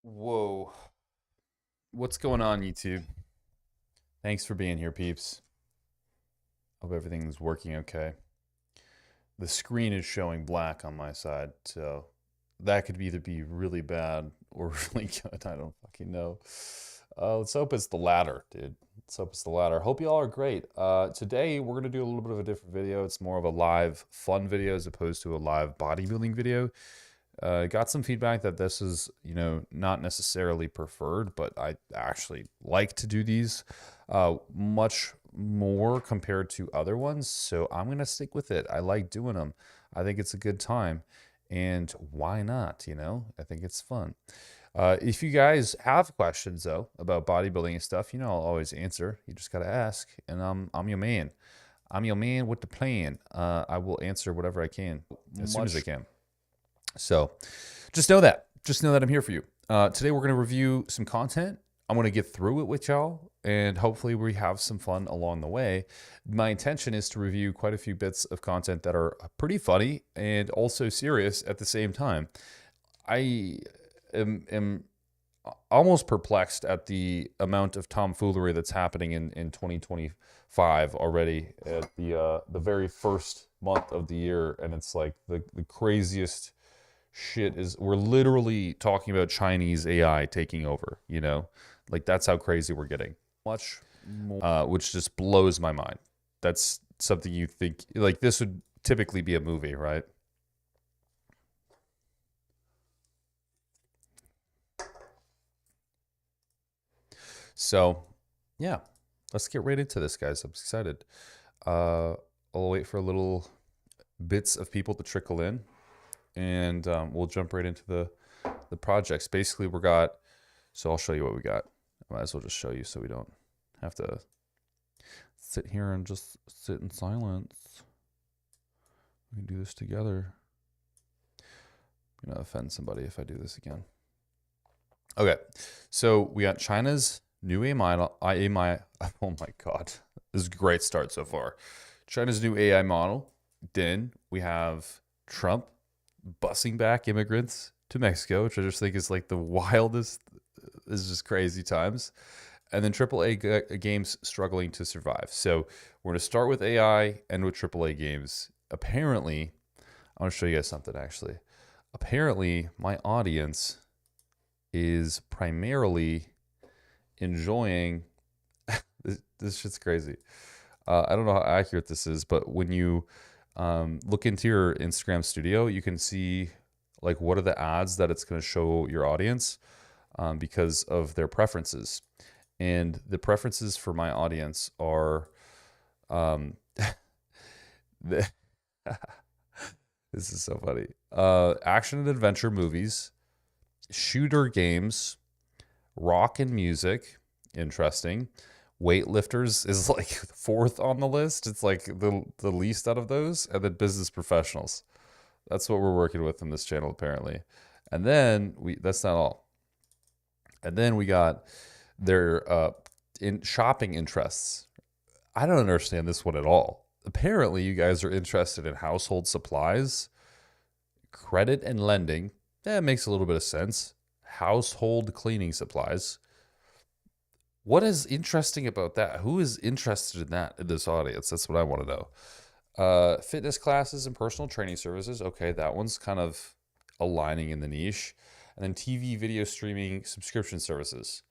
Whoa. What's going on, YouTube? Thanks for being here, peeps. Hope everything's working okay. The screen is showing black on my side, so that could either be really bad or really good. I don't fucking know. Let's hope it's the latter, dude. Let's hope it's the latter. Hope you all are great. Today, we're going to do a little bit of a different video. It's more of a live fun video as opposed to a live bodybuilding video. Got some feedback that this is, not necessarily preferred, but I actually like to do these much more compared to other ones. So I'm going to stick with it. I like doing them. I think it's a good time. And why not? I think it's fun. If you guys have questions, though, about bodybuilding and stuff, I'll always answer. You just got to ask. And I'm your man. I'm your man with the plan. I will answer whatever I can as soon as I can. So just know that. Just know that I'm here for you. Today we're going to review some content. I'm going to get through it with y'all, and hopefully we have some fun along the way. My intention is to review quite a few bits of content that are pretty funny and also serious at the same time. I am almost perplexed at the amount of tomfoolery that's happening in 2025 already at the very first month of the year, and it's like the craziest shit is we're literally talking about Chinese AI taking over, like that's how crazy we're getting. Much more, which just blows my mind. That's something you think like this would typically be a movie, right? So yeah, let's get right into this, guys. I'm excited. I'll wait for a little bits of people to trickle in, and we'll jump right into the projects. Basically, so I'll show you what we got. I might as well just show you so we don't have to sit here and just sit in silence. We can do this together. I'm going to offend somebody if I do this again. Okay, so we got China's new AI model. Oh my God, this is a great start so far. China's new AI model. Then we have Trump busing back immigrants to Mexico, which I just think is like the wildest. This is just crazy times. And then AAA games struggling to survive. So we're going to start with AI and with AAA games. Apparently, I want to show you guys something actually. Apparently, my audience is primarily enjoying this shit's crazy. I don't know how accurate this is, but when you look into your Instagram studio, you can see like what are the ads that it's going to show your audience because of their preferences. And the preferences for my audience are this is so funny. Action and adventure movies, shooter games, rock and music, interesting. Weightlifters is like fourth on the list. It's like the least out of those. And then business professionals. That's what we're working with in this channel apparently. And then that's not all. And then we got their in shopping interests. I don't understand this one at all. Apparently you guys are interested in household supplies, credit and lending. That makes a little bit of sense. Household cleaning supplies. What is interesting about that? Who is interested in that in this audience? That's what I want to know. Fitness classes and personal training services. Okay, that one's kind of aligning in the niche. And then TV video streaming subscription services.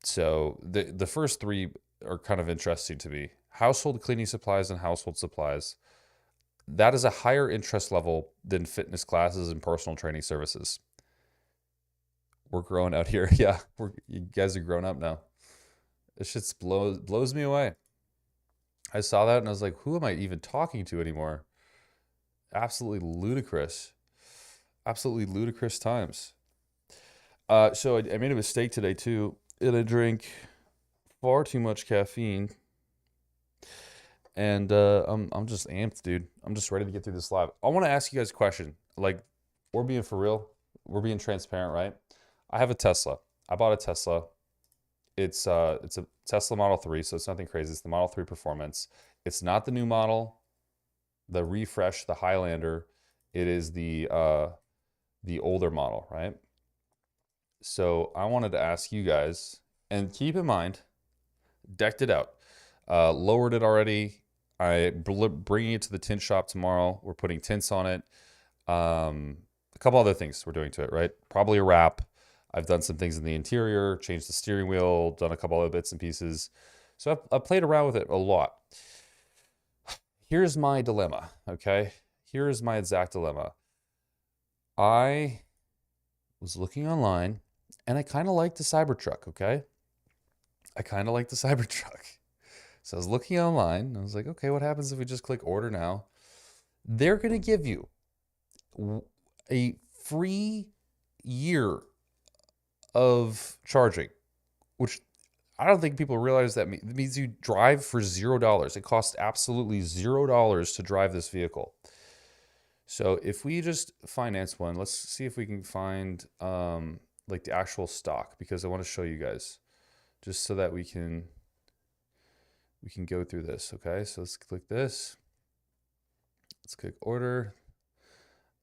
So the first three are kind of interesting to me. Household cleaning supplies and household supplies. That is a higher interest level than fitness classes and personal training services. We're growing out here. Yeah, you guys are grown up now. This shit blows me away. I saw that and I was like, who am I even talking to anymore? Absolutely ludicrous. Absolutely ludicrous times. So I made a mistake today too, and I drank far too much caffeine. And I'm just amped, dude. I'm just ready to get through this live. I want to ask you guys a question. Like, we're being for real. We're being transparent, right? I have a Tesla. I bought a Tesla. It's a Tesla Model 3, so it's nothing crazy. It's the Model 3 Performance. It's not the new model, the refresh, the Highlander. It is the older model, right? So I wanted to ask you guys, and keep in mind, decked it out, lowered it already. Bringing it to the tint shop tomorrow. We're putting tints on it. A couple other things we're doing to it, right? Probably a wrap. I've done some things in the interior, changed the steering wheel, done a couple other bits and pieces. So I've played around with it a lot. Here's my dilemma, okay? Here's my exact dilemma. I was looking online and I kind of like the Cybertruck, okay? I kind of like the Cybertruck. So I was looking online and I was like, okay, what happens if we just click order now? They're going to give you a free year of charging, which I don't think people realize that means you drive for $0. It costs absolutely $0 to drive this vehicle. So if we just finance one, let's see if we can find like the actual stock, because I want to show you guys just so that we can go through this. Okay, so let's click this. Let's click order.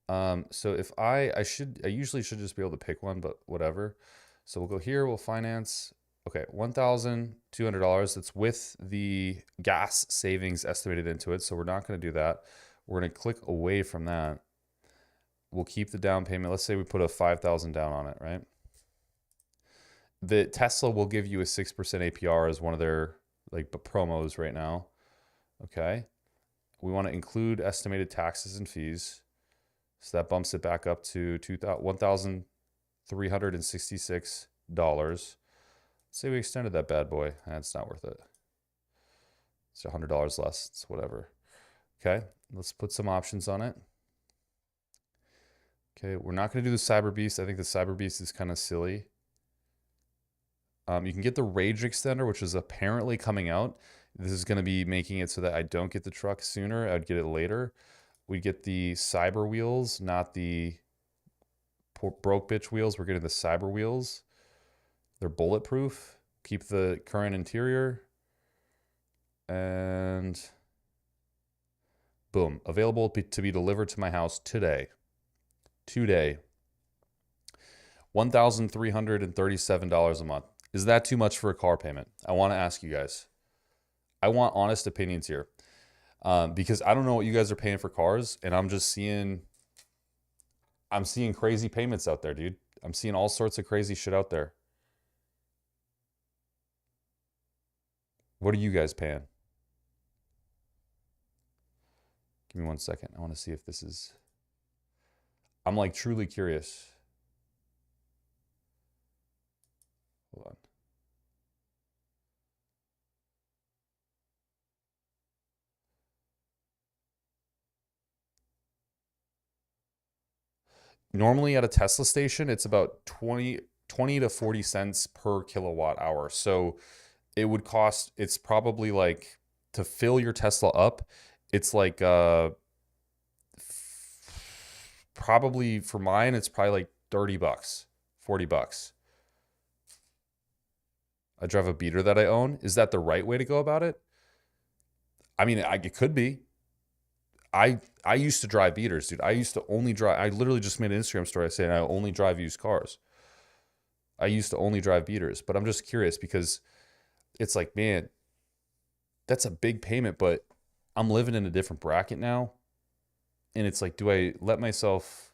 So if I usually should just be able to pick one, but whatever. So we'll go here, we'll finance. Okay, $1,200. That's with the gas savings estimated into it. So we're not going to do that. We're going to click away from that. We'll keep the down payment. Let's say we put a $5,000 down on it, right? The Tesla will give you a 6% APR as one of their like promos right now. Okay. We want to include estimated taxes and fees. So that bumps it back up to $1,366. Let's say we extended that bad boy. That's not worth it. It's $100 less. It's whatever. Okay, let's put some options on it. Okay, we're not going to do the Cyber Beast. I think the Cyber Beast is kind of silly. You can get the Rage Extender, which is apparently coming out. This is going to be making it so that I don't get the truck sooner. I'd get it later. We get the Cyber wheels, not the broke bitch wheels. We're getting the Cyber wheels. They're bulletproof. Keep the current interior. And boom, available to be delivered to my house today. Today. $1,337 a month. Is that too much for a car payment? I want to ask you guys. I want honest opinions here. Because I don't know what you guys are paying for cars, and I'm seeing crazy payments out there, dude. I'm seeing all sorts of crazy shit out there. What are you guys paying? Give me 1 second. I want to see if this is... I'm like truly curious. Hold on. Normally at a Tesla station, it's about 20 to 40 cents per kilowatt hour. So it would cost, it's probably like, to fill your Tesla up, it's like probably for mine, it's probably like $30, $40. I drive a beater that I own. Is that the right way to go about it? I mean, it could be. I used to drive beaters, dude. I used to only drive. I literally just made an Instagram story saying I only drive used cars. I used to only drive beaters, but I'm just curious because it's like, man, that's a big payment, but I'm living in a different bracket now. And it's like, do I let myself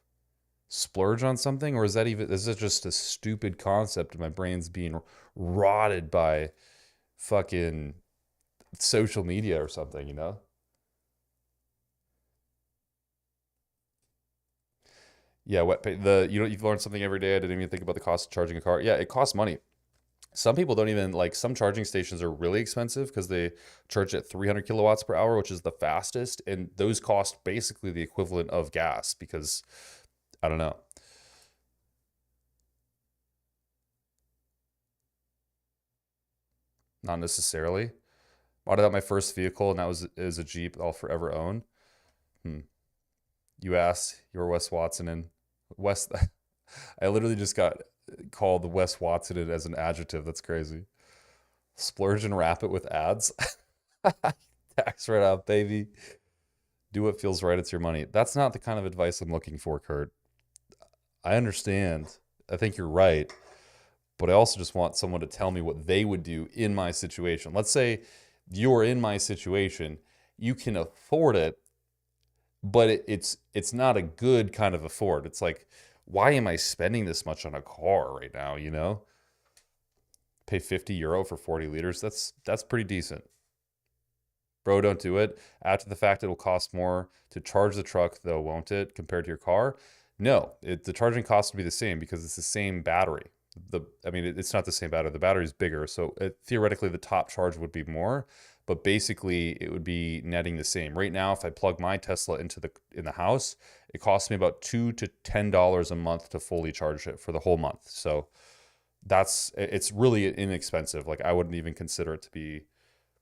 splurge on something, or is it just a stupid concept and my brain's being rotted by fucking social media or something, you know? Yeah, you've learned something every day. I didn't even think about the cost of charging a car. Yeah, it costs money. Some people don't even like, some charging stations are really expensive because they charge at 300 kilowatts per hour, which is the fastest, and those cost basically the equivalent of gas because I don't know. Not necessarily. Bought it out my first vehicle, and that is a Jeep I'll forever own. Hmm. You asked, you're Wes Watson and Wes. I literally just got called the Wes Watson as an adjective. That's crazy. Splurge and wrap it with ads. Tax right out, baby. Do what feels right. It's your money. That's not the kind of advice I'm looking for, Kurt. I understand. I think you're right. but I also just want someone to tell me what they would do in my situation. Let's say you're in my situation, you can afford it, but it's not a good kind of afford. It's like, why am I spending this much on a car right now, you know? Pay 50 euro for 40 liters. That's pretty decent. Bro, don't do it. Add to the fact it'll cost more to charge the truck, though, won't it, compared to your car? No, the charging cost will be the same because it's the same battery. I mean, it's not the same battery. The battery is bigger, so theoretically the top charge would be more, but basically it would be netting the same. Right now, if I plug my Tesla in the house, it costs me about $2 to $10 a month to fully charge it for the whole month. So it's really inexpensive. Like, I wouldn't even consider it to be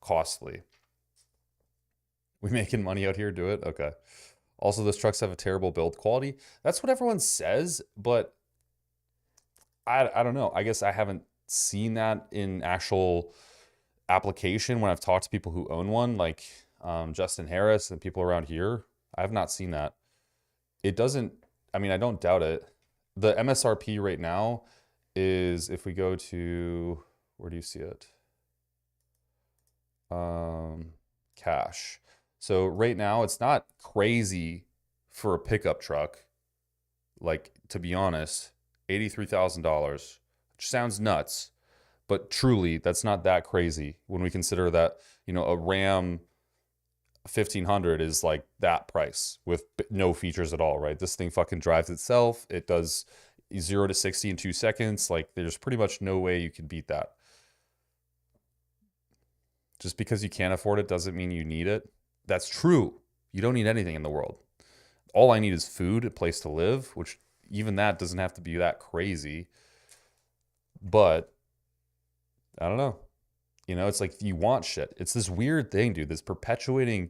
costly. We making money out here? Do it? Okay. Also, those trucks have a terrible build quality. That's what everyone says, but I don't know. I guess I haven't seen that in actual application when I've talked to people who own one, like Justin Harris and people around here. I have not seen that. It doesn't, I mean, I don't doubt it. The MSRP right now is, if we go to, where do you see it? Cash. So right now it's not crazy for a pickup truck. Like, to be honest, $83,000, which sounds nuts, but truly that's not that crazy when we consider that, you know, a Ram 1500 is like that price with no features at all, right? This thing fucking drives itself. It does 0 to 60 in 2 seconds. Like, there's pretty much no way you can beat that. Just because you can't afford it doesn't mean you need it. That's true. You don't need anything in the world. All I need is food, a place to live, which even that doesn't have to be that crazy. But I don't know. You know, it's like you want shit. It's this weird thing, dude, this perpetuating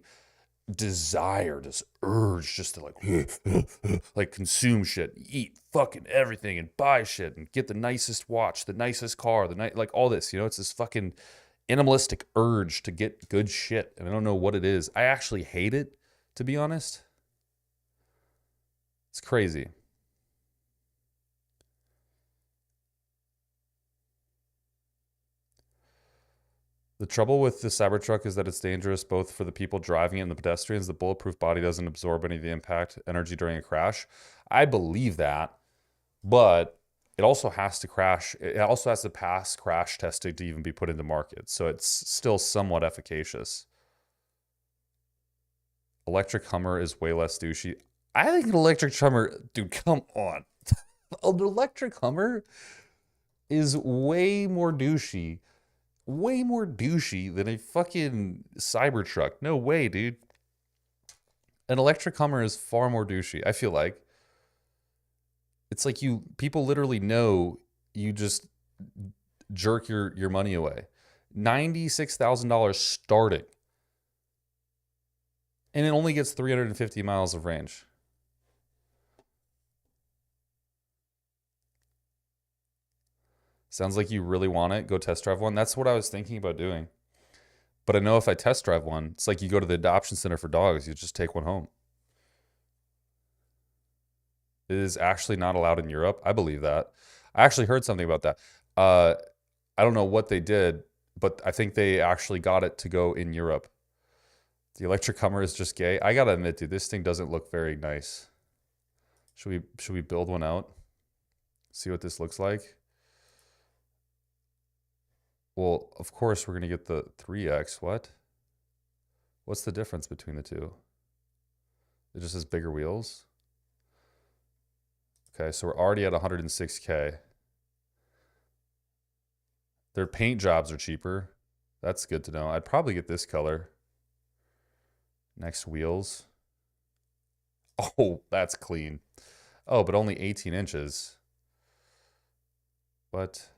desire, this urge just to like consume shit, eat fucking everything and buy shit and get the nicest watch, the nicest car, like all this, you know, it's this fucking animalistic urge to get good shit. And I don't know what it is. I actually hate it, to be honest. It's crazy. The trouble with the Cybertruck is that it's dangerous both for the people driving it and the pedestrians. The bulletproof body doesn't absorb any of the impact energy during a crash. I believe that, but it also has to crash. It also has to pass crash testing to even be put into market. So it's still somewhat efficacious. Electric Hummer is way less douchey. I think an electric Hummer, dude, come on. An electric Hummer is way more douchey than a fucking Cybertruck. No way, dude. An electric Hummer is far more douchey, I feel like. It's like people literally know you just jerk your money away. $96,000 starting. And it only gets 350 miles of range. Sounds like you really want it. Go test drive one. That's what I was thinking about doing. But I know if I test drive one, it's like you go to the adoption center for dogs. You just take one home. It is actually not allowed in Europe. I believe that. I actually heard something about that. I don't know what they did, but I think they actually got it to go in Europe. The electric Hummer is just gay. I gotta admit, dude, this thing doesn't look very nice. Should we build one out? See what this looks like? Well, of course we're gonna get the 3X. What? What's the difference between the two? It just has bigger wheels. Okay, so we're already at 106K. Their paint jobs are cheaper. That's good to know. I'd probably get this color. Next, wheels. Oh, that's clean. Oh, but only 18 inches. What?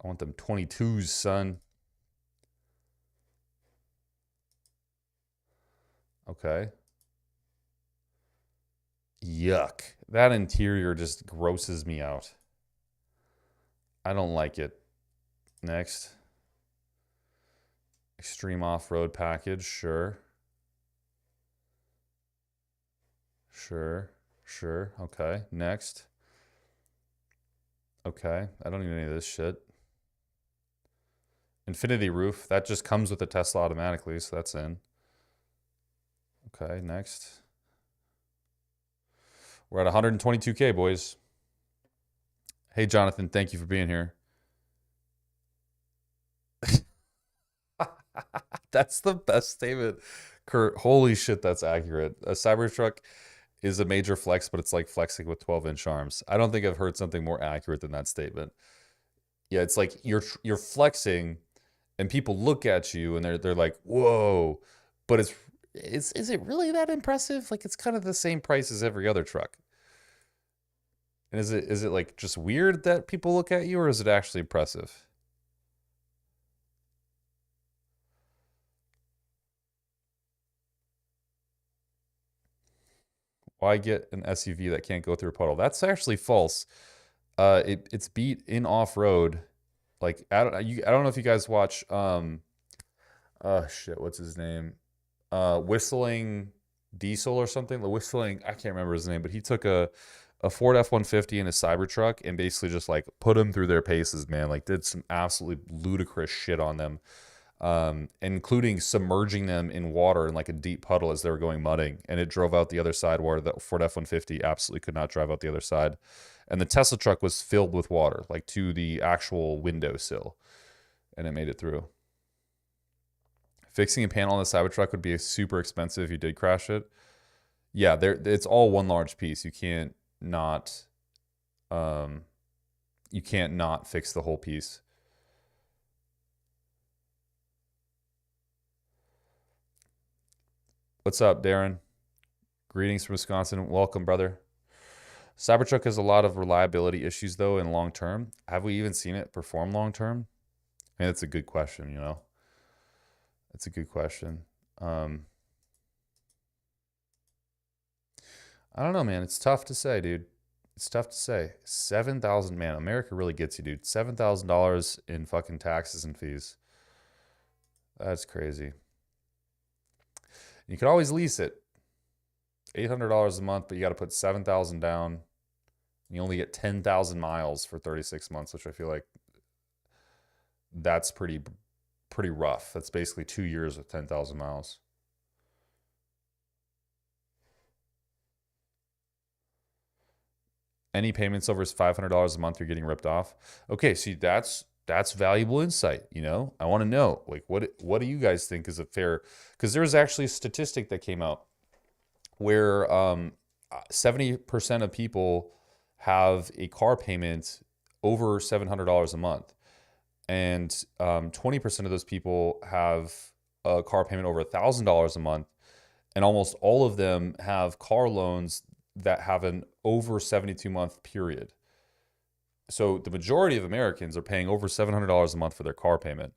I want them 22s, son. Okay. Yuck. That interior just grosses me out. I don't like it. Next. Extreme off-road package, sure. Sure. Okay. Next. Okay, I don't need any of this shit. Infinity roof, that just comes with the Tesla automatically, so that's in. Okay, next. We're at 122K, boys. Hey, Jonathan, thank you for being here. That's the best statement, Kurt. Holy shit, that's accurate. A Cybertruck is a major flex, but it's like flexing with 12-inch arms. I don't think I've heard something more accurate than that statement. Yeah, it's like you're flexing, and people look at you and they're like, "Whoa!" But is it really that impressive? Like it's kind of the same price as every other truck. And is it like just weird that people look at you, or is it actually impressive? Why get an SUV that can't go through a puddle? That's actually false. It's beat in off road. Like I don't know if you guys watch oh shit, what's his name? Whistling Diesel or something. The Whistling, I can't remember his name, but he took a Ford F-150 and a Cybertruck and basically just like put them through their paces, man. Like did some absolutely ludicrous shit on them. Including submerging them in water in like a deep puddle as they were going mudding, and it drove out the other side where the Ford F-150 absolutely could not drive out the other side. And the Tesla truck was filled with water, like to the actual windowsill, and it made it through. Fixing a panel on the Cybertruck would be super expensive if you did crash it. Yeah, it's all one large piece. Not, um, you can't not fix the whole piece. What's up, Darren? Greetings from Wisconsin. Welcome, brother. Cybertruck has a lot of reliability issues, though, in long term. Have we even seen it perform long term? I mean, that's a good question, you know? That's a good question. I don't know, man. It's tough to say, dude. It's tough to say. 7,000, man. America really gets you, dude. $7,000 in fucking taxes and fees. That's crazy. You could always lease it. $800 a month, but you got to put 7,000 down. You only get 10,000 miles for 36 months, which I feel like that's pretty rough. That's basically 2 years with 10,000 miles. Any payments over $500 a month, you're getting ripped off. Okay, see, that's valuable insight. You know, I want to know, like, what do you guys think is a fair? Because there was actually a statistic that came out where 70% of people have a car payment over $700 a month, and 20% of those people have a car payment over $1,000 a month, and almost all of them have car loans that have an over 72-month period. So the majority of Americans are paying over $700 a month for their car payment.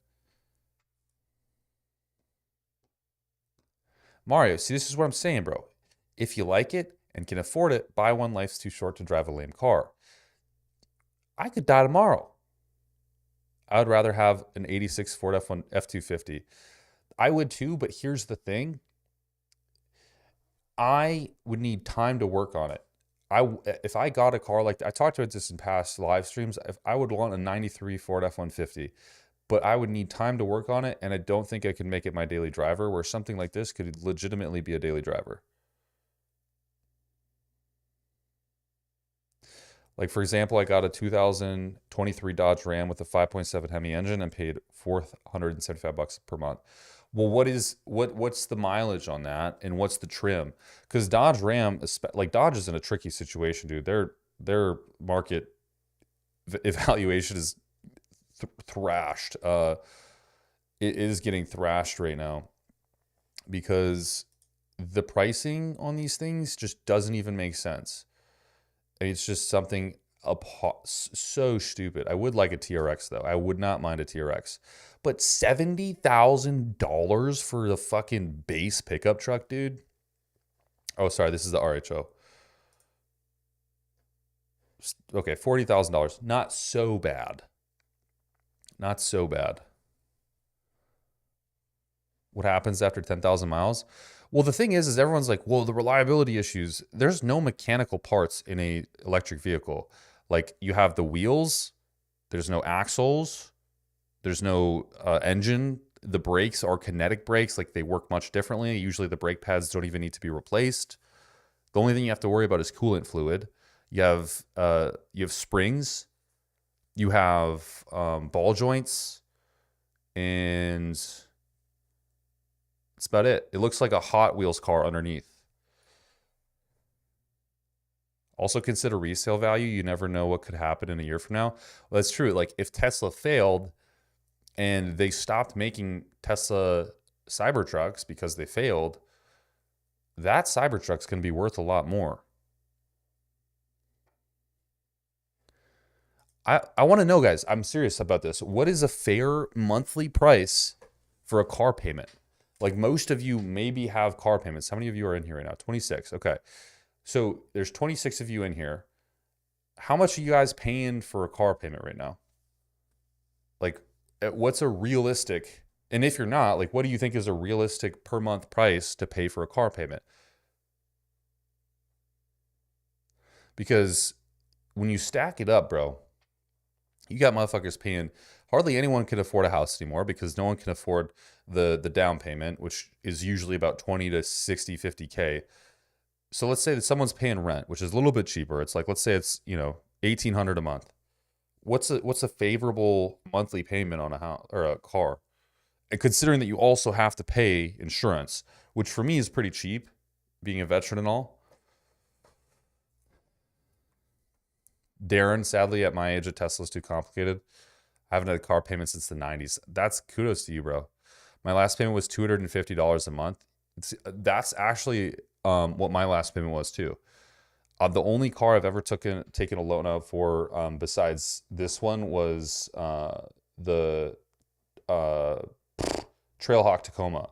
Mario, see, this is what I'm saying, bro. If you like it and can afford it, buy one. Life's too short to drive a lame car. I could die tomorrow. I would rather have an 86 Ford F250. I would too, but here's the thing. I would need time to work on it. If I got a car like that, I talked about this in past live streams. If I would want a 93 Ford F-150, but I would need time to work on it, and I don't think I could make it my daily driver, where something like this could legitimately be a daily driver. Like, for example, I got a 2023 Dodge Ram with a 5.7 Hemi engine and paid $475 per month. Well, what's the mileage on that, and what's the trim? Because Dodge Ram, like Dodge is in a tricky situation, dude. Their market evaluation is thrashed. It is getting thrashed right now because the pricing on these things just doesn't even make sense. It's just something so stupid. I would like a TRX though. I would not mind a TRX. But $70,000 for the fucking base pickup truck, dude? Oh, sorry, this is the RHO. Okay, $40,000. Not so bad. Not so bad. What happens after 10,000 miles? Well, the thing is everyone's like, well, the reliability issues. There's no mechanical parts in a electric vehicle. Like you have the wheels, there's no axles, there's no engine. The brakes are kinetic brakes, like they work much differently. Usually the brake pads don't even need to be replaced. The only thing you have to worry about is coolant fluid. You have springs, you have ball joints, and that's about it. It looks like a Hot Wheels car underneath. Also consider resale value. You never know what could happen in a year from now. Well, that's true. Like if Tesla failed and they stopped making Tesla Cybertrucks because they failed, that Cybertruck's going to be worth a lot more. I want to know, guys, I'm serious about this. What is a fair monthly price for a car payment? Like most of you maybe have car payments. How many of you are in here right now? 26. Okay. So there's 26 of you in here. How much are you guys paying for a car payment right now? Like, what's a realistic, and if you're not, like, what do you think is a realistic per month price to pay for a car payment? Because when you stack it up, bro, you got motherfuckers paying, hardly anyone can afford a house anymore because no one can afford the down payment, which is usually about 20 to 60, 50K. So let's say that someone's paying rent, which is a little bit cheaper. It's like, let's say it's, $1,800 a month. What's a favorable monthly payment on a house or a car? And considering that you also have to pay insurance, which for me is pretty cheap, being a veteran and all. Darren, sadly, at my age, a Tesla's too complicated. I haven't had a car payment since the 90s. That's kudos to you, bro. My last payment was $250 a month. That's actually what my last payment was too. The only car I've ever taken a loan out for, besides this one, was the Trailhawk Tacoma,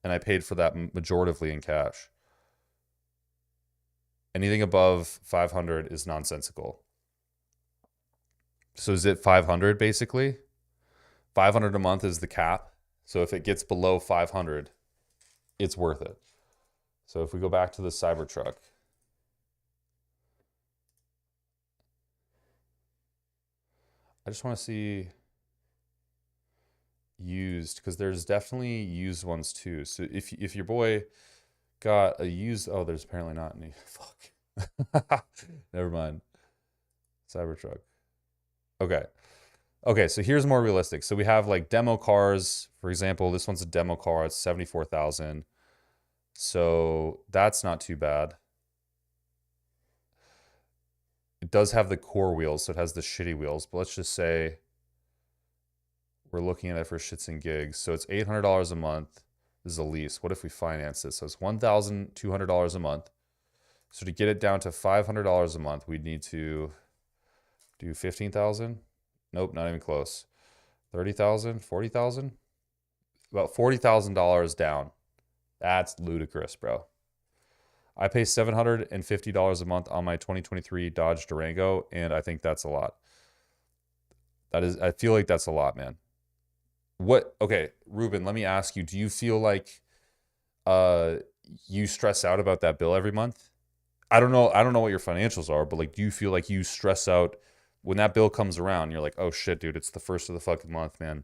and I paid for that majoritively in cash. Anything above 500 is nonsensical. So is it 500 basically? 500 a month is the cap. So if it gets below 500, it's worth it. So if we go back to the Cybertruck, I just want to see used, because there's definitely used ones too. So if your boy got a used, oh, there's apparently not any. Fuck. Never mind. Cybertruck. Okay, so here's more realistic. So we have like demo cars. For example, this one's a demo car. It's 74,000. So that's not too bad. It does have the core wheels, so it has the shitty wheels. But let's just say we're looking at it for shits and gigs. So it's $800 a month. This is a lease. What if we finance this? So it's $1,200 a month. So to get it down to $500 a month, we'd need to do 15,000. Nope, not even close. 30,000, 40,000, about $40,000 down. That's ludicrous, bro. I pay $750 a month on my 2023 Dodge Durango, and I think that's a lot. I feel like that's a lot, man. Okay, Ruben, let me ask you, do you feel like you stress out about that bill every month? I don't know what your financials are, but like, do you feel like you stress out when that bill comes around? You're like, oh shit, dude, it's the first of the fucking month, man.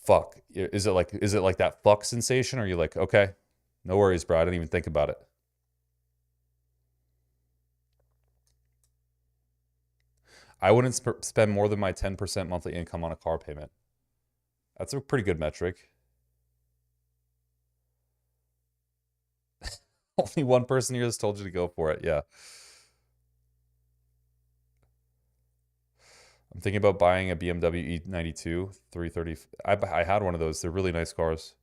Fuck. Is it like that fuck sensation? Or are you like, okay, no worries, bro, I didn't even think about it? I wouldn't spend more than my 10% monthly income on a car payment. That's a pretty good metric. Only one person here has told you to go for it. Yeah. I'm thinking about buying a BMW E92 330. I had one of those. They're really nice cars.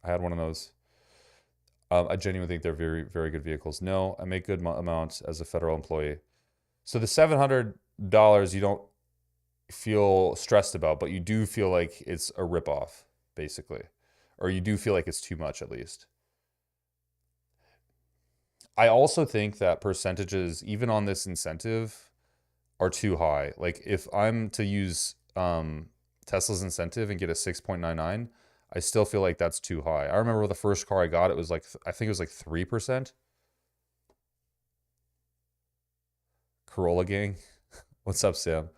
I had one of those. I genuinely think they're very, very good vehicles. No, I make good amounts as a federal employee. So the $700 you don't feel stressed about, but you do feel like it's a ripoff, basically. Or you do feel like it's too much, at least. I also think that percentages, even on this incentive, are too high. Like if I'm to use Tesla's incentive and get a 6.99, I still feel like that's too high. I remember the first car I got, it was like, I think it was like 3%. Corolla gang. What's up, Sam?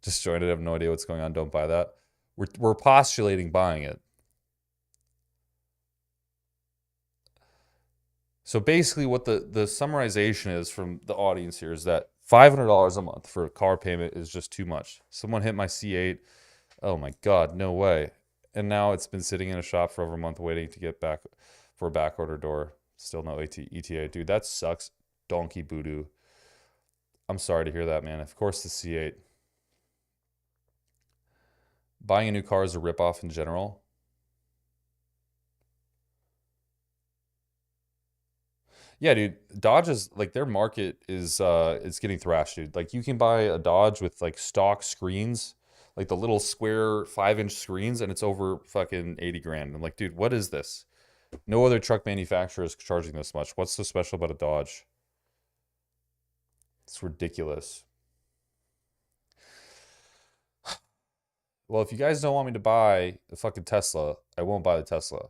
Just joined it. I have no idea what's going on. Don't buy that. We're postulating buying it. So basically what the summarization is from the audience here is that $500 a month for a car payment is just too much. Someone hit my C8. Oh my God, no way. And now it's been sitting in a shop for over a month waiting to get back for a back order door. Still no ETA. Dude, that sucks. Donkey voodoo. I'm sorry to hear that, man. Of course the C8. Buying a new car is a ripoff in general. Yeah, dude. Dodge is like their market is it's getting thrashed, dude. Like you can buy a Dodge with like stock screens, like the little square 5-inch screens, and it's over fucking 80 grand. I'm like, dude, what is this? No other truck manufacturer is charging this much. What's so special about a Dodge? It's ridiculous. Well, if you guys don't want me to buy the fucking Tesla, I won't buy the Tesla.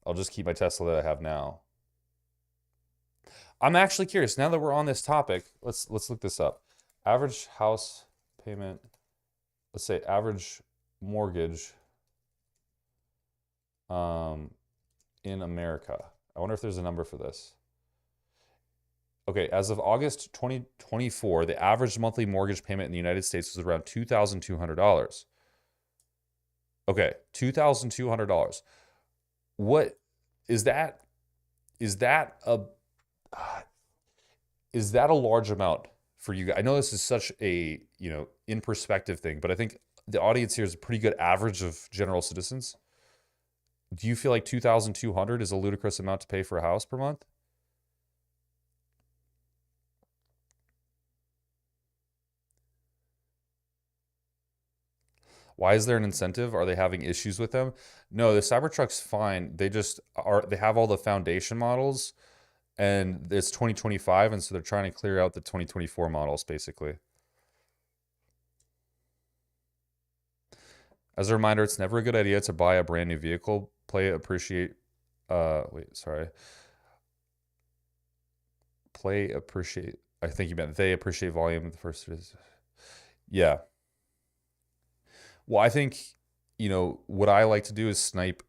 I'll just keep my Tesla that I have now. I'm actually curious. Now that we're on this topic, let's look this up. Average house payment, let's say average mortgage in America. I wonder if there's a number for this. Okay, as of August 2024, the average monthly mortgage payment in the United States was around $2,200. Okay, $2,200. What is that? Is that a large amount for you guys? I know this is such a, in perspective thing, but I think the audience here is a pretty good average of general citizens. Do you feel like 2,200 is a ludicrous amount to pay for a house per month? Why is there an incentive? Are they having issues with them? No, the Cybertruck's fine. They have all the foundation models and it's 2025, and so they're trying to clear out the 2024 models basically. As a reminder, it's never a good idea to buy a brand new vehicle. Play appreciate I think you meant they appreciate volume at the first. Yeah. Well, I think, what I like to do is snipe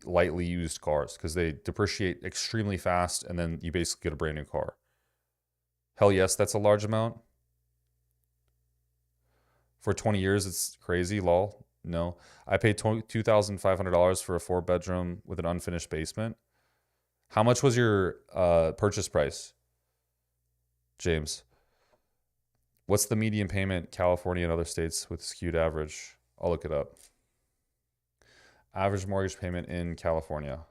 lightly used cars because they depreciate extremely fast and then you basically get a brand new car. Hell yes, that's a large amount. For 20 years, it's crazy, lol. No. I paid $2,500 for a 4-bedroom with an unfinished basement. How much was your purchase price, James? What's the median payment, California and other states with skewed average? I'll look it up. Average mortgage payment in California.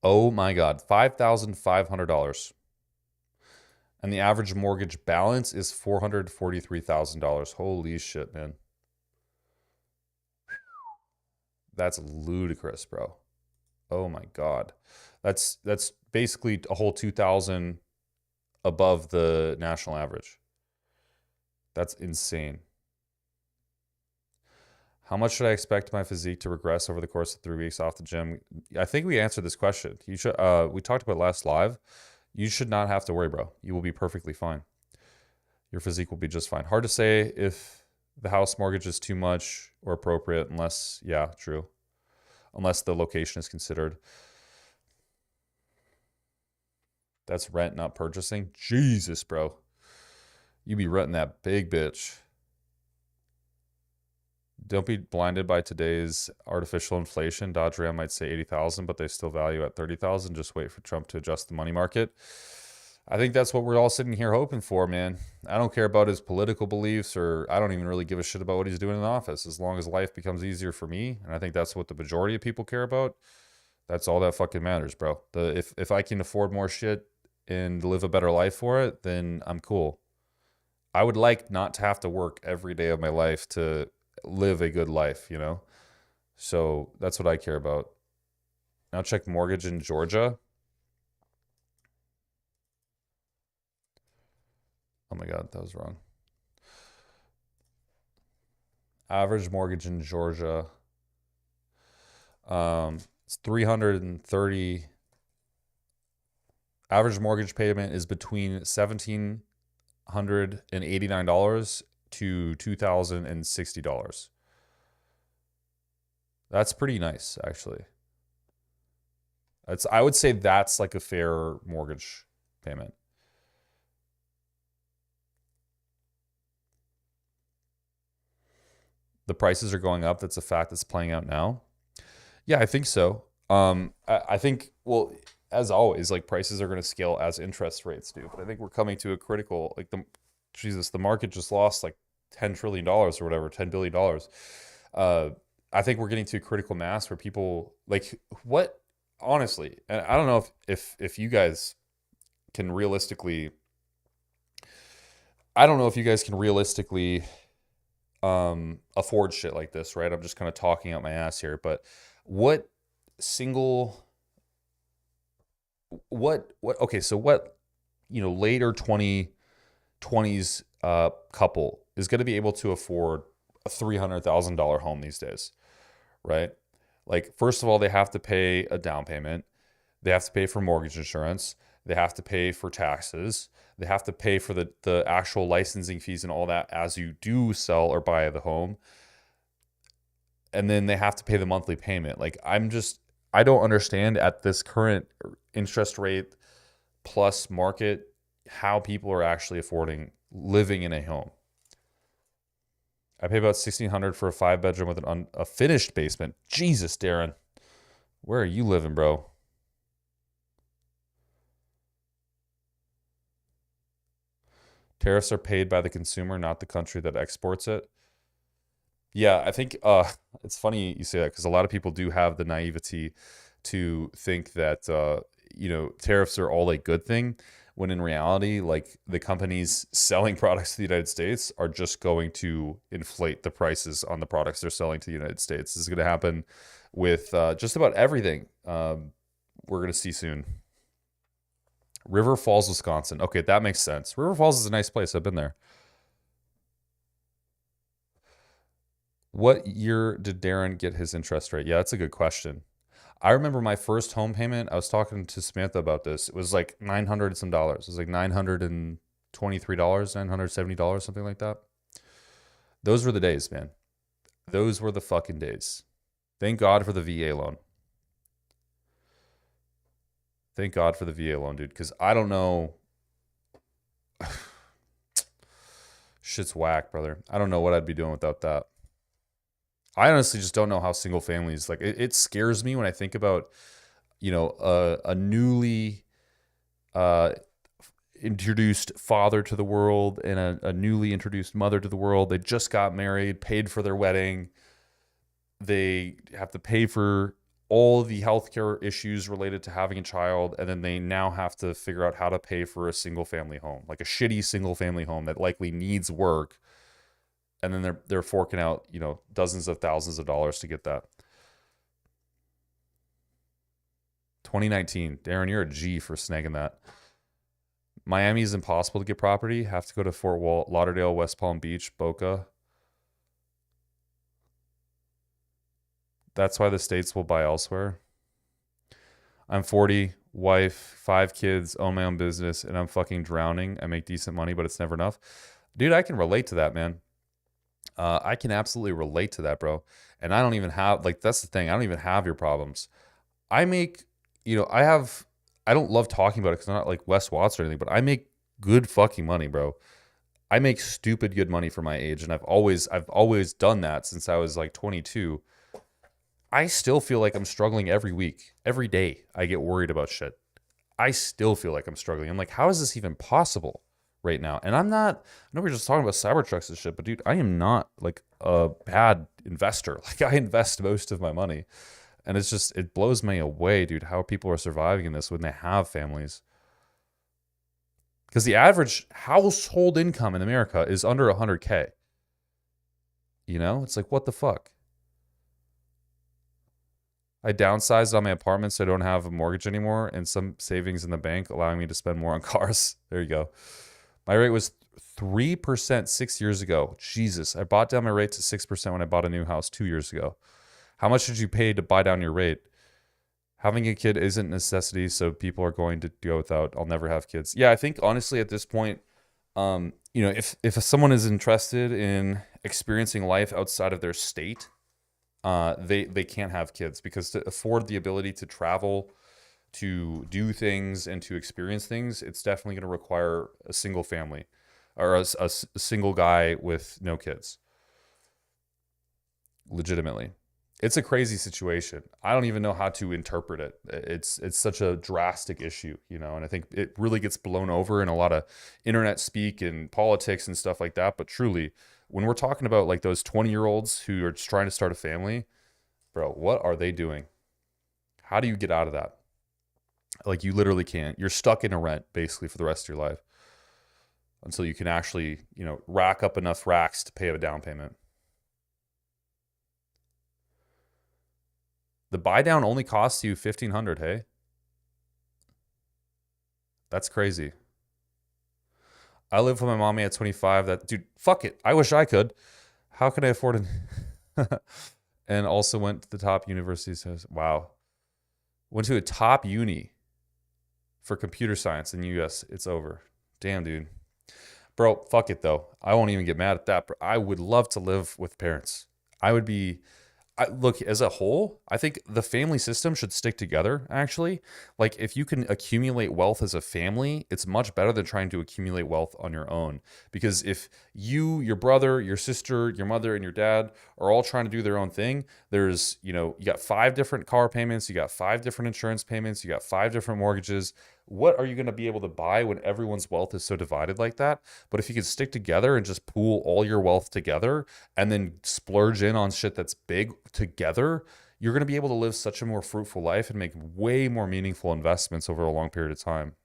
Oh my God, $5,500. And the average mortgage balance is $443,000. Holy shit, man. That's ludicrous, bro. Oh my God. That's basically a whole 2,000 above the national average. That's insane. How much should I expect my physique to regress over the course of 3 weeks off the gym? I think we answered this question. You should. We talked about it last live. You should not have to worry, bro. You will be perfectly fine. Your physique will be just fine. Hard to say if the house mortgage is too much or appropriate unless, yeah, true. Unless the location is considered. That's rent, not purchasing. Jesus, bro. You be renting that big bitch. Don't be blinded by today's artificial inflation. Dodge Ram might say 80,000, but they still value at 30,000. Just wait for Trump to adjust the money market. I think that's what we're all sitting here hoping for, man. I don't care about his political beliefs, or I don't even really give a shit about what he's doing in the office, as long as life becomes easier for me. And I think that's what the majority of people care about. That's all that fucking matters, bro. If I can afford more shit and live a better life for it, then I'm cool. I would like not to have to work every day of my life to live a good life, So that's what I care about. Now check mortgage in Georgia. Oh my God, that was wrong. Average mortgage in Georgia. It's 330. Average mortgage payment is between $1,789 to $2,060. That's pretty nice, actually. I would say that's like a fair mortgage payment. The prices are going up. That's a fact that's playing out now. Yeah, I think so. I think, well, as always, like prices are going to scale as interest rates do. But I think we're coming to a critical, like the market just lost like $10 trillion or whatever, $10 billion. I think we're getting to a critical mass where people like what, honestly, and I don't know if you guys can realistically, I don't know if you guys can realistically afford shit like this, right? I'm just kind of talking out my ass here, but what okay, so what, later 2020s couple is going to be able to afford a $300,000 home these days, right? Like, first of all, they have to pay a down payment. They have to pay for mortgage insurance. They have to pay for taxes. They have to pay for the actual licensing fees and all that as you do sell or buy the home. And then they have to pay the monthly payment. Like, I don't understand at this current interest rate plus market how people are actually affording living in a home. I pay about $1,600 for a 5-bedroom with a finished basement. Jesus, Darren. Where are you living, bro? Tariffs are paid by the consumer, not the country that exports it. Yeah, I think it's funny you say that because a lot of people do have the naivety to think that tariffs are all a good thing, when in reality, like, the companies selling products to the United States are just going to inflate the prices on the products they're selling to the United States. This is going to happen with just about everything we're going to see soon. River Falls, Wisconsin. Okay, that makes sense. River Falls is a nice place. I've been there. What year did Darren get his interest rate? Yeah, that's a good question. I remember my first home payment. I was talking to Samantha about this. It was like $900 and some dollars. It was like $923, $970, something like that. Those were the days, man. Those were the fucking days. Thank God for the VA loan. Thank God for the VA loan, dude, because I don't know. Shit's whack, brother. I don't know what I'd be doing without that. I honestly just don't know how single families, like, it scares me when I think about, a newly introduced father to the world and a newly introduced mother to the world. They just got married, paid for their wedding. They have to pay for all the healthcare issues related to having a child, and then they now have to figure out how to pay for a single family home, like a shitty single family home that likely needs work. And then they're forking out, dozens of thousands of dollars to get that. 2019. Darren, you're a G for snagging that. Miami is impossible to get property. Have to go to Fort Lauderdale, West Palm Beach, Boca. That's why the states will buy elsewhere. I'm 40, wife, 5 kids, own my own business, and I'm fucking drowning. I make decent money, but it's never enough. Dude, I can relate to that, man. I can absolutely relate to that, bro. And I don't even have, like, that's the thing. I don't even have your problems. I make, I don't love talking about it because I'm not like Wes Watts or anything, but I make good fucking money, bro. I make stupid good money for my age. And I've always done that since I was like 22. I still feel like I'm struggling every week. Every day I get worried about shit. I still feel like I'm struggling. I'm like, how is this even possible right now? And I know we're just talking about Cybertrucks and shit, but dude, I am not like a bad investor. Like, I invest most of my money. And it blows me away, dude, how people are surviving in this when they have families. Because the average household income in America is under 100K. It's like, what the fuck? I downsized on my apartment so I don't have a mortgage anymore, and some savings in the bank allowing me to spend more on cars. There you go. My rate was 3% 6 years ago. Jesus, I bought down my rate to 6% when I bought a new house 2 years ago. How much did you pay to buy down your rate? Having a kid isn't necessity, so people are going to go without. I'll never have kids. Yeah, I think honestly at this point, if someone is interested in experiencing life outside of their state, they can't have kids, because to afford the ability to travel, to do things, and to experience things, it's definitely going to require a single family, or a single guy with no kids. Legitimately, it's a crazy situation. I don't even know how to interpret it. It's such a drastic issue, and I think it really gets blown over in a lot of internet speak and politics and stuff like that. But truly, when we're talking about like those 20-year-olds who are just trying to start a family, bro, what are they doing? How do you get out of that? Like, you literally can't. You're stuck in a rent basically for the rest of your life until you can actually, rack up enough racks to pay a down payment. The buy down only costs you $1,500. Hey, that's crazy. I live with my mommy at 25. That dude, fuck it. I wish I could. How can I afford it? And also went to the top university. Says, wow, went to a top uni for computer science in the U.S. It's over. Damn, dude. Bro, fuck it though. I won't even get mad at that. But I would love to live with parents. I would be. Look, as a whole, I think the family system should stick together, actually. Like, if you can accumulate wealth as a family, it's much better than trying to accumulate wealth on your own. Because if you, your brother, your sister, your mother, and your dad are all trying to do their own thing, there's, you got 5 different car payments, you got 5 different insurance payments, you got 5 different mortgages. What are you going to be able to buy when everyone's wealth is so divided like that? But if you could stick together and just pool all your wealth together and then splurge in on shit that's big together, you're going to be able to live such a more fruitful life and make way more meaningful investments over a long period of time.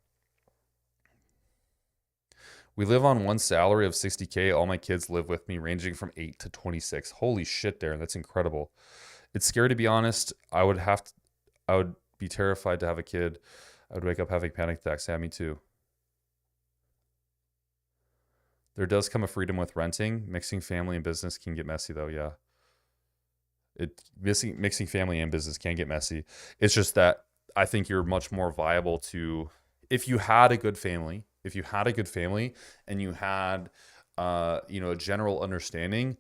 We live on one salary of $60K. All my kids live with me, ranging from 8 to 26. Holy shit, Darren, that's incredible. It's scary, to be honest. I would be terrified to have a kid. I would wake up having panic attacks. Yeah, me too. There does come a freedom with renting. Mixing family and business can get messy though. Yeah. Mixing family and business can get messy. It's just that I think you're much more viable to, if you had a good family, and you had, a general understanding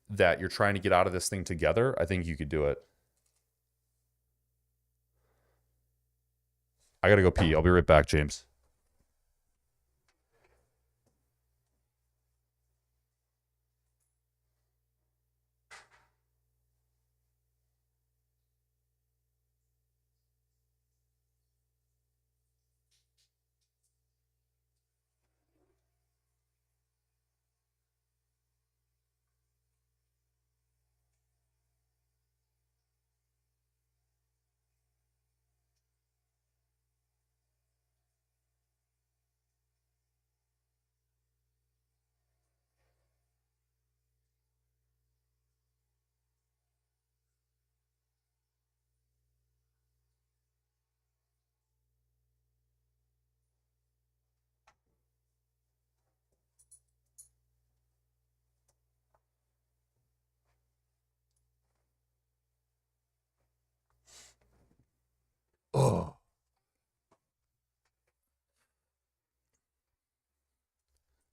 that you're trying to get out of this thing together, I think you could do it. I gotta go pee. I'll be right back, James. Oh.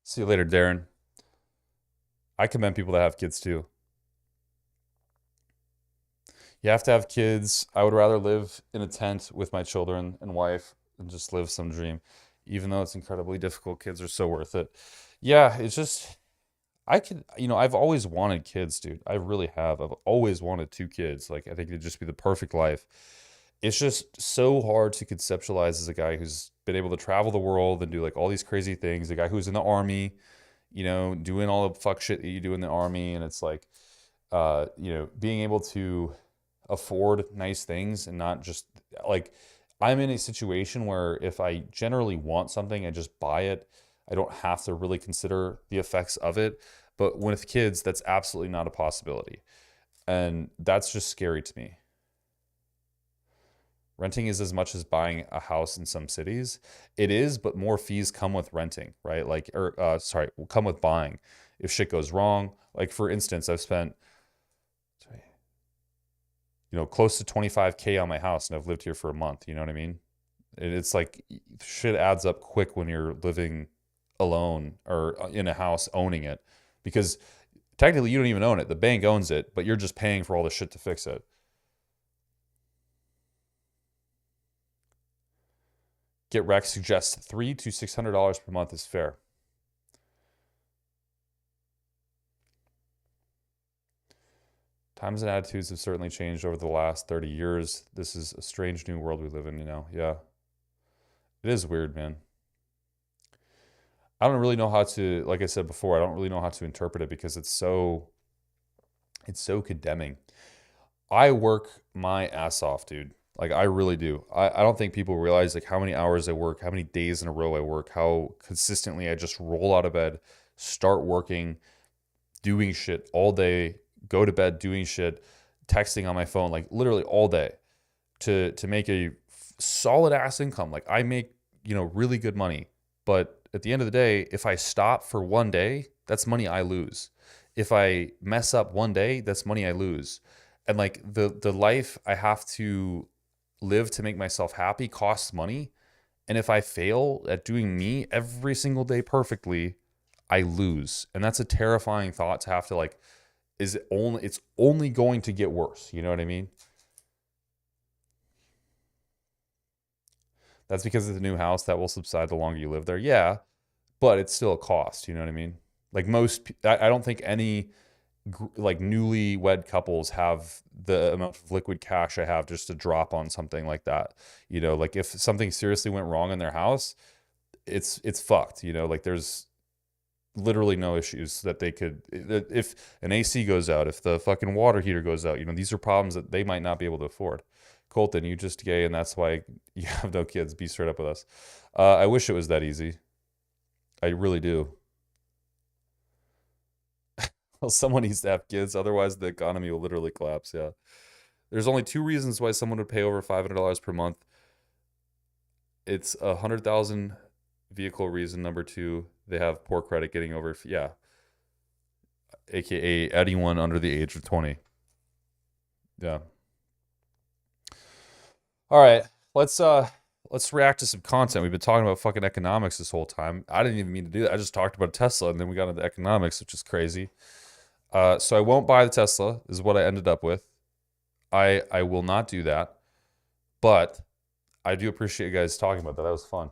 See you later, Darren. I commend people that have kids too. You have to have kids. I would rather live in a tent with my children and wife and just live some dream. Even though it's incredibly difficult, kids are so worth it. Yeah, it's just, I've always wanted kids, dude. I really have. I've always wanted 2 kids. Like, I think it'd just be the perfect life. It's just so hard to conceptualize as a guy who's been able to travel the world and do like all these crazy things. A guy who's in the army, doing all the fuck shit that you do in the army. And it's like, being able to afford nice things and not just like, I'm in a situation where if I generally want something, I just buy it. I don't have to really consider the effects of it. But with kids, that's absolutely not a possibility. And that's just scary to me. Renting is as much as buying a house in some cities. It is, but more fees come with renting, right? Like, will come with buying. If shit goes wrong, like for instance, you know, close to 25K on my house, and I've lived here for a month. You know what I mean? It's like shit adds up quick when you're living alone or in a house owning it, because technically you don't even own it. The bank owns it, but you're just paying for all the shit to fix it. Get Rex suggests $300 to $600 per month is fair. Times and attitudes have certainly changed over the last 30 years. This is a strange new world we live in, you know? Yeah. It is weird, man. I don't really know how to, like I said before, I don't really know how to interpret it because it's so condemning. I work my ass off, dude. Like, I really do. I don't think people realize like how many hours I work, how many days in a row I work, how consistently I just roll out of bed, start working, doing shit all day, go to bed doing shit, texting on my phone, like literally all day to make a solid ass income. Like, I make, you know, really good money. But at the end of the day, if I stop for one day, that's money I lose. If I mess up one day, that's money I lose. And like the life I have to live to make myself happy costs money. And if I fail at doing me every single day perfectly, I lose. And that's a terrifying thought to have to like, it's only going to get worse. You know what I mean? That's because it's a new house that will subside the longer you live there. Yeah, but it's still a cost. You know what I mean? Like I don't think any like newlywed couples have the amount of liquid cash I have just to drop on something like that. You know, like if something seriously went wrong in their house, it's fucked. You know, like there's literally no issues that they could, if an AC goes out, if the fucking water heater goes out, you know, these are problems that they might not be able to afford. Kolton, you just gay and that's why you have no kids. Be straight up with us. I wish it was that easy. I really do. Well, someone needs to have kids, otherwise the economy will literally collapse. Yeah. There's only two reasons why someone would pay over $500 per month. It's 100,000 vehicle reason. Number two, they have poor credit getting over. Yeah. AKA anyone under the age of 20. Yeah. All right. Let's react to some content. We've been talking about fucking economics this whole time. I didn't even mean to do that. I just talked about Tesla and then we got into economics, which is crazy. So I won't buy the Tesla is what I ended up with. I will not do that. But I do appreciate you guys talking about that. That was fun.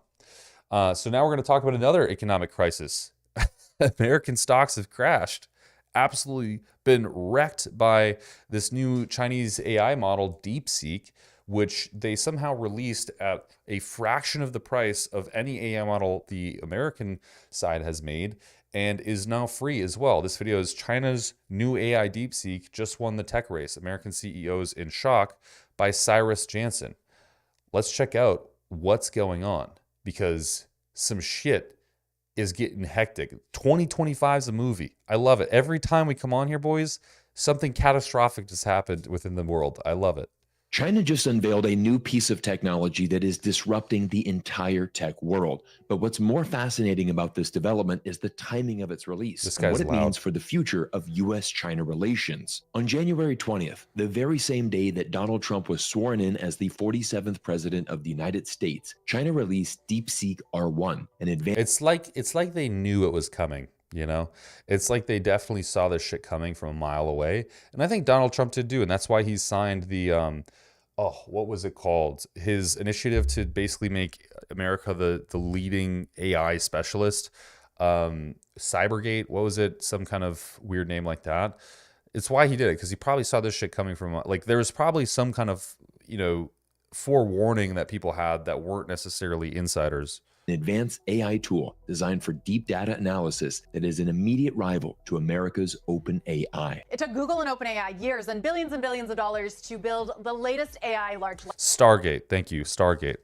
So now we're going to talk about another economic crisis. American stocks have crashed. Absolutely been wrecked by this new Chinese AI model, DeepSeek, which they somehow released at a fraction of the price of any AI model the American side has made, and is now free as well. This video is China's new AI DeepSeek just won the tech race. American CEOs in shock by Cyrus Jansen. Let's check out what's going on, because some shit is getting hectic. 2025 is a movie. I love it. Every time we come on here, boys, something catastrophic just happened within the world. I love it. China just unveiled a new piece of technology that is disrupting the entire tech world. But what's more fascinating about this development is the timing of its release and what it means for the future of US-China relations. On January 20th, the very same day that Donald Trump was sworn in as the 47th president of the United States, China released DeepSeek R1, an advanced... It's like they knew it was coming. You know, it's like they definitely saw this shit coming from a mile away. And I think Donald Trump did do. And that's why he signed the, what was it called? His initiative to basically make America the leading AI specialist. Cybergate, what was it? Some kind of weird name like that. It's why he did it, because he probably saw this shit coming from, like, there was probably some kind of, you know, forewarning that people had that weren't necessarily insiders. An advanced AI tool designed for deep data analysis that is an immediate rival to America's OpenAI. It took Google and OpenAI years and billions of dollars to build the latest AI large Stargate. Thank you, Stargate.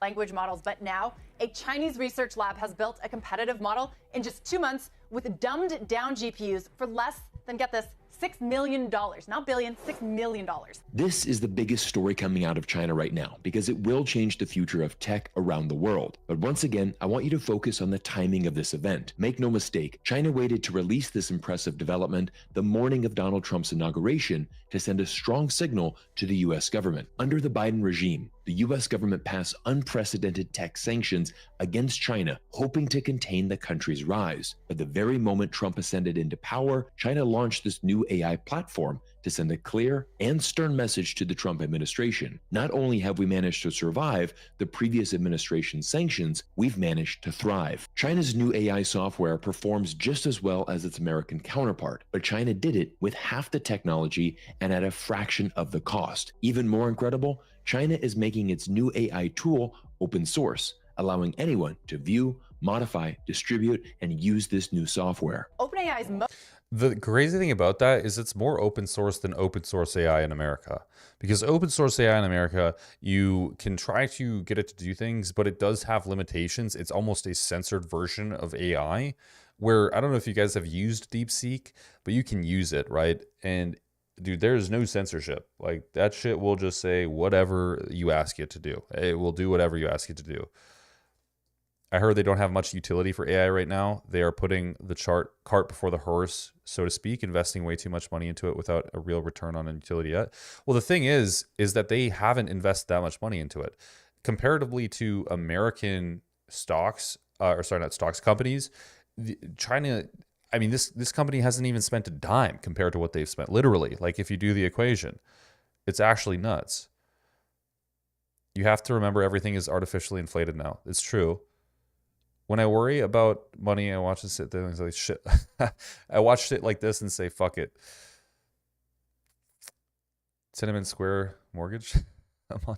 Language models, but now a Chinese research lab has built a competitive model in just 2 months with dumbed down GPUs for less than, get this, $6 million, not billion, $6 million. This is the biggest story coming out of China right now because it will change the future of tech around the world. But once again, I want you to focus on the timing of this event. Make no mistake, China waited to release this impressive development the morning of Donald Trump's inauguration to send a strong signal to the US government. Under the Biden regime, the US government passed unprecedented tech sanctions against China, hoping to contain the country's rise. But the very moment Trump ascended into power, China launched this new AI platform to send a clear and stern message to the Trump administration. Not only have we managed to survive the previous administration's sanctions, we've managed to thrive. China's new AI software performs just as well as its American counterpart, but China did it with half the technology and at a fraction of the cost. Even more incredible, China is making its new AI tool open source, allowing anyone to view, modify, distribute, and use this new software. OpenAI's The crazy thing about that is it's more open source than open source AI in America. Because open source AI in America, you can try to get it to do things, but it does have limitations. It's almost a censored version of AI, where I don't know if you guys have used DeepSeek, but you can use it, right? And dude, there's no censorship. Like, that shit will just say whatever you ask it to do. It will do whatever you ask it to do. I heard they don't have much utility for AI right now. They are putting the cart before the horse, so to speak, investing way too much money into it without a real return on utility yet. Well, the thing is that they haven't invested that much money into it. Comparatively to American stocks, companies, China, I mean, this company hasn't even spent a dime compared to what they've spent. Literally, like, if you do the equation, it's actually nuts. You have to remember everything is artificially inflated now. It's true. When I worry about money, I watch this sit there and say, shit. I watch shit like this and say, fuck it. Cinnamon Square Mortgage. I'm on.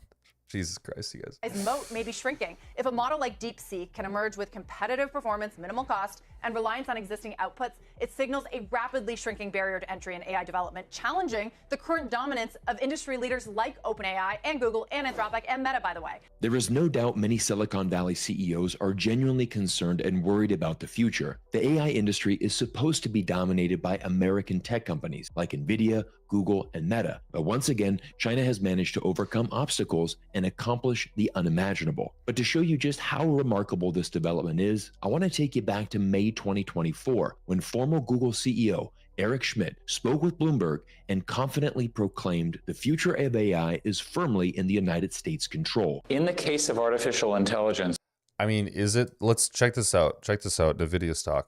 Jesus Christ, you guys. His moat may be shrinking. If a model like DeepSeek can emerge with competitive performance, minimal cost, and reliance on existing outputs, it signals a rapidly shrinking barrier to entry in AI development, challenging the current dominance of industry leaders like OpenAI and Google and Anthropic and Meta, by the way. There is no doubt many Silicon Valley CEOs are genuinely concerned and worried about the future. The AI industry is supposed to be dominated by American tech companies like NVIDIA, Google, and Meta. But once again, China has managed to overcome obstacles and accomplish the unimaginable. But to show you just how remarkable this development is, I want to take you back to May 2024, when former Google CEO Eric Schmidt spoke with Bloomberg and confidently proclaimed the future of AI is firmly in the United States' control. In the case of artificial intelligence, I mean, is it? Let's check this out. Check this out, NVIDIA stock.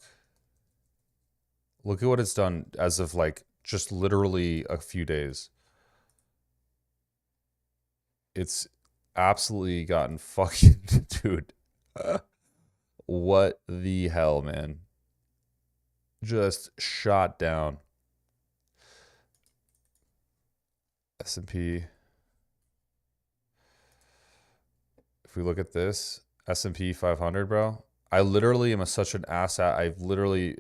Look at what it's done as of like just literally a few days. It's absolutely gotten fucking, dude. What the hell, man? Just shot down. S&P. If we look at this, S&P 500, bro. I literally am such an asshat. I've literally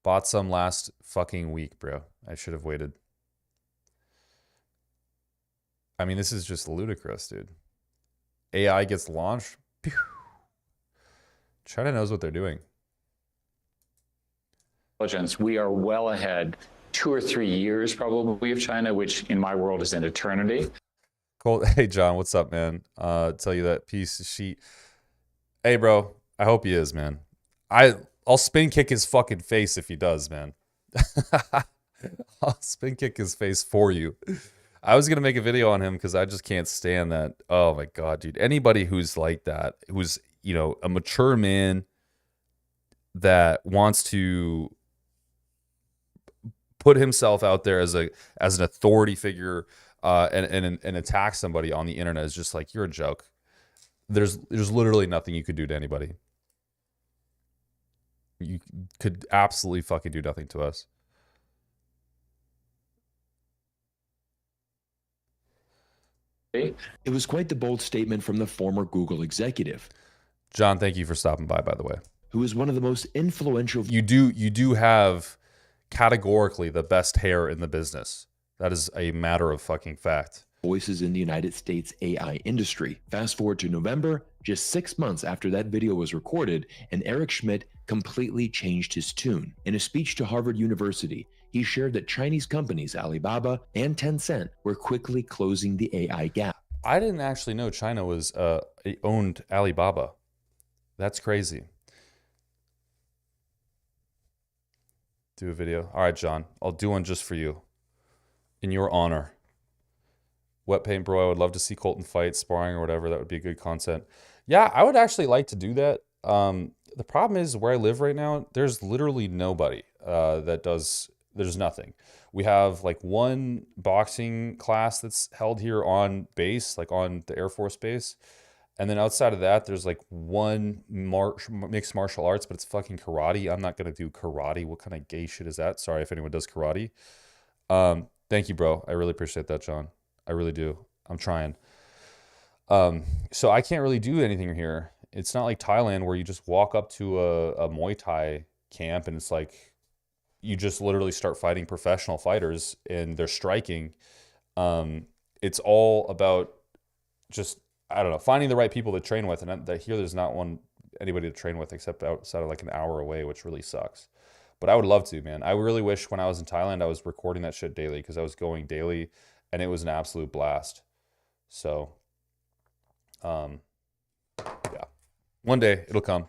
bought some last fucking week, bro. I should have waited. I mean, this is just ludicrous, dude. AI gets launched. Pew. China knows what they're doing. We are well ahead, 2 or 3 years probably of China, which in my world is an eternity. Cool. Hey, John, what's up, man? Tell you that piece of shit. Hey, bro, I hope he is, man. I'll spin kick his fucking face if he does, man. I'll spin kick his face for you. I was going to make a video on him because I just can't stand that. Oh, my God, dude. Anybody who's like that, who's, you know, a mature man that wants to put himself out there as an authority figure and attack somebody on the internet is just like, you're a joke. There's literally nothing you could do to anybody. You could absolutely fucking do nothing to us. It was quite the bold statement from the former Google executive. John, thank you for stopping by the way. Who is one of the most influential. You do have categorically the best hair in the business. That is a matter of fucking fact. Voices in the United States AI industry. Fast forward to November, just 6 months after that video was recorded, and Eric Schmidt completely changed his tune. In a speech to Harvard University, he shared that Chinese companies Alibaba and Tencent were quickly closing the AI gap. I didn't actually know China was owned Alibaba. That's crazy. Do a video. All right, John. I'll do one just for you. In your honor. Wet paint, bro. I would love to see Kolton fight, sparring, or whatever. That would be good content. Yeah, I would actually like to do that. The problem is where I live right now, there's literally nobody that does. There's nothing. We have like one boxing class that's held here on base, like on the Air Force base. And then outside of that, there's like one mixed martial arts, but it's fucking karate. I'm not going to do karate. What kind of gay shit is that? Sorry if anyone does karate. Thank you, bro. I really appreciate that, John. I really do. I'm trying. So I can't really do anything here. It's not like Thailand where you just walk up to a Muay Thai camp and it's like you just literally start fighting professional fighters and they're striking. It's all about just, I don't know, finding the right people to train with. And here there's not anybody to train with except outside of like an hour away, which really sucks. But I would love to, man. I really wish when I was in Thailand, I was recording that shit daily because I was going daily and it was an absolute blast. So, yeah, one day it'll come.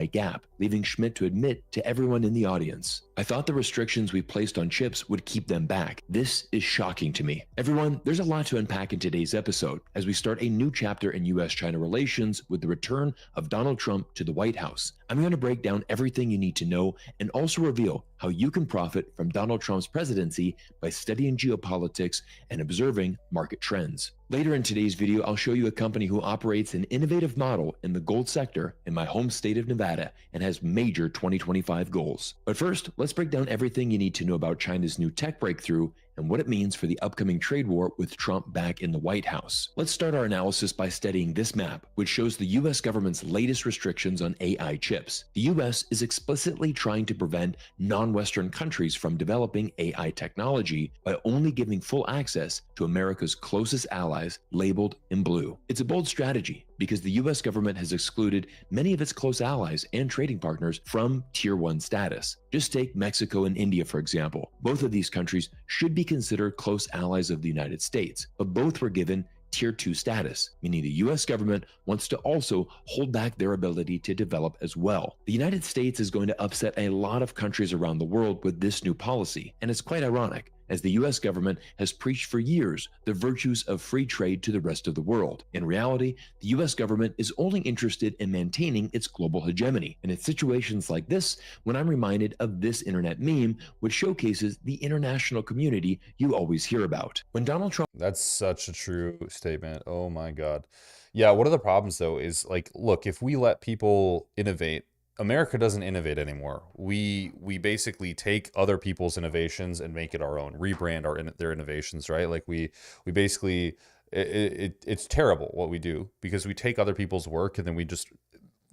A gap, leaving Schmidt to admit to everyone in the audience, "I thought the restrictions we placed on chips would keep them back. This is shocking to me." Everyone, there's a lot to unpack in today's episode as we start a new chapter in US-China relations with the return of Donald Trump to the White House. I'm going to break down everything you need to know and also reveal how you can profit from Donald Trump's presidency by studying geopolitics and observing market trends. Later in today's video, I'll show you a company who operates an innovative model in the gold sector in my home state of Nevada and has major 2025 goals. But first, let's break down everything you need to know about China's new tech breakthrough and what it means for the upcoming trade war with Trump back in the White House. Let's start our analysis by studying this map, which shows the US government's latest restrictions on AI chips. The US is explicitly trying to prevent non-Western countries from developing AI technology by only giving full access to America's closest allies labeled in blue. It's a bold strategy because the US government has excluded many of its close allies and trading partners from Tier 1 status. Just take Mexico and India, for example. Both of these countries should be considered close allies of the United States, but both were given Tier 2 status, meaning the US government wants to also hold back their ability to develop as well. The United States is going to upset a lot of countries around the world with this new policy, and it's quite ironic, as the US government has preached for years the virtues of free trade to the rest of the world. In reality, the US government is only interested in maintaining its global hegemony. And it's situations like this when I'm reminded of this internet meme, which showcases the international community you always hear about. When Donald Trump... That's such a true statement. Oh my God. Yeah, one of the problems though is like, look, if we let people innovate, America doesn't innovate anymore. We basically take other people's innovations and make it our own, rebrand their innovations, right? Like we basically, it's terrible what we do because we take other people's work and then we just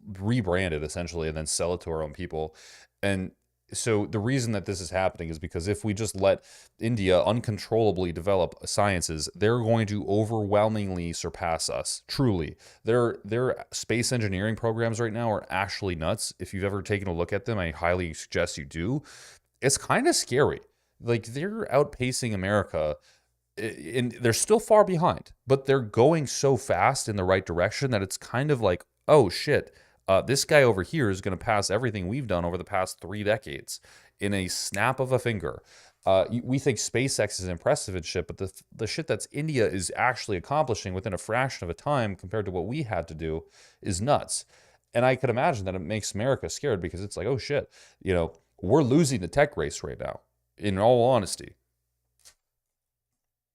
rebrand it essentially and then sell it to our own people. And so the reason that this is happening is because if we just let India uncontrollably develop sciences, they're going to overwhelmingly surpass us. Truly, their space engineering programs right now are actually nuts. If you've ever taken a look at them, I highly suggest you do. It's kind of scary. Like they're outpacing America, and they're still far behind, but they're going so fast in the right direction that it's kind of like, oh shit. This guy over here is going to pass everything we've done over the past 3 decades in a snap of a finger. We think SpaceX is impressive and shit, but the shit that's India is actually accomplishing within a fraction of a time compared to what we had to do is nuts. And I could imagine that it makes America scared because it's like, oh shit, you know, we're losing the tech race right now, in all honesty.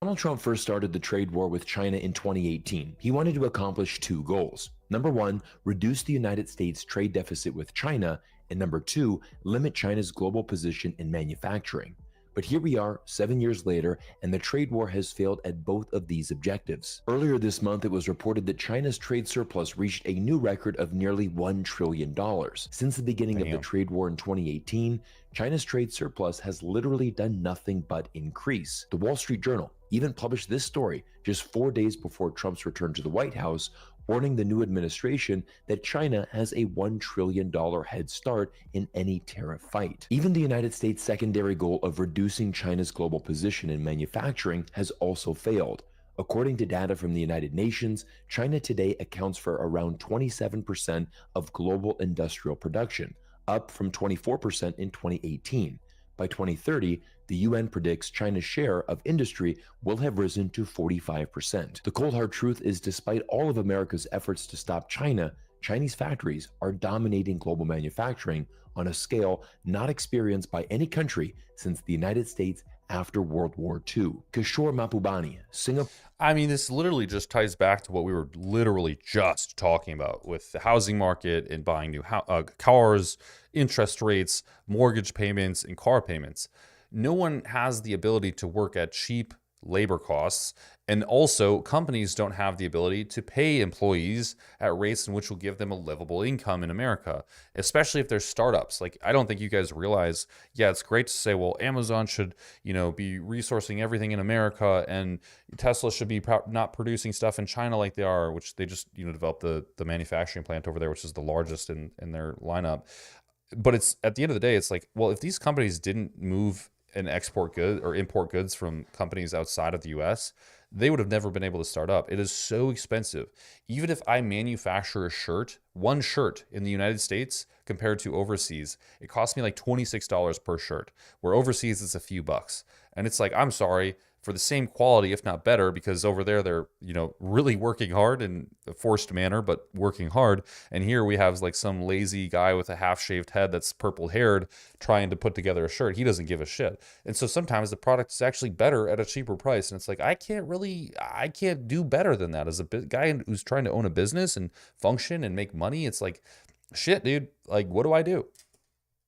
Donald Trump first started the trade war with China in 2018. He wanted to accomplish 2 goals. Number 1, reduce the United States trade deficit with China, and number 2, limit China's global position in manufacturing. But here we are 7 years later, and the trade war has failed at both of these objectives. Earlier this month, it was reported that China's trade surplus reached a new record of nearly $1 trillion. Since the beginning of the trade war in 2018, China's trade surplus has literally done nothing but increase. The Wall Street Journal even published this story just 4 days before Trump's return to the White House, warning the new administration that China has a $1 trillion head start in any tariff fight. Even the United States' secondary goal of reducing China's global position in manufacturing has also failed. According to data from the United Nations, China today accounts for around 27% of global industrial production, up from 24% in 2018. By 2030, the UN predicts China's share of industry will have risen to 45%. The cold hard truth is, despite all of America's efforts to stop China, Chinese factories are dominating global manufacturing on a scale not experienced by any country since the United States after World War II. Kishore Mahbubani, Singapore. I mean, this literally just ties back to what we were literally just talking about with the housing market and buying new cars, interest rates, mortgage payments, and car payments. No one has the ability to work at cheap labor costs, and also companies don't have the ability to pay employees at rates in which will give them a livable income in America, especially if they're startups. Like, I don't think you guys realize, yeah, it's great to say, well, Amazon should, be resourcing everything in America, and Tesla should be not producing stuff in China like they are, which they just, developed the manufacturing plant over there, which is the largest in their lineup. But it's, at the end of the day, it's like, well, if these companies didn't move and export goods or import goods from companies outside of the US, they would have never been able to start up. It is so expensive. Even if I manufacture a shirt, one shirt in the United States compared to overseas, it costs me like $26 per shirt, where overseas it's a few bucks. And it's like, I'm sorry, for the same quality, if not better, because over there they're, really working hard in a forced manner, but working hard. And here we have like some lazy guy with a half-shaved head that's purple-haired trying to put together a shirt. He doesn't give a shit. And so sometimes the product is actually better at a cheaper price. And it's like, I can't do better than that. As a guy who's trying to own a business and function and make money, it's like, shit, dude, like, what do I do?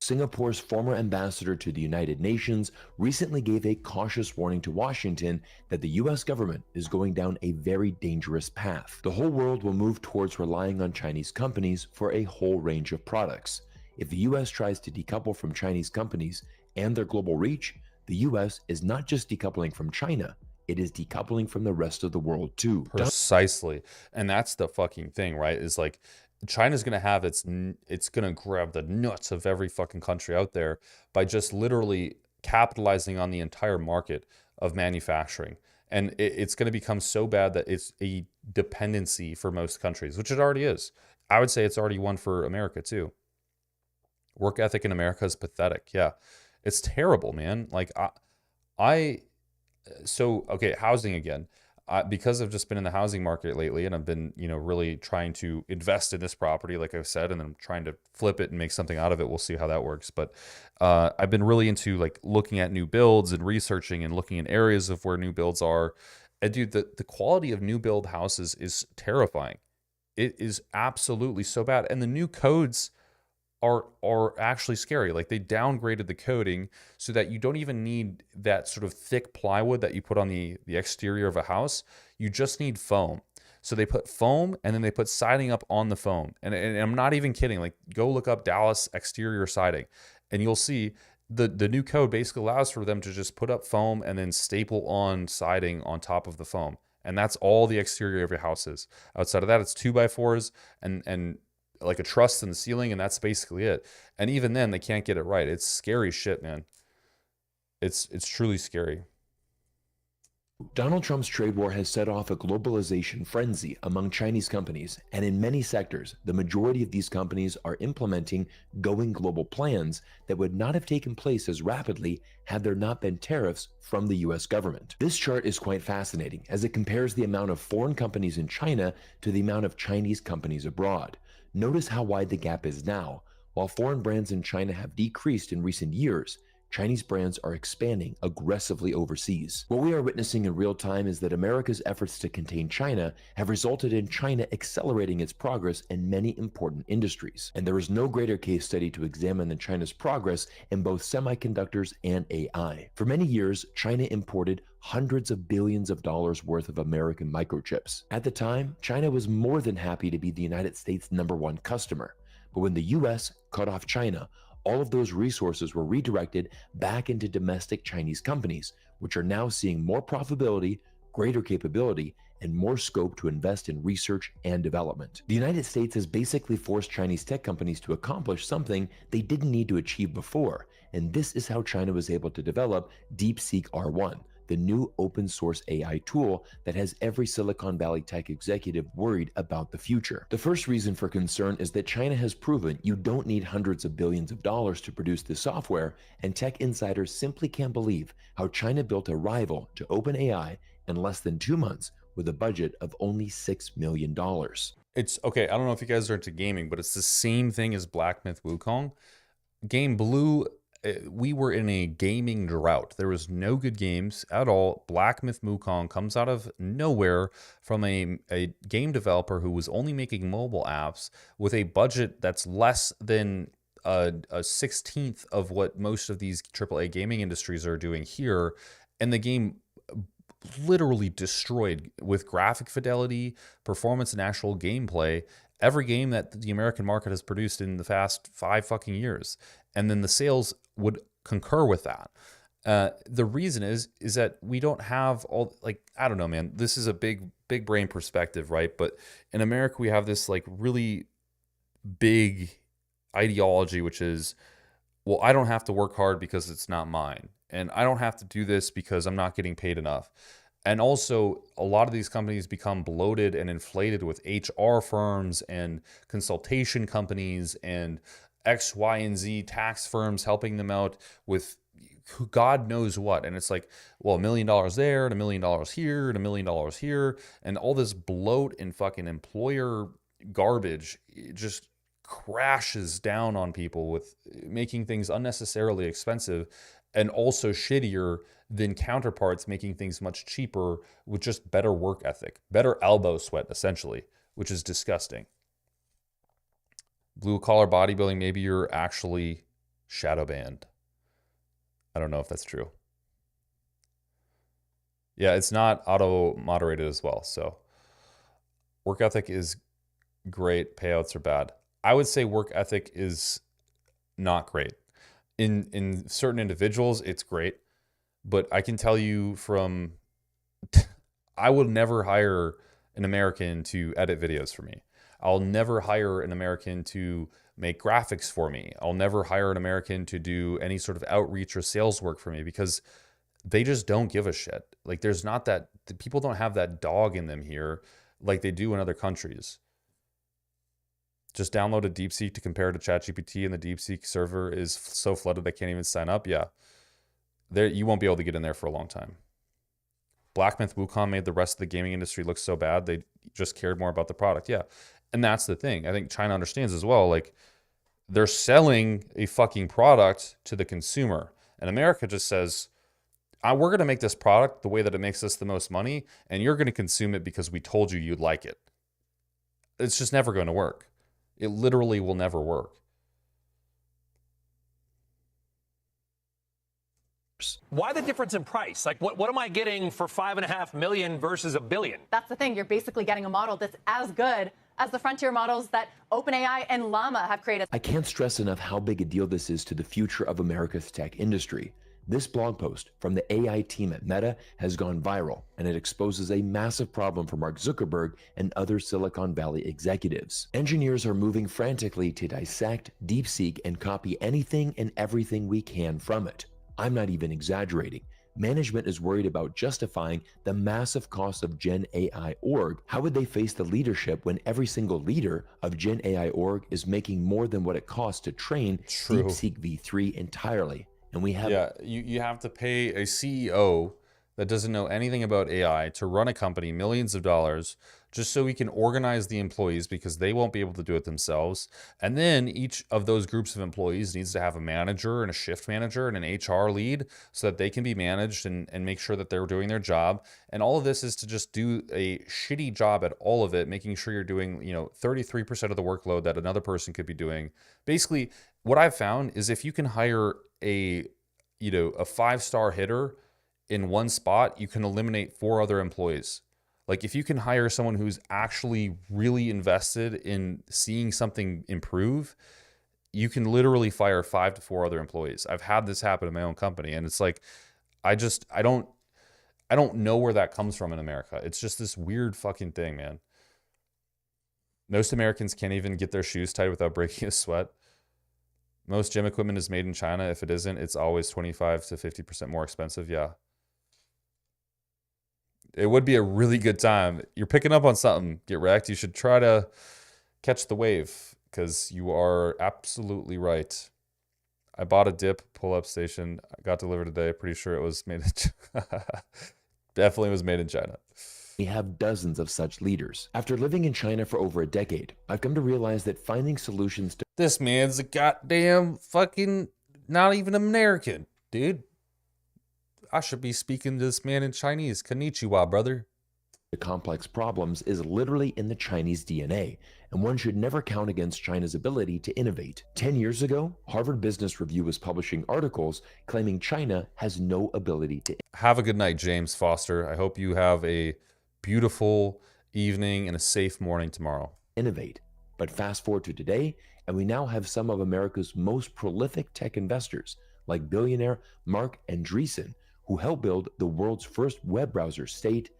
Singapore's former ambassador to the United Nations recently gave a cautious warning to Washington that the US government is going down a very dangerous path. The whole world will move towards relying on Chinese companies for a whole range of products. If the US tries to decouple from Chinese companies and their global reach, the US is not just decoupling from China, it is decoupling from the rest of the world too. Precisely. And that's the fucking thing, right? Is like, China's going to have it's going to grab the nuts of every fucking country out there by just literally capitalizing on the entire market of manufacturing. And it's going to become so bad that it's a dependency for most countries, which it already is. I would say it's already one for America too. Work ethic in America is pathetic. Yeah, it's terrible, man. Like okay, housing again. Because I've just been in the housing market lately, and I've been, really trying to invest in this property, like I've said, and then I'm trying to flip it and make something out of it. We'll see how that works. But I've been really into like looking at new builds and researching and looking in areas of where new builds are. And dude, the quality of new build houses is terrifying. It is absolutely so bad. And the new codes are actually scary. Like, they downgraded the coating so that you don't even need that sort of thick plywood that you put on the exterior of a house. You just need foam. So they put foam, and then they put siding up on the foam. And I'm not even kidding. Like, go look up Dallas exterior siding, and you'll see the new code basically allows for them to just put up foam and then staple on siding on top of the foam. And that's all the exterior of your house is. Outside of that, it's 2x4s and like a truss in the ceiling, and that's basically it. And even then, they can't get it right. It's scary shit, man. It's truly scary. Donald Trump's trade war has set off a globalization frenzy among Chinese companies, and in many sectors, the majority of these companies are implementing going global plans that would not have taken place as rapidly had there not been tariffs from the US government. This chart is quite fascinating as it compares the amount of foreign companies in China to the amount of Chinese companies abroad. Notice how wide the gap is now. While foreign brands in China have decreased in recent years, Chinese brands are expanding aggressively overseas. What we are witnessing in real time is that America's efforts to contain China have resulted in China accelerating its progress in many important industries. And there is no greater case study to examine than China's progress in both semiconductors and AI. For many years, China imported hundreds of billions of dollars worth of American microchips. At the time, China was more than happy to be the United States' #1 customer. But when the US cut off China, all of those resources were redirected back into domestic Chinese companies, which are now seeing more profitability, greater capability, and more scope to invest in research and development. The United States has basically forced Chinese tech companies to accomplish something they didn't need to achieve before, and this is how China was able to develop DeepSeek R1, the new open source AI tool that has every Silicon Valley tech executive worried about the future. The first reason for concern is that China has proven you don't need hundreds of billions of dollars to produce the software, and tech insiders simply can't believe how China built a rival to OpenAI in less than 2 months with a budget of only $6 million. It's okay. I don't know if you guys are into gaming, but it's the same thing as Black Myth Wukong. Game Blue, we were in a gaming drought. There was no good games at all. Black Myth Wukong comes out of nowhere from a game developer who was only making mobile apps with a budget that's less than a 16th of what most of these AAA gaming industries are doing here. And the game literally destroyed with graphic fidelity, performance, and actual gameplay every game that the American market has produced in the past 5 fucking years. And then the sales would concur with that. The reason is that we don't have all, like, I don't know, man, this is a big brain perspective, right? But in America, we have this like really big ideology, which is, well, I don't have to work hard because it's not mine. And I don't have to do this because I'm not getting paid enough. And also, a lot of these companies become bloated and inflated with HR firms and consultation companies and X, Y, and Z tax firms helping them out with God knows what. And it's like, well, $1 million there, and $1 million here, and $1 million here. And all this bloat and fucking employer garbage just crashes down on people with making things unnecessarily expensive and also shittier than counterparts making things much cheaper with just better work ethic, better elbow sweat, essentially, which is disgusting. Blue collar bodybuilding, maybe you're actually shadow banned. I don't know if that's true. Yeah, it's not auto moderated as well. So work ethic is great. Payouts are bad. I would say work ethic is not great. In certain individuals, it's great. But I can tell you from, I would never hire an American to edit videos for me. I'll never hire an American to make graphics for me. I'll never hire an American to do any sort of outreach or sales work for me because they just don't give a shit. Like there's not that, people don't have that dog in them here like they do in other countries. Just download a DeepSeek to compare to ChatGPT, and the DeepSeek server is so flooded I can't even sign up. Yeah. There, you won't be able to get in there for a long time. Black Myth Wukong made the rest of the gaming industry look so bad. They just cared more about the product. Yeah. And that's the thing. I think China understands as well. Like they're selling a fucking product to the consumer. And America just says, we're going to make this product the way that it makes us the most money. And you're going to consume it because we told you you'd like it. It's just never going to work. It literally will never work. Why the difference in price? Like, what am I getting for $5.5 million versus $1 billion? That's the thing. You're basically getting a model that's as good as the frontier models that OpenAI and Llama have created. I can't stress enough how big a deal this is to the future of America's tech industry. This blog post from the AI team at Meta has gone viral, and it exposes a massive problem for Mark Zuckerberg and other Silicon Valley executives. Engineers are moving frantically to dissect, DeepSeek, and copy anything and everything we can from it. I'm not even exaggerating. Management is worried about justifying the massive cost of Gen AI org. How would they face the leadership when every single leader of Gen AI org is making more than what it costs to train DeepSeek v3 entirely? And we have... Yeah, you have to pay a CEO that doesn't know anything about AI to run a company, millions of dollars, just so we can organize the employees because they won't be able to do it themselves. And then each of those groups of employees needs to have a manager and a shift manager and an HR lead so that they can be managed and make sure that they're doing their job. And all of this is to just do a shitty job at all of it, making sure you're doing, 33% of the workload that another person could be doing. Basically, what I've found is if you can hire a 5-star hitter in one spot, you can eliminate 4 other employees. Like if you can hire someone who's actually really invested in seeing something improve, you can literally fire 5 to 4 other employees. I've had this happen in my own company, and it's like, I I don't know where that comes from in America. It's just this weird fucking thing, man. Most Americans can't even get their shoes tied without breaking a sweat. Most gym equipment is made in China. If it isn't, it's always 25 to 50% more expensive. Yeah. It would be a really good time. You're picking up on something. Get wrecked. You should try to catch the wave because you are absolutely right. I bought a dip pull-up station. I got delivered today. Pretty sure it was made in definitely was made in China. We have dozens of such leaders. After living in China for over a decade, I've come to realize that finding solutions to this man's a goddamn fucking not even American, dude. I should be speaking to this man in Chinese. Konnichiwa, brother. complex problems is literally in the Chinese DNA, and one should never count against China's ability to innovate. 10 years ago, Harvard Business Review was publishing articles claiming China has no ability to have a good night, James Foster. I hope you have a beautiful evening and a safe morning tomorrow. Innovate. But fast forward to today, and we now have some of America's most prolific tech investors, like billionaire Marc Andreessen, who helped build the world's first web browser, state,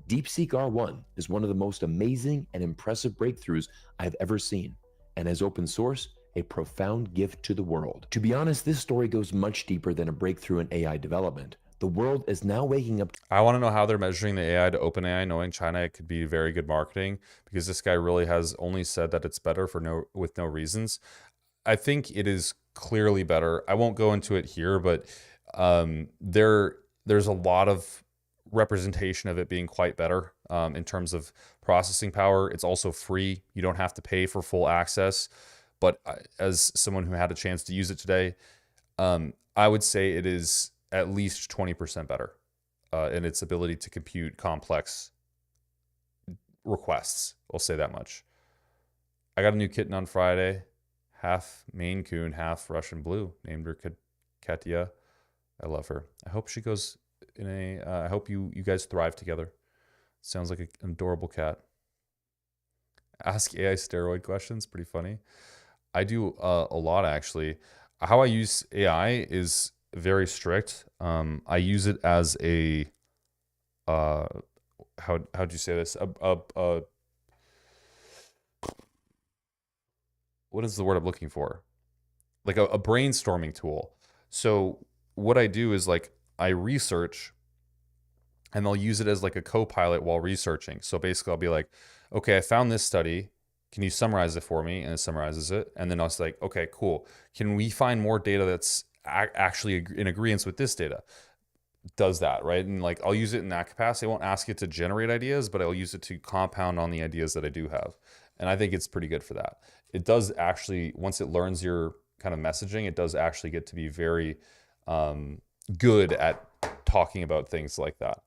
DeepSeek R1 is one of the most amazing and impressive breakthroughs I've ever seen, and as open source, a profound gift to the world. To be honest, this story goes much deeper than a breakthrough in AI development. The world is now waking up. I want to know how they're measuring the AI to OpenAI, knowing China, it could be very good marketing, because this guy really has only said that it's better for with no reasons. I think it is clearly better. I won't go into it here, but there's a lot of representation of it being quite better in terms of processing power. It's also free. You don't have to pay for full access. But as someone who had a chance to use it today, I would say it is at least 20% better in its ability to compute complex requests. I'll say that much. I got a new kitten on Friday, half Maine Coon, half Russian Blue. Named her Katya. I love her. I hope she goes in I hope you guys thrive together. Sounds like an adorable cat. Ask AI steroid questions. Pretty funny. I do a lot, actually. How I use AI is very strict. I use it as a how'd you say this? What is the word I'm looking for? Like a brainstorming tool. So what I do is, like, I research and I'll use it as like a co-pilot while researching. So basically I'll be like, okay, I found this study. Can you summarize it for me? And it summarizes it. And then I was like, okay, cool. Can we find more data that's actually in agreement with this data? Does that, right? And like, I'll use it in that capacity. I won't ask it to generate ideas, but I'll use it to compound on the ideas that I do have. And I think it's pretty good for that. It does actually, once it learns your kind of messaging, it does actually get to be very good at talking about things like that.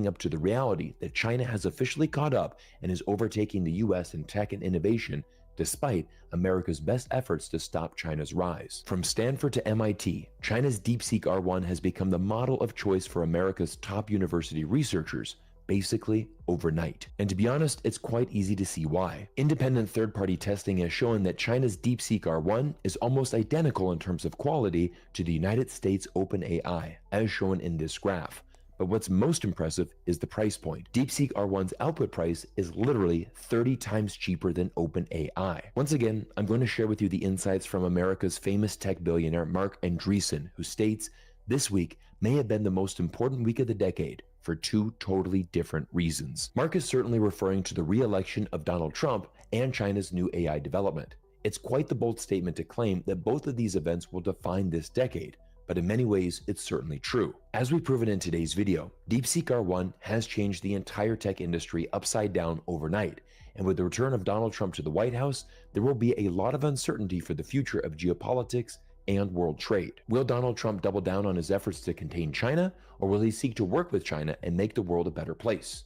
Up to the reality that China has officially caught up and is overtaking the US in tech and innovation, despite America's best efforts to stop China's rise. From Stanford to MIT, China's DeepSeek R1 has become the model of choice for America's top university researchers, basically overnight. And to be honest, it's quite easy to see why. Independent third-party testing has shown that China's DeepSeek R1 is almost identical in terms of quality to the United States OpenAI, as shown in this graph. But what's most impressive is the price point. DeepSeek R1's output price is literally 30 times cheaper than OpenAI. Once again, I'm going to share with you the insights from America's famous tech billionaire Marc Andreessen, who states, "This week may have been the most important week of the decade for two totally different reasons." Marc is certainly referring to the re-election of Donald Trump and China's new AI development. It's quite the bold statement to claim that both of these events will define this decade, but in many ways, it's certainly true. As we've proven in today's video, DeepSeek R1 has changed the entire tech industry upside down overnight. And with the return of Donald Trump to the White House, there will be a lot of uncertainty for the future of geopolitics and world trade. Will Donald Trump double down on his efforts to contain China, or will he seek to work with China and make the world a better place?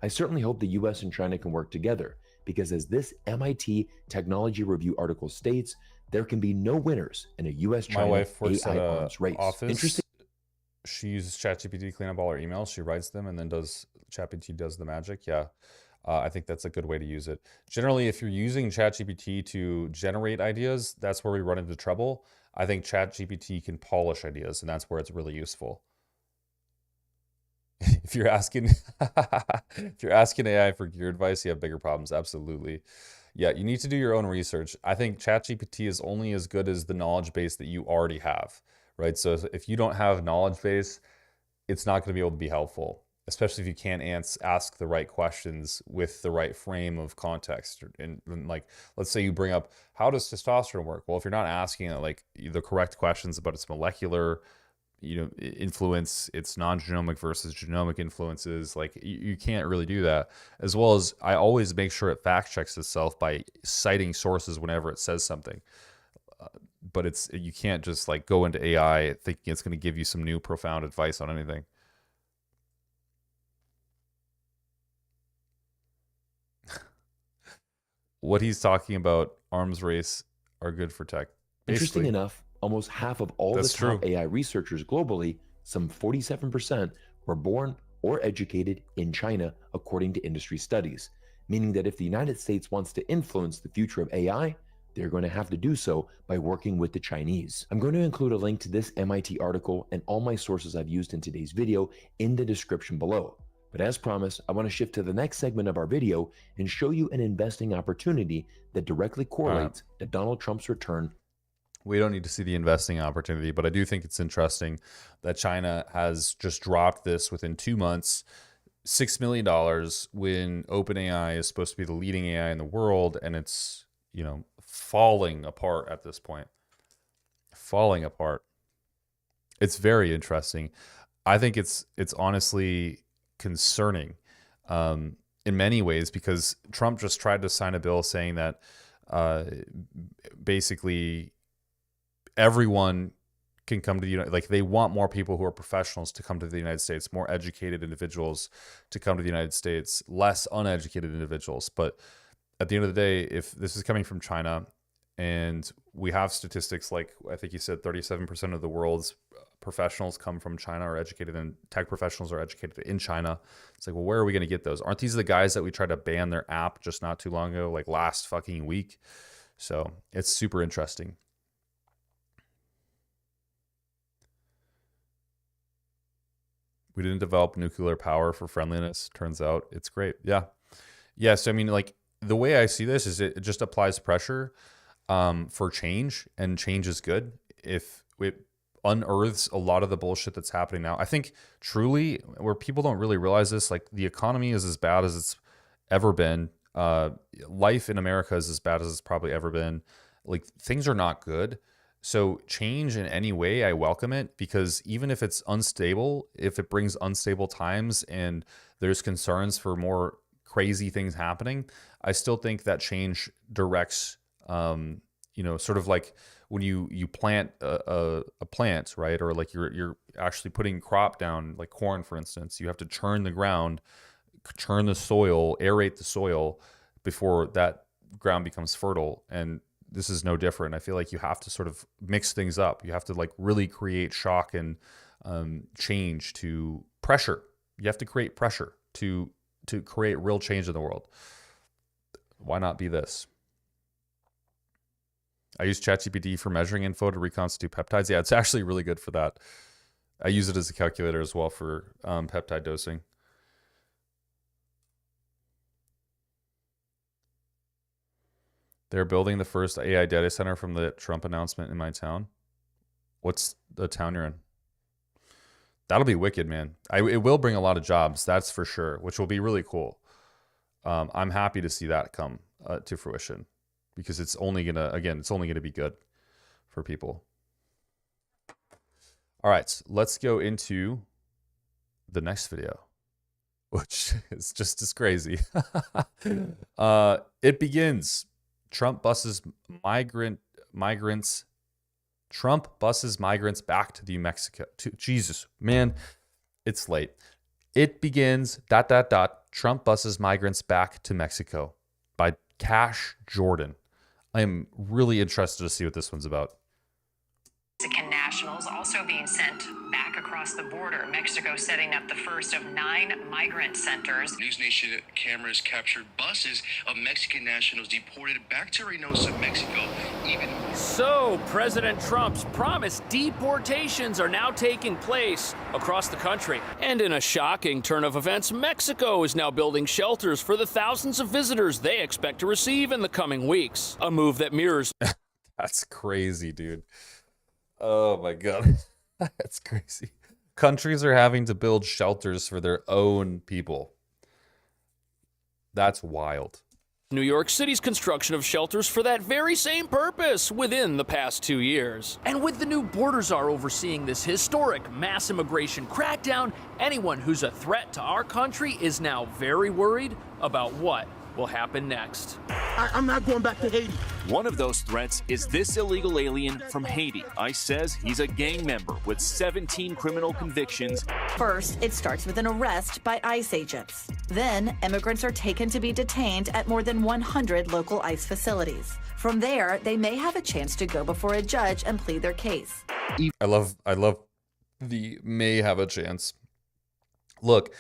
I certainly hope the US and China can work together, because as this MIT Technology Review article states, there can be no winners in a US-China AI arms race. Office. She uses ChatGPT to clean up all her emails. She writes them, and then ChatGPT does the magic. Yeah. I think that's a good way to use it. Generally, if you're using ChatGPT to generate ideas, that's where we run into trouble. I think ChatGPT can polish ideas, and that's where it's really useful. If you're asking AI for gear advice, you have bigger problems. Absolutely. Yeah, you need to do your own research. I think ChatGPT is only as good as the knowledge base that you already have, right? So if you don't have knowledge base, it's not going to be able to be helpful, especially if you can't ask the right questions with the right frame of context. And like, let's say you bring up, how does testosterone work? Well, if you're not asking it like the correct questions about its molecular, influence, its non-genomic versus genomic influences, like you can't really do that. As well as I always make sure it fact checks itself by citing sources whenever it says something. But you can't just like go into AI thinking it's going to give you some new profound advice on anything. What he's talking about, arms race are good for tech. Interesting enough, almost half of all the top AI researchers globally, some 47%, were born or educated in China, according to industry studies, meaning that if the United States wants to influence the future of AI, they're going to have to do so by working with the Chinese. I'm going to include a link to this MIT article and all my sources I've used in today's video in the description below. But as promised, I want to shift to the next segment of our video and show you an investing opportunity that directly correlates to Donald Trump's return. We don't need to see the investing opportunity, but I do think it's interesting that China has just dropped this within 2 months, $6 million, when OpenAI is supposed to be the leading AI in the world, and it's, falling apart at this point. Falling apart. It's very interesting. I think it's honestly concerning in many ways, because Trump just tried to sign a bill saying that basically everyone can come to the United, like they want more people who are professionals to come to the United States, more educated individuals to come to the United States, less uneducated individuals. But at the end of the day, if this is coming from China, and we have statistics like, I think you said 37% of the world's professionals come from China, or educated, and tech professionals are educated in China. It's like, well, where are we going to get those? Aren't these the guys that we tried to ban their app just not too long ago, like last fucking week? So it's super interesting. We didn't develop nuclear power for friendliness. Turns out it's great. Yeah. Yes. I mean, like the way I see this is it just applies pressure for change, and change is good. If it unearths a lot of the bullshit that's happening now, I think truly, where people don't really realize this, like the economy is as bad as it's ever been. Life in America is as bad as it's probably ever been. Like things are not good. So change in any way, I welcome it, because even if it's unstable, if it brings unstable times and there's concerns for more crazy things happening, I still think that change directs, sort of like when you plant a plant, right? Or like you're actually putting crop down, like corn, for instance, you have to churn the ground, churn the soil, aerate the soil before that ground becomes fertile. And this is no different. I feel like you have to sort of mix things up. You have to like really create shock and change to pressure. You have to create pressure to create real change in the world. Why not be this? I use ChatGPT for measuring info to reconstitute peptides. Yeah, it's actually really good for that. I use it as a calculator as well for peptide dosing. They're building the first AI data center from the Trump announcement in my town. What's the town you're in? That'll be wicked, man. It will bring a lot of jobs, that's for sure, which will be really cool. I'm happy to see that come to fruition, because it's only gonna be good for people. All right, let's go into the next video, which is just as crazy. It begins. Trump buses migrants. Trump buses migrants back to the Mexico. Jesus, man, it's late. It begins. ... Trump buses migrants back to Mexico, by Cash Jordan. I am really interested to see what this one's about. Mexican nationals also being sent back across across the border. Mexico setting up the first of 9 migrant centers. News Nation cameras captured buses of Mexican nationals deported back to Reynosa, Mexico. So, President Trump's promised deportations are now taking place across the country. And in a shocking turn of events, Mexico is now building shelters for the thousands of visitors they expect to receive in the coming weeks. A move that mirrors... That's crazy, dude. Oh my God. That's crazy. Countries are having to build shelters for their own people. That's wild. New York City's construction of shelters for that very same purpose within the past 2 years. And with the new border czar overseeing this historic mass immigration crackdown, anyone who's a threat to our country is now very worried about what will happen next. I'm not going back to Haiti. One of those threats is this illegal alien from Haiti. ICE says he's a gang member with 17 criminal convictions. First, it starts with an arrest by ICE agents. Then, immigrants are taken to be detained at more than 100 local ICE facilities. From there, they may have a chance to go before a judge and plead their case. I love the may have a chance. Look,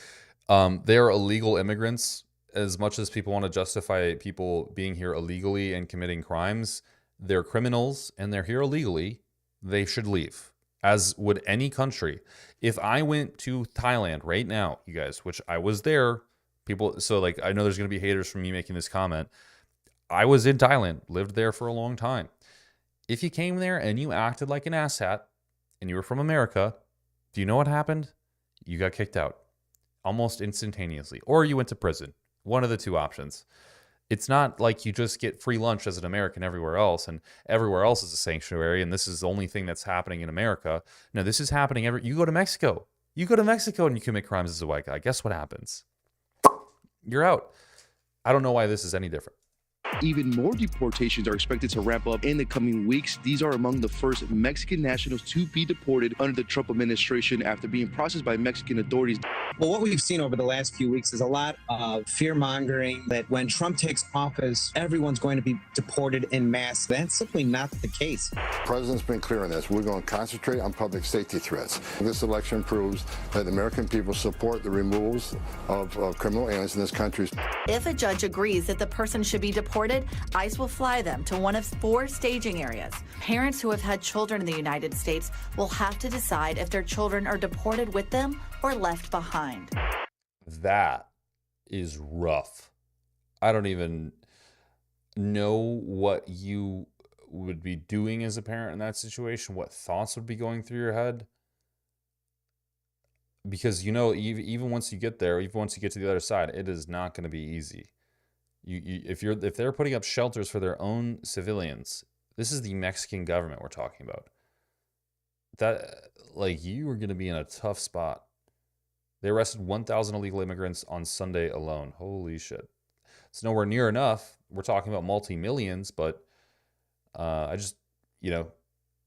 they are illegal immigrants. As much as people want to justify people being here illegally and committing crimes, they're criminals and they're here illegally. They should leave, as would any country. If I went to Thailand right now, you guys, which I was there, people, so like, I know there's going to be haters from me making this comment. I was in Thailand, lived there for a long time. If you came there and you acted like an asshat and you were from America, do you know what happened? You got kicked out almost instantaneously, or you went to prison. One of the two options. It's not like you just get free lunch as an American everywhere else, and everywhere else is a sanctuary, and this is the only thing that's happening in America. No, this is happening you go to Mexico. You go to Mexico and you commit crimes as a white guy. Guess what happens? You're out. I don't know why this is any different. Even more deportations are expected to ramp up in the coming weeks. These are among the first Mexican nationals to be deported under the Trump administration after being processed by Mexican authorities. Well, what we've seen over the last few weeks is a lot of fear-mongering that when Trump takes office, everyone's going to be deported en masse. That's simply not the case. The president's been clear on this. We're going to concentrate on public safety threats. This election proves that the American people support the removals of criminal aliens in this country. If a judge agrees that the person should be deported, ICE will fly them to one of 4 staging areas. Parents who have had children in the United States will have to decide if their children are deported with them or left behind. That is rough. I don't even know what you would be doing as a parent in that situation, what thoughts would be going through your head. Because, you know, even once you get there, even once you get to the other side, it is not going to be easy. If they're putting up shelters for their own civilians, this is the Mexican government we're talking about. That, like, you are going to be in a tough spot. They arrested 1,000 illegal immigrants on Sunday alone. Holy shit. It's nowhere near enough. We're talking about multi-millions, but I just, you know,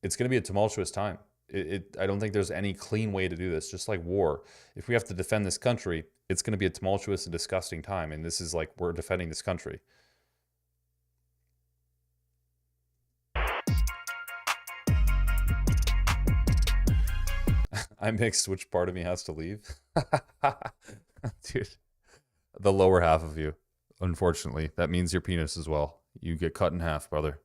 it's going to be a tumultuous time. I don't think there's any clean way to do this, just like war. If we have to defend this country, it's going to be a tumultuous and disgusting time, and this is like we're defending this country. I'm mixed. Which part of me has to leave? Dude, the lower half of you, unfortunately. That means your penis as well. You get cut in half, brother.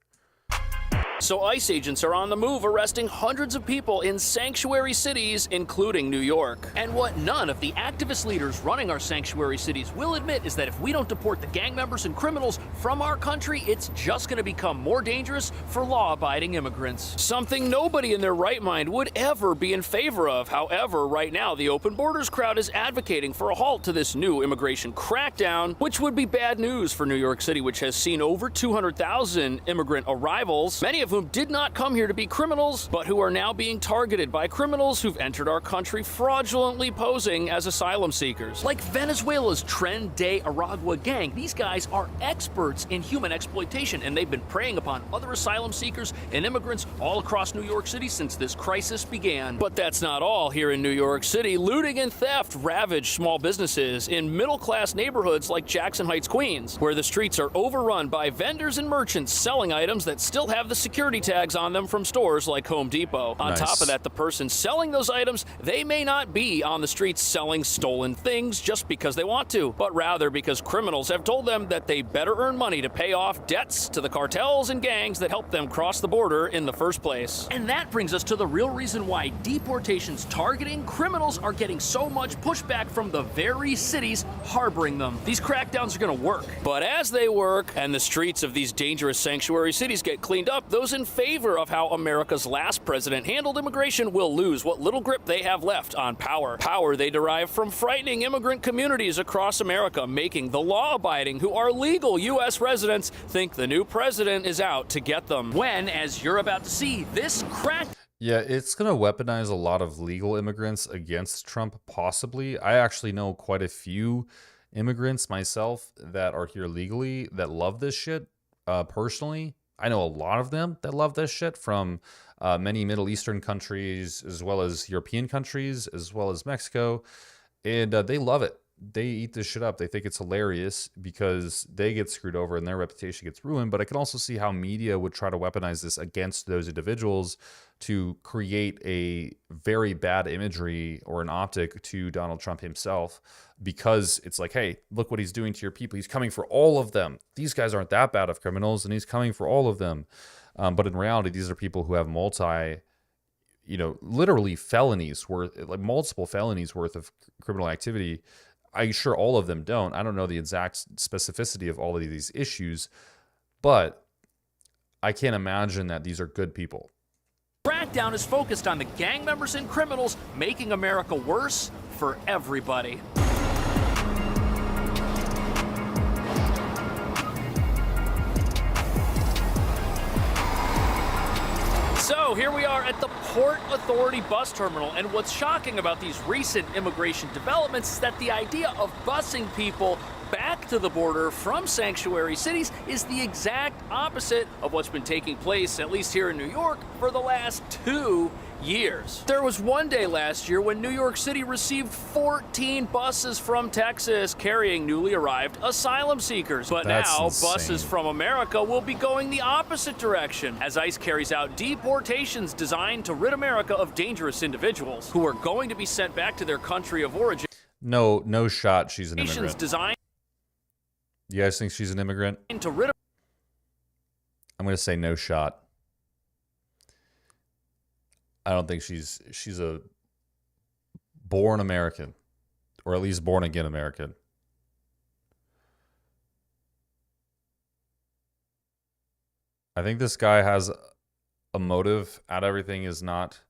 So ICE agents are on the move, arresting hundreds of people in sanctuary cities, including New York. And what none of the activist leaders running our sanctuary cities will admit is that if we don't deport the gang members and criminals from our country, it's just going to become more dangerous for law-abiding immigrants. Something nobody in their right mind would ever be in favor of. However, right now, the Open Borders crowd is advocating for a halt to this new immigration crackdown, which would be bad news for New York City, which has seen over 200,000 immigrant arrivals, many of whom did not come here to be criminals, but who are now being targeted by criminals who've entered our country fraudulently posing as asylum seekers. Like Venezuela's Tren de Aragua gang, these guys are experts in human exploitation, and they've been preying upon other asylum seekers and immigrants all across New York City since this crisis began. But that's not all. Here in New York City, looting and theft ravage small businesses in middle-class neighborhoods like Jackson Heights, Queens, where the streets are overrun by vendors and merchants selling items that still have the security security tags on them from stores like Home Depot. On top of that, the person selling those items, they may not be on the streets selling stolen things just because they want to, but rather because criminals have told them that they better earn money to pay off debts to the cartels and gangs that helped them cross the border in the first place. And that brings us to the real reason why deportations targeting criminals are getting so much pushback from the very cities harboring them. These crackdowns are going to work. But as they work and the streets of these dangerous sanctuary cities get cleaned up, those in favor of how America's last president handled immigration will lose what little grip they have left on power. Power they derive from frightening immigrant communities across America, making the law-abiding who are legal U.S. residents think the new president is out to get them. When, as you're about to see, this crack... Yeah, it's going to weaponize a lot of legal immigrants against Trump, possibly. I actually know quite a few immigrants myself that are here legally that love this shit, personally. I know a lot of them that love this shit from many Middle Eastern countries, as well as European countries, as well as Mexico. And they love it. They eat this shit up. They think it's hilarious because they get screwed over and their reputation gets ruined. But I can also see how media would try to weaponize this against those individuals to create a very bad imagery or an optic to Donald Trump himself, because it's like, hey, look what he's doing to your people. He's coming for all of them. These guys aren't that bad of criminals, and he's coming for all of them. But in reality, these are people who have literally felonies worth, like multiple felonies worth of criminal activity. I'm sure all of them don't. I don't know the exact specificity of all of these issues, but I can't imagine that these are good people. Crackdown is focused on the gang members and criminals, making America worse for everybody. So here we are at the Port Authority bus terminal, and what's shocking about these recent immigration developments is that the idea of busing people back to the border from sanctuary cities is the exact opposite of what's been taking place, at least here in New York, for the last 2 years. There was one day last year when New York City received 14 buses from Texas carrying newly arrived asylum seekers. But That's now insane. buses from America will be going the opposite direction as ICE carries out deportations designed to rid America of dangerous individuals who are going to be sent back to their country of origin. No shot she's an immigrant. Designed You guys think she's an immigrant? to rid I'm going to say no shot. I don't think she's a born American, or at least born again American. I think this guy has a motive out of everything. Is not,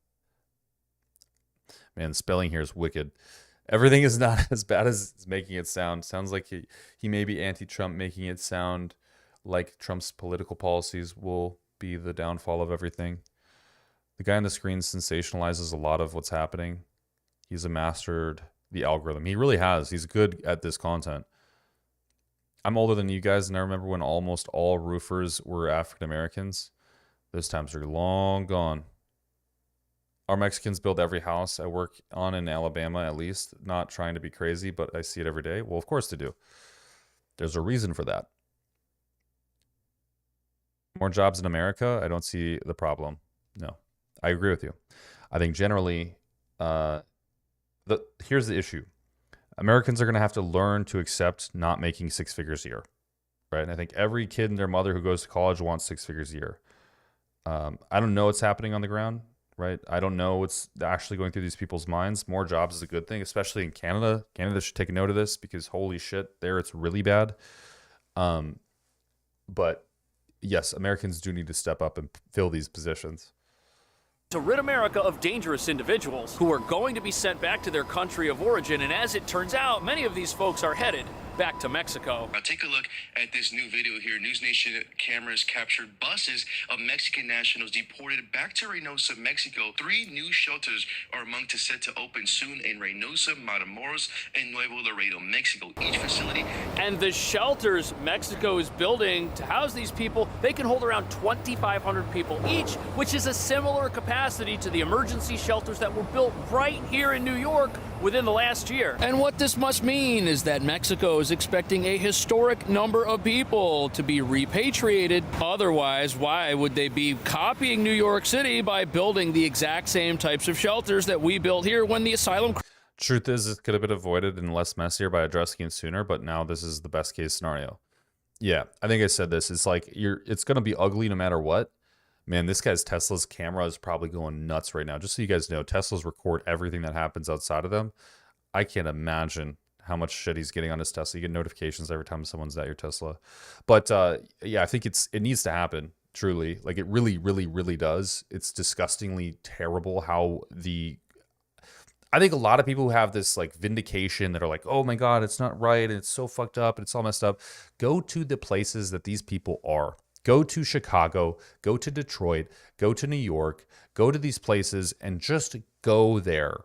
man, spelling here is wicked. Everything is not as bad as it's making it sound. Sounds like he may be anti-Trump, making it sound like Trump's political policies will be the downfall of everything. The guy on the screen sensationalizes a lot of what's happening. He's mastered the algorithm. He really has. He's good at this content. I'm older than you guys, and I remember when almost all roofers were African Americans. Those times are long gone. Our Mexicans build every house I work on in Alabama, at least. Not trying to be crazy, but I see it every day. Well, of course they do. There's a reason for that. More jobs in America, I don't see the problem. No, I agree with you. I think generally, here's the issue. Americans are going to have to learn to accept not making 6 figures a year, right? And I think every kid and their mother who goes to college wants 6 figures a year. I don't know what's happening on the ground, right? I don't know what's actually going through these people's minds. More jobs is a good thing, especially in Canada. Canada should take a note of this because holy shit, there it's really bad. But yes, Americans do need to step up and fill these positions. To rid America of dangerous individuals who are going to be sent back to their country of origin. And as it turns out, many of these folks are headed back to Mexico. Now take a look at this new video here. News Nation cameras captured buses of Mexican nationals deported back to Reynosa, Mexico. 3 new shelters are among to set to open soon in Reynosa, Matamoros, and Nuevo Laredo, Mexico. Each facility. And the shelters Mexico is building to house these people, they can hold around 2,500 people each, which is a similar capacity to the emergency shelters that were built right here in New York within the last year. And what this must mean is that Mexico is expecting a historic number of people to be repatriated. Otherwise, why would they be copying New York City by building the exact same types of shelters that we built here when the asylum... Truth is, it could have been avoided and less messier by addressing it sooner, but now this is the best case scenario. Yeah, I think I said this. It's like, it's going to be ugly no matter what. Man, this guy's Tesla's camera is probably going nuts right now. Just so you guys know, Teslas record everything that happens outside of them. I can't imagine how much shit he's getting on his Tesla. You get notifications every time someone's at your Tesla. But yeah, I think it needs to happen, truly. Like, it really, really, really does. It's disgustingly terrible how I think a lot of people who have this like vindication that are like, oh my God, it's not right, and it's so fucked up, and it's all messed up. Go to the places that these people are. Go to Chicago, go to Detroit, go to New York, go to these places and just go there.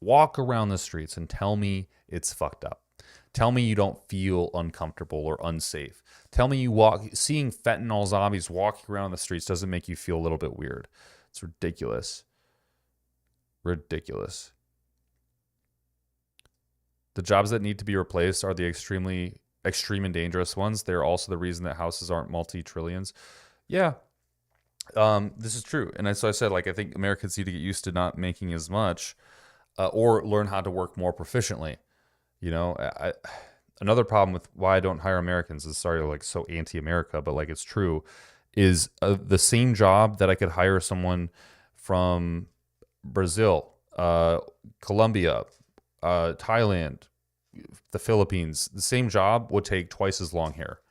Walk around the streets and tell me it's fucked up. Tell me you don't feel uncomfortable or unsafe. Tell me seeing fentanyl zombies walking around the streets doesn't make you feel a little bit weird. It's ridiculous. Ridiculous. The jobs that need to be replaced are the extreme and dangerous ones. They're also the reason that houses aren't multi-trillions. Yeah, this is true. And so I said, like, I think Americans need to get used to not making as much or learn how to work more proficiently. You know, another problem with why I don't hire Americans is, sorry, like, so anti-America, but like, it's true, is the same job that I could hire someone from Brazil, Colombia, Thailand, the Philippines, the same job would take twice as long here.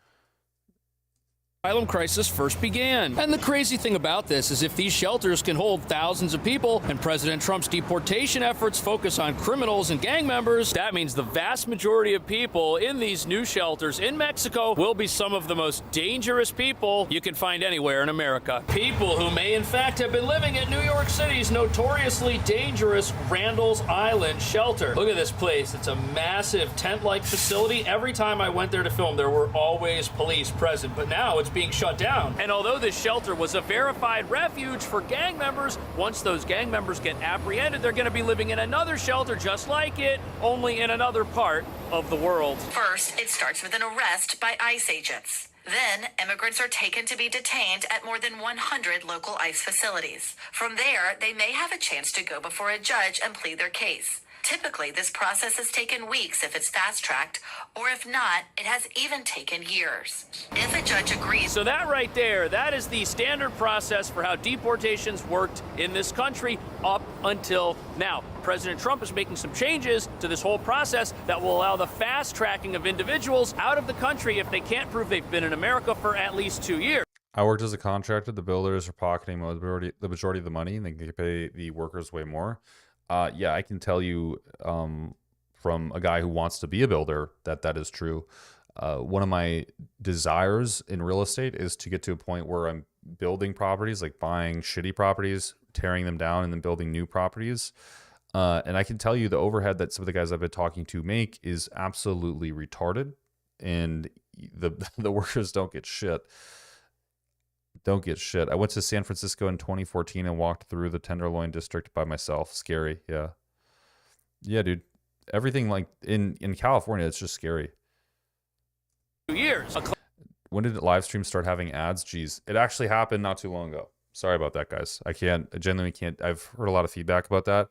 Asylum crisis first began. And the crazy thing about this is if these shelters can hold thousands of people and President Trump's deportation efforts focus on criminals and gang members, that means the vast majority of people in these new shelters in Mexico will be some of the most dangerous people you can find anywhere in America. People who may in fact have been living at New York City's notoriously dangerous Randall's Island shelter. Look at this place. It's a massive tent-like facility. Every time I went there to film, there were always police present, but now it's being shut down. And although this shelter was a verified refuge for gang members, once those gang members get apprehended, they're going to be living in another shelter just like it, only in another part of the world. First, it starts with an arrest by ICE agents. Then, immigrants are taken to be detained at more than 100 local ICE facilities. From there, they may have a chance to go before a judge and plead their case. Typically, this process has taken weeks if it's fast-tracked, or if not, it has even taken years. If a judge agrees... So that right there, that is the standard process for how deportations worked in this country up until now. President Trump is making some changes to this whole process that will allow the fast-tracking of individuals out of the country if they can't prove they've been in America for at least 2 years. I worked as a contractor. The builders are pocketing the majority of the money, and they can pay the workers way more. Yeah, I can tell you from a guy who wants to be a builder that is true. One of my desires in real estate is to get to a point where I'm building properties, like buying shitty properties, tearing them down, and then building new properties. And I can tell you the overhead that some of the guys I've been talking to make is absolutely retarded, and the workers don't get shit. Don't get shit. I went to San Francisco in 2014 and walked through the Tenderloin district by myself. Scary. Yeah. Yeah, dude. Everything like in California, it's just scary. 2 years. When did live streams start having ads? Geez, it actually happened not too long ago. Sorry about that, guys. I genuinely can't. I've heard a lot of feedback about that.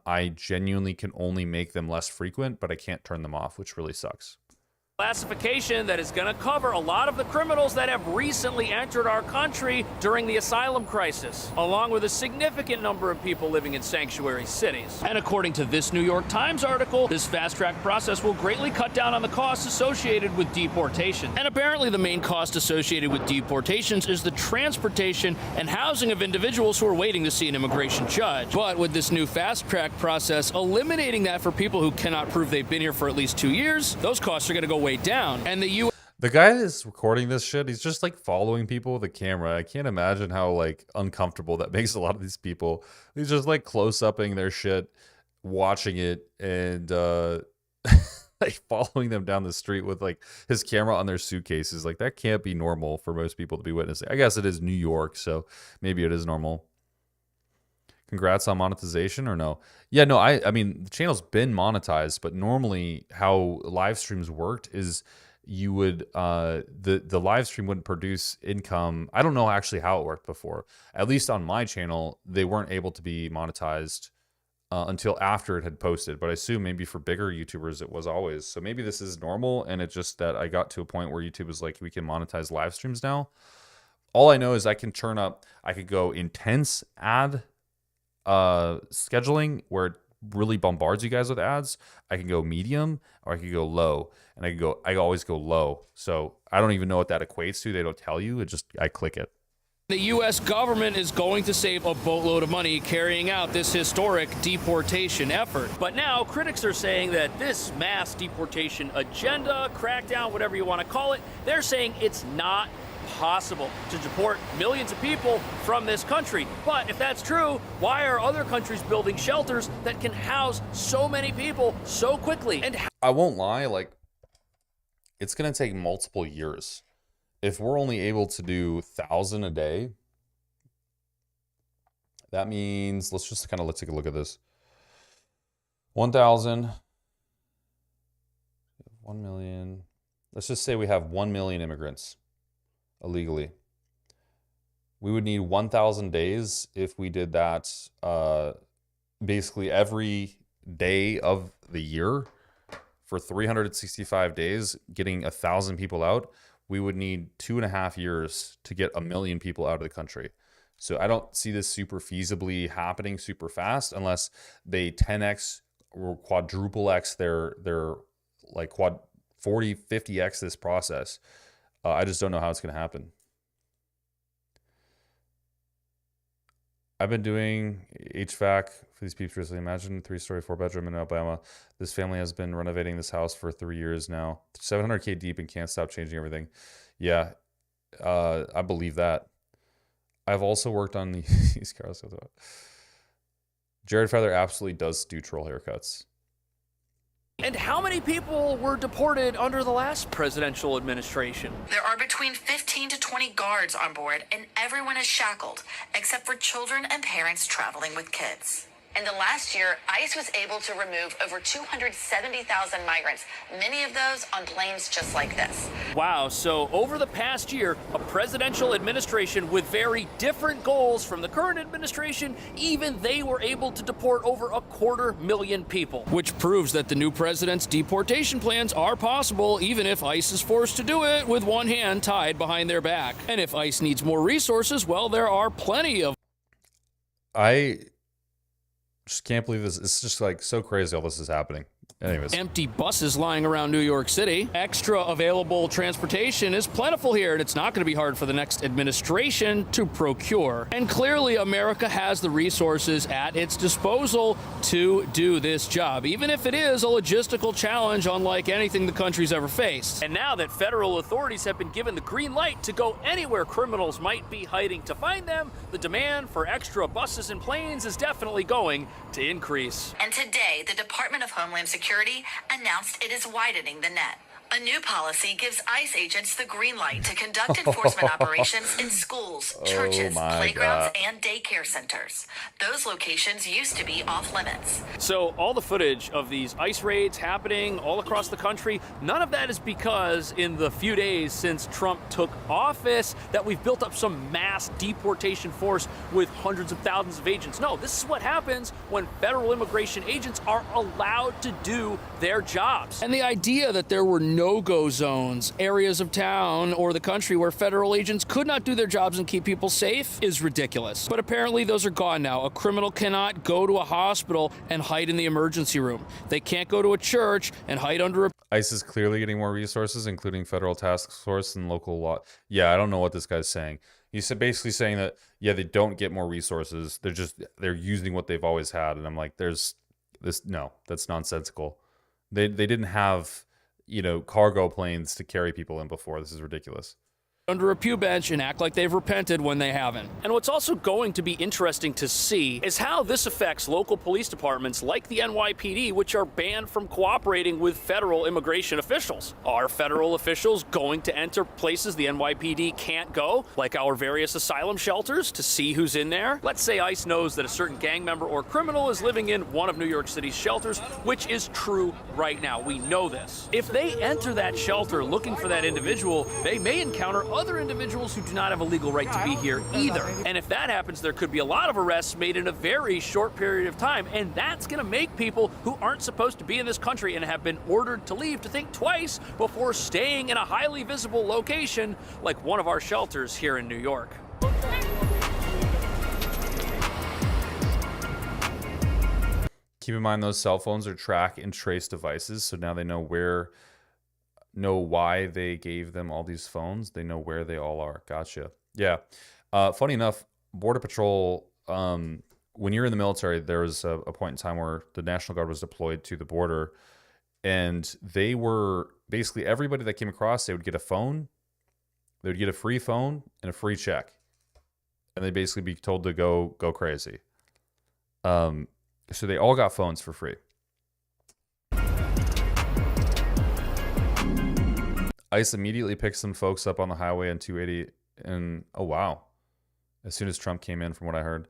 I genuinely can only make them less frequent, but I can't turn them off, which really sucks. Classification that is going to cover a lot of the criminals that have recently entered our country during the asylum crisis, along with a significant number of people living in sanctuary cities. And according to this New York Times article, this fast-track process will greatly cut down on the costs associated with deportation. And apparently the main cost associated with deportations is the transportation and housing of individuals who are waiting to see an immigration judge. But with this new fast-track process eliminating that for people who cannot prove they've been here for at least 2 years, those costs are going to go way down. And the guy that's recording this shit, he's just like following people with a camera. I can't imagine how like uncomfortable that makes a lot of these people. He's just like close-upping their shit, watching it, and like following them down the street with like his camera on their suitcases. Like, that can't be normal for most people to be witnessing. I guess it is New York, so maybe it is normal. Congrats on monetization or no? Yeah, no, I mean, the channel's been monetized, but normally how live streams worked is you would, the live stream wouldn't produce income. I don't know actually how it worked before. At least on my channel, they weren't able to be monetized until after it had posted. But I assume maybe for bigger YouTubers, it was always. So maybe this is normal, and it's just that I got to a point where YouTube was like, we can monetize live streams now. All I know is I can turn up, I could go intense ad scheduling where it really bombards you guys with ads. I can go medium or I could go low, and I always go low. So I don't even know what that equates to. They don't tell you. It just, I click it. The U.S. government is going to save a boatload of money carrying out this historic deportation effort. But now critics are saying that this mass deportation agenda, crackdown, whatever you want to call it, they're saying it's not possible to deport millions of people from this country. But if that's true, why are other countries building shelters that can house so many people so quickly? And I won't lie, like, it's going to take multiple years. If we're only able to do 1,000 a day, that means, let's take a look at this. 1,000, 1 million. Let's just say we have 1 million immigrants illegally. We would need 1,000 days if we did that basically every day of the year for 365 days, getting 1,000 people out. We would need 2.5 years to get 1 million people out of the country. So I don't see this super feasibly happening super fast unless they 10x or quadruple x their like 40, 50x this process. I just don't know how it's going to happen. I've been doing HVAC for these peeps recently. Imagine 3-story, 4-bedroom in Alabama. This family has been renovating this house for 3 years now. 700K deep and can't stop changing everything. Yeah, I believe that. I've also worked on these cars. Jared Feather absolutely does do troll haircuts. And how many people were deported under the last presidential administration? There are between 15 to 20 guards on board, and everyone is shackled, except for children and parents traveling with kids. In the last year, ICE was able to remove over 270,000 migrants, many of those on planes just like this. Wow, so over the past year, a presidential administration with very different goals from the current administration, even they were able to deport over 250,000 people. Which proves that the new president's deportation plans are possible, even if ICE is forced to do it with one hand tied behind their back. And if ICE needs more resources, well, there are plenty of... I just can't believe this. It's just like so crazy all this is happening. Anyways. Empty buses lying around New York City. Extra available transportation is plentiful here, and it's not going to be hard for the next administration to procure. And clearly, America has the resources at its disposal to do this job, even if it is a logistical challenge unlike anything the country's ever faced. And now that federal authorities have been given the green light to go anywhere criminals might be hiding to find them, the demand for extra buses and planes is definitely going to increase. And today, the Department of Homeland Security announced it is widening the net. A new policy gives ICE agents the green light to conduct enforcement operations in schools, churches, playgrounds, and daycare centers. Those locations used to be off limits. So all the footage of these ICE raids happening all across the country, none of that is because in the few days since Trump took office that we've built up some mass deportation force with hundreds of thousands of agents. No, this is what happens when federal immigration agents are allowed to do their jobs. And the idea that there were no-go zones, areas of town or the country where federal agents could not do their jobs and keep people safe is ridiculous. But apparently those are gone now. A criminal cannot go to a hospital and hide in the emergency room. They can't go to a church and hide under a... ICE is clearly getting more resources, including federal task force and local law. Yeah, I don't know what this guy's saying. He's basically saying that, yeah, they don't get more resources. They're using what they've always had. And I'm like, no, that's nonsensical. They didn't have, cargo planes to carry people in before. This is ridiculous. under a pew bench and act like they've repented when they haven't. And what's also going to be interesting to see is how this affects local police departments like the NYPD, which are banned from cooperating with federal immigration officials. Are federal officials going to enter places the NYPD can't go, like our various asylum shelters, to see who's in there? Let's say ICE knows that a certain gang member or criminal is living in one of New York City's shelters, which is true right now. We know this. If they enter that shelter looking for that individual, they may encounter other individuals who do not have a legal right to be here either. And if that happens, there could be a lot of arrests made in a very short period of time, and that's going to make people who aren't supposed to be in this country and have been ordered to leave to think twice before staying in a highly visible location like one of our shelters here in New York. Keep in mind those cell phones are track and trace devices, so now they know why they gave them all these phones. They know where they all are. Gotcha. Yeah. Funny enough, Border Patrol, when you're in the military, there was a point in time where the National Guard was deployed to the border, and they were basically everybody that came across, they would get a phone, they would get a free phone and a free check, and they'd basically be told to go crazy. So they all got phones for free. ICE immediately picked some folks up on the highway on 280, and oh wow, as soon as Trump came in, from what I heard.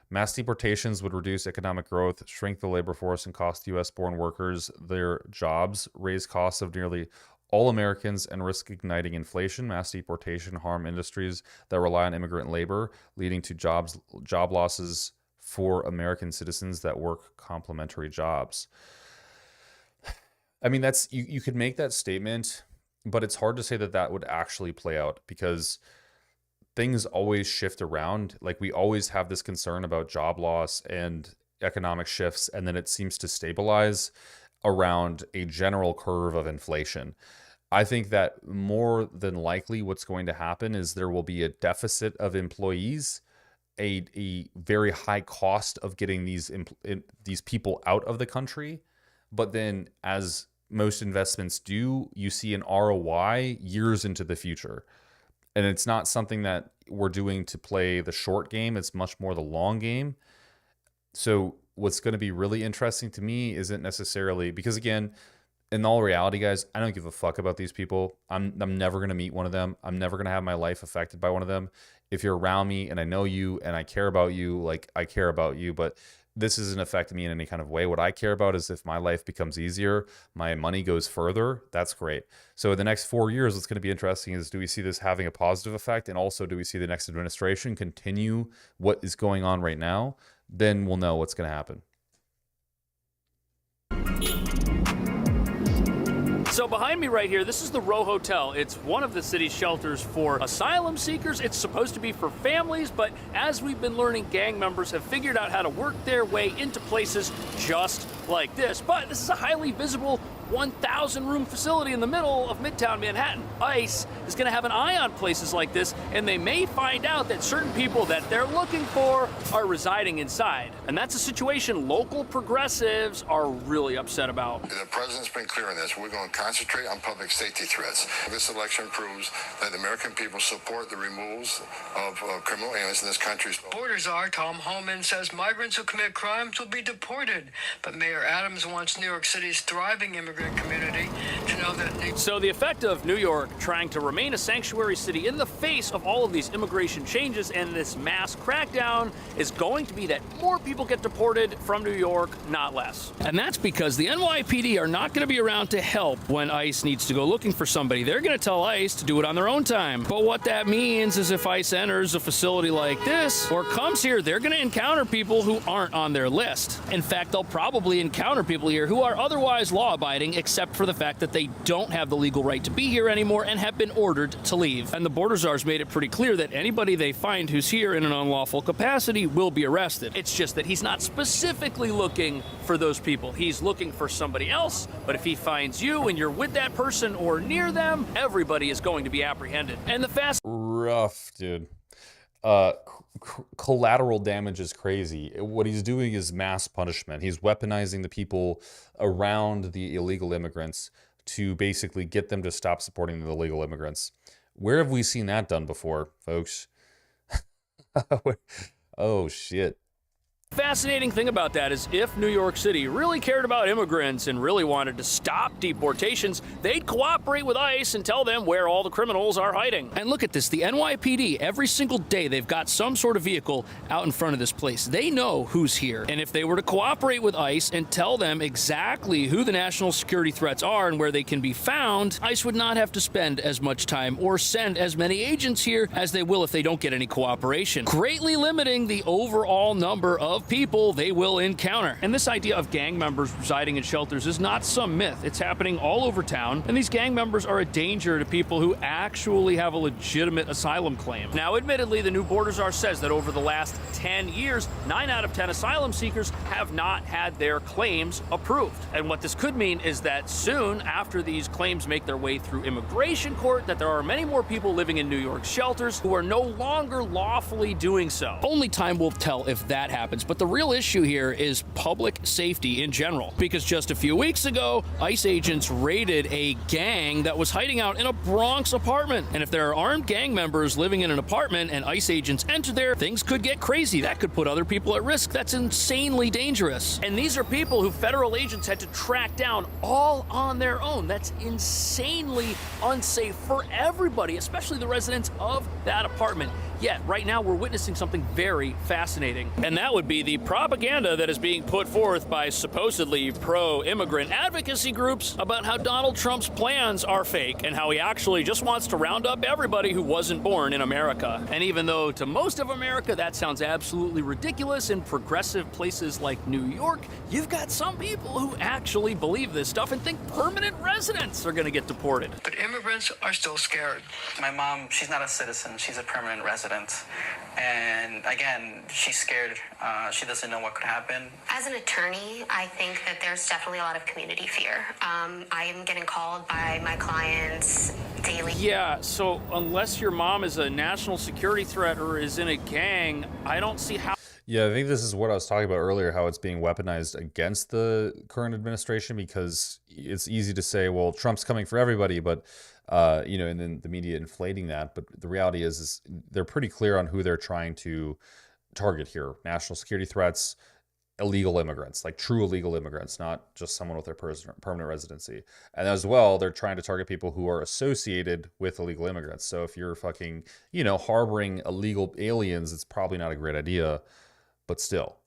Mass deportations would reduce economic growth, shrink the labor force, and cost U.S.-born workers their jobs, raise costs of nearly all Americans, and risk igniting inflation. Mass deportation harm industries that rely on immigrant labor, leading to job losses for American citizens that work complementary jobs. I mean, that's you could make that statement, but it's hard to say that that would actually play out, because things always shift around. Like, we always have this concern about job loss and economic shifts, and then it seems to stabilize around a general curve of inflation. I think that more than likely what's going to happen is there will be a deficit of employees, a very high cost of getting these people out of the country. But then, as most investments do, you see an ROI years into the future. And it's not something that we're doing to play the short game. It's much more the long game. So what's going to be really interesting to me isn't necessarily, because again, in all reality, guys, I don't give a fuck about these people. I'm never going to meet one of them. I'm never going to have my life affected by one of them. If you're around me and I know you and I care about you, like, I care about you, but this isn't affecting me in any kind of way. What I care about is if my life becomes easier, my money goes further, that's great. So in the next 4 years, what's going to be interesting is, do we see this having a positive effect? And also, do we see the next administration continue what is going on right now? Then we'll know what's going to happen. So behind me right here, this is the Row Hotel. It's one of the city's shelters for asylum seekers. It's supposed to be for families, but as we've been learning, gang members have figured out how to work their way into places just like this. But this is a highly visible 1,000-room facility in the middle of Midtown Manhattan. ICE is going to have an eye on places like this, and they may find out that certain people that they're looking for are residing inside. And that's a situation local progressives are really upset about. The president's been clear on this. We're going to concentrate on public safety threats. This election proves that the American people support the removals of criminal aliens in this country. Borders are, Tom Homan says migrants who commit crimes will be deported. But Mayor Adams wants New York City's thriving immigrant community to know that... So the effect of New York trying to remain a sanctuary city in the face of all of these immigration changes and this mass crackdown is going to be that more people get deported from New York, not less. And that's because the NYPD are not going to be around to help when ICE needs to go looking for somebody. They're going to tell ICE to do it on their own time. But what that means is if ICE enters a facility like this or comes here, they're going to encounter people who aren't on their list. In fact, they'll probably encounter people here who are otherwise law-abiding, except for the fact that they don't have the legal right to be here anymore and have been ordered to leave. And the border czars made it pretty clear that anybody they find who's here in an unlawful capacity will be arrested. It's just that he's not specifically looking for those people. He's looking for somebody else, but if he finds you and you're with that person or near them, everybody is going to be apprehended. And the fast... Rough, dude. Collateral damage is crazy. What he's doing is mass punishment. He's weaponizing the people around the illegal immigrants to basically get them to stop supporting the illegal immigrants. Where have we seen that done before, folks? Oh, shit. Fascinating thing about that is if New York City really cared about immigrants and really wanted to stop deportations, they'd cooperate with ICE and tell them where all the criminals are hiding. And look at this, the NYPD, every single day they've got some sort of vehicle out in front of this place. They know who's here. And if they were to cooperate with ICE and tell them exactly who the national security threats are and where they can be found, ICE would not have to spend as much time or send as many agents here as they will if they don't get any cooperation, greatly limiting the overall number of people they will encounter. And this idea of gang members residing in shelters is not some myth. It's happening all over town, and these gang members are a danger to people who actually have a legitimate asylum claim. Now, admittedly, the new border czar says that over the last 10 years, 9 out of 10 asylum seekers have not had their claims approved. And what this could mean is that soon after these claims make their way through immigration court, that there are many more people living in New York shelters who are no longer lawfully doing so. Only time will tell if that happens. But the real issue here is public safety in general, because just a few weeks ago, ICE agents raided a gang that was hiding out in a Bronx apartment. And if there are armed gang members living in an apartment and ICE agents enter there, things could get crazy. That could put other people at risk. That's insanely dangerous. And these are people who federal agents had to track down all on their own. That's insanely unsafe for everybody, especially the residents of that apartment. Yet, right now, we're witnessing something very fascinating. And that would be the propaganda that is being put forth by supposedly pro-immigrant advocacy groups about how Donald Trump's plans are fake and how he actually just wants to round up everybody who wasn't born in America. And even though to most of America that sounds absolutely ridiculous, in progressive places like New York, you've got some people who actually believe this stuff and think permanent residents are going to get deported. But immigrants are still scared. My mom, she's not a citizen, she's a permanent resident. And again, she's scared. She doesn't know what could happen. As an attorney, I think that there's definitely a lot of community fear. I am getting called by my clients daily. Yeah, so unless your mom is a national security threat or is in a gang, I don't see how. Yeah, I think this is what I was talking about earlier, how it's being weaponized against the current administration, because it's easy to say, well, Trump's coming for everybody, but you know, and then the media inflating that. But the reality is they're pretty clear on who they're trying to target here. National security threats, illegal immigrants, like true illegal immigrants, not just someone with their permanent residency. And as well, they're trying to target people who are associated with illegal immigrants. So if you're fucking, you know, harboring illegal aliens, it's probably not a great idea, but still.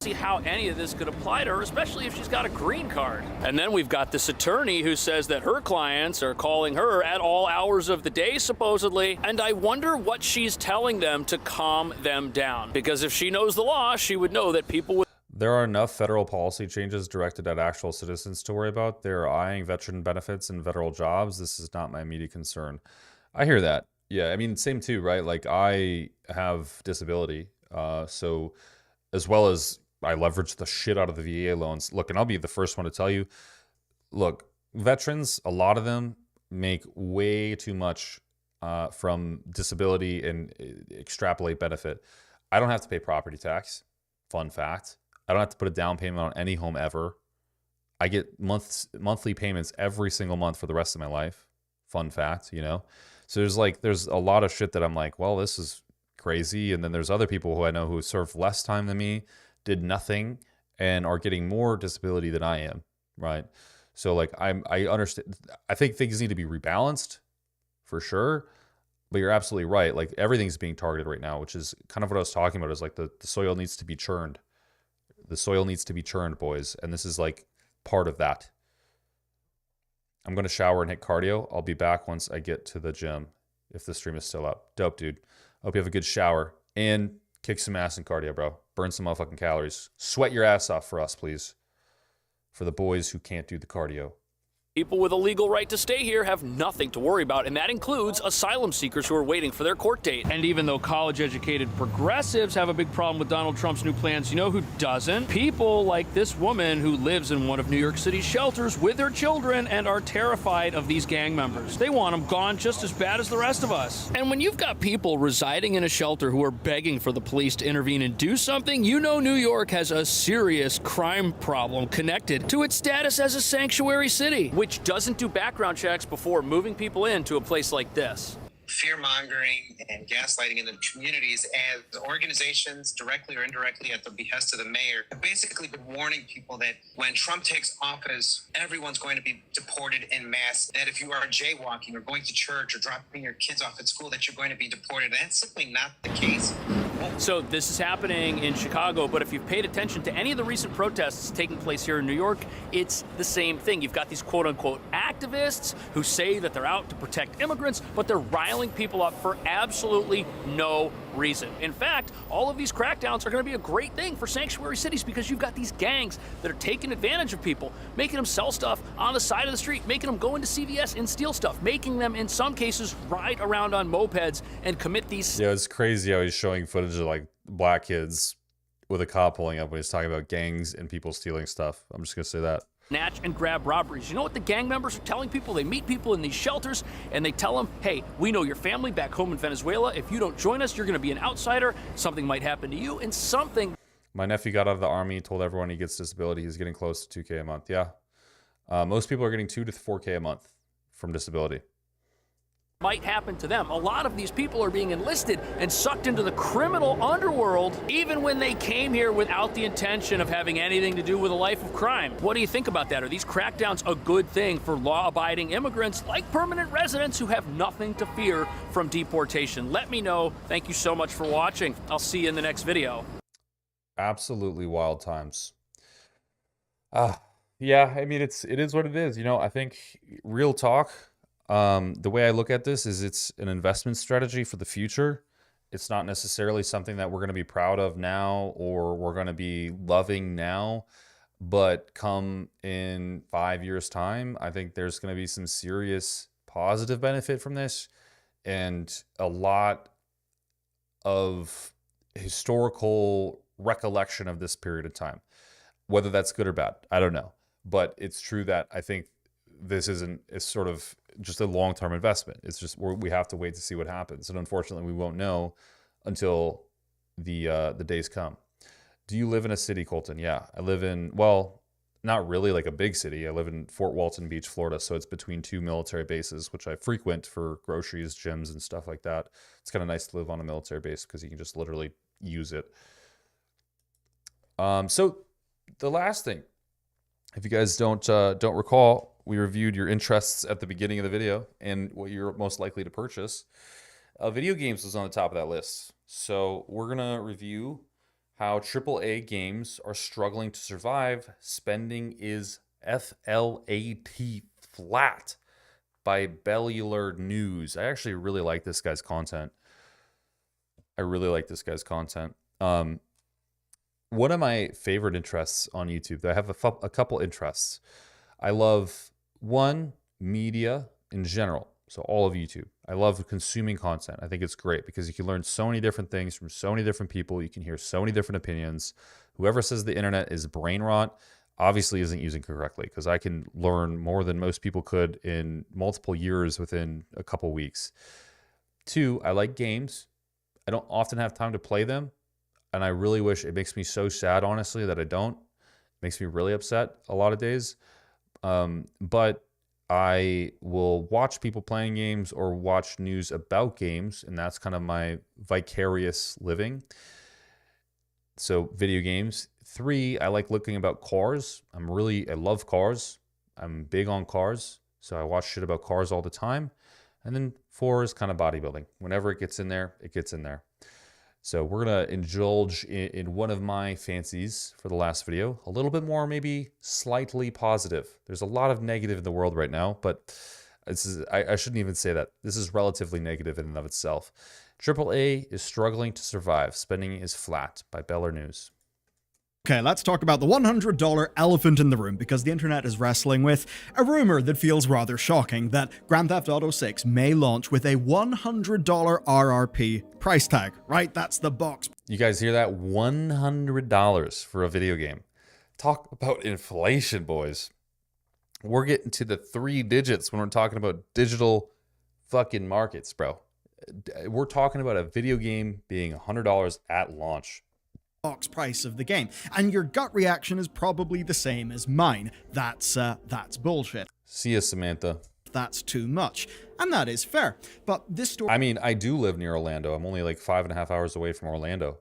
See how any of this could apply to her, especially if she's got a green card. And then we've got this attorney who says that her clients are calling her at all hours of the day, supposedly, and I wonder what she's telling them to calm them down. Because if she knows the law, she would know that people would... There are enough federal policy changes directed at actual citizens to worry about. They're eyeing veteran benefits and federal jobs. This is not my immediate concern. I hear that. Yeah, I mean, same too, right? Like, I have disability, so as well as I leverage the shit out of the VA loans. Look, and I'll be the first one to tell you, look, veterans, a lot of them make way too much from disability and extrapolate benefit. I don't have to pay property tax. Fun fact. I don't have to put a down payment on any home ever. I get monthly payments every single month for the rest of my life. Fun fact, you know? So there's a lot of shit that I'm like, well, this is crazy. And then there's other people who I know who served less time than me, did nothing, and are getting more disability than I am, right? So like I understand. I think things need to be rebalanced for sure, but you're absolutely right. Like everything's being targeted right now, which is kind of what I was talking about. Is like the soil needs to be churned. The soil needs to be churned, boys, and this is like part of that. I'm gonna shower and hit cardio. I'll be back once I get to the gym if the stream is still up. Dope, dude. Hope you have a good shower and kick some ass in cardio, bro. Burn some motherfucking calories. Sweat your ass off for us, please. For the boys who can't do the cardio. People with a legal right to stay here have nothing to worry about, and that includes asylum seekers who are waiting for their court date. And even though college-educated progressives have a big problem with Donald Trump's new plans, you know who doesn't? People like this woman who lives in one of New York City's shelters with her children and are terrified of these gang members. They want them gone just as bad as the rest of us. And when you've got people residing in a shelter who are begging for the police to intervene and do something, you know New York has a serious crime problem connected to its status as a sanctuary city, which doesn't do background checks before moving people into a place like this. fear-mongering and gaslighting in the communities as organizations, directly or indirectly at the behest of the mayor, have basically been warning people that when Trump takes office, everyone's going to be deported en masse, that if you are jaywalking or going to church or dropping your kids off at school, that you're going to be deported. That's simply not the case. So this is happening in Chicago, but if you've paid attention to any of the recent protests taking place here in New York, it's the same thing. You've got these quote-unquote activists who say that they're out to protect immigrants, but they're riling people up for absolutely no reason. In fact, all of these crackdowns are going to be a great thing for sanctuary cities because you've got these gangs that are taking advantage of people, making them sell stuff on the side of the street, making them go into CVS and steal stuff, making them, in some cases, ride around on mopeds and commit these... Yeah, it's crazy how he's showing footage of like black kids with a cop pulling up when he's talking about gangs and people stealing stuff. I'm just going to say that. Snatch and grab robberies. You know what the gang members are telling people? They meet people in these shelters and they tell them, hey, we know your family back home in Venezuela. If you don't join us, you're going to be an outsider. Something might happen to you, and something... My nephew got out of the army, told everyone he gets disability. He's getting close to $2K a month. Yeah. Most people are getting $2 to $4K a month from disability. Might happen to them. A lot of these people are being enlisted and sucked into the criminal underworld, even when they came here without the intention of having anything to do with a life of crime. What do you think about that? Are these crackdowns a good thing for law-abiding immigrants like permanent residents who have nothing to fear from deportation? Let me know. Thank you so much for watching. I'll see you in the next video. Absolutely wild times. Yeah, I mean, it is what it is. You know, I think real talk, the way I look at this is it's an investment strategy for the future. It's not necessarily something that we're going to be proud of now or we're going to be loving now, but come in 5 years' time, I think there's going to be some serious positive benefit from this and a lot of historical recollection of this period of time. Whether that's good or bad, I don't know. But it's true that I think this is sort of just a long-term investment. It's just we have to wait to see what happens. And unfortunately, we won't know until the days come. Do you live in a city, Kolton? Yeah, I live in, well, not really like a big city. I live in Fort Walton Beach, Florida. So it's between two military bases, which I frequent for groceries, gyms, and stuff like that. It's kind of nice to live on a military base because you can just literally use it. So the last thing, if you guys don't recall, we reviewed your interests at the beginning of the video and what you're most likely to purchase. Video games was on the top of that list. So we're going to review how AAA games are struggling to survive. Spending is flat by Bellular News. I actually really like this guy's content. One of my favorite interests on YouTube, I have a couple interests. I love, one, media in general. So all of YouTube. I love consuming content. I think it's great because you can learn so many different things from so many different people. You can hear so many different opinions. Whoever says the internet is brain rot obviously isn't using it correctly because I can learn more than most people could in multiple years within a couple weeks. Two, I like games. I don't often have time to play them. And I really wish, it makes me so sad, honestly, that I don't. It makes me really upset a lot of days. But I will watch people playing games or watch news about games, and that's kind of my vicarious living. So video games. Three, I like looking about cars. I love cars. I'm big on cars. So I watch shit about cars all the time. And then four is kind of bodybuilding. Whenever it gets in there, it gets in there. So we're going to indulge in one of my fancies for the last video. A little bit more, maybe slightly positive. There's a lot of negative in the world right now, but I shouldn't even say that. This is relatively negative in and of itself. AAA is struggling to survive. Spending is flat by Bellular News. Okay, let's talk about the $100 elephant in the room, because the internet is wrestling with a rumor that feels rather shocking, that Grand Theft Auto 6 may launch with a $100 RRP price tag, right? That's the box. You guys hear that? $100 for a video game. Talk about inflation, boys. We're getting to the 3 digits when we're talking about digital fucking markets, bro. We're talking about a video game being $100 at launch. Box price of the game, and your gut reaction is probably the same as mine. That's bullshit. See ya, Samantha. that's too much. And that is fair. But this story... I mean, I do live near Orlando. I'm only like 5.5 hours away from Orlando.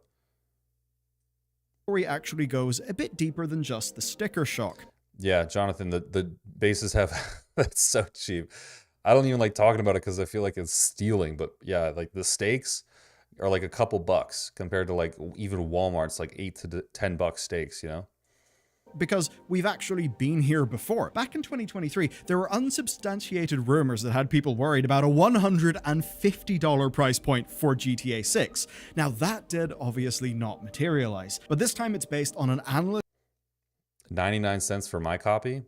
Story actually goes a bit deeper than just the sticker shock. Yeah, Jonathan, the bases have... That's so cheap. I don't even like talking about it because I feel like it's stealing. But yeah, like the steaks are like a couple bucks compared to like even Walmart's like $8 to $10 steaks, you know? Because we've actually been here before. Back in 2023, there were unsubstantiated rumors that had people worried about a $150 price point for GTA 6. Now, that did obviously not materialize, but this time it's based on an analyst 99 cents for my copy?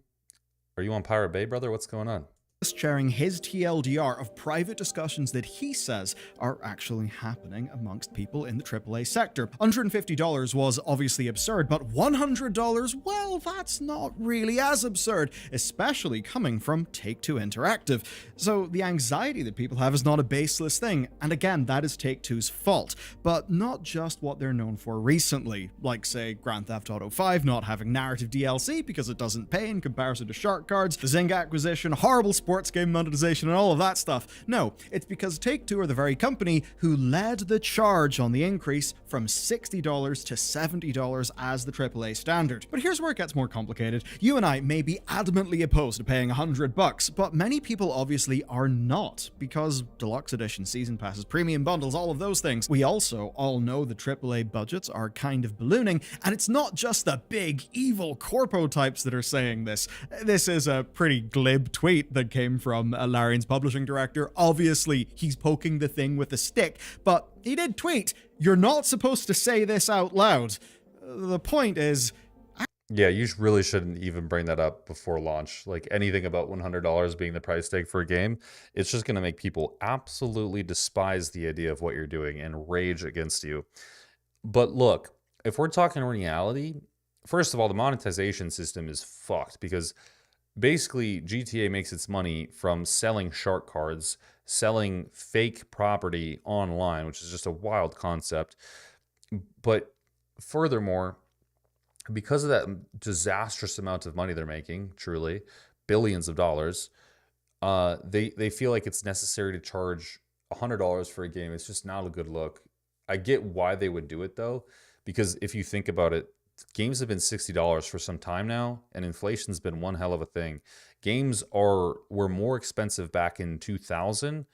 Are you on Pirate Bay, brother? What's going on? sharing his TLDR of private discussions that he says are actually happening amongst people in the AAA sector. $150 was obviously absurd, but $100, well, that's not really as absurd, especially coming from Take-Two Interactive. So the anxiety that people have is not a baseless thing, and again, that is Take-Two's fault, but not just what they're known for recently, like say Grand Theft Auto 5 not having narrative DLC because it doesn't pay in comparison to shark cards, the Zynga acquisition, horrible sports game monetization, and all of that stuff. No, it's because Take-Two are the very company who led the charge on the increase from $60 to $70 as the AAA standard. But here's where it gets more complicated. You and I may be adamantly opposed to paying $100, but many people obviously are not, because deluxe edition, season passes, premium bundles, all of those things. We also all know the AAA budgets are kind of ballooning, and it's not just the big evil corpo types that are saying this. This is a pretty glib tweet that came from Larian's publishing director. Obviously, he's poking the thing with a stick, but he did tweet, "You're not supposed to say this out loud." The point is... Yeah, you really shouldn't even bring that up before launch. Like anything about $100 being the price tag for a game, it's just going to make people absolutely despise the idea of what you're doing and rage against you. But look, if we're talking reality, first of all, the monetization system is fucked because basically GTA makes its money from selling shark cards, selling fake property online, which is just a wild concept. But furthermore, because of that disastrous amount of money they're making, truly, billions of dollars, they feel like it's necessary to charge $100 for a game. It's just not a good look. I get why they would do it, though, because if you think about it, games have been $60 for some time now, and inflation's been one hell of a thing. Games were more expensive back in 2000,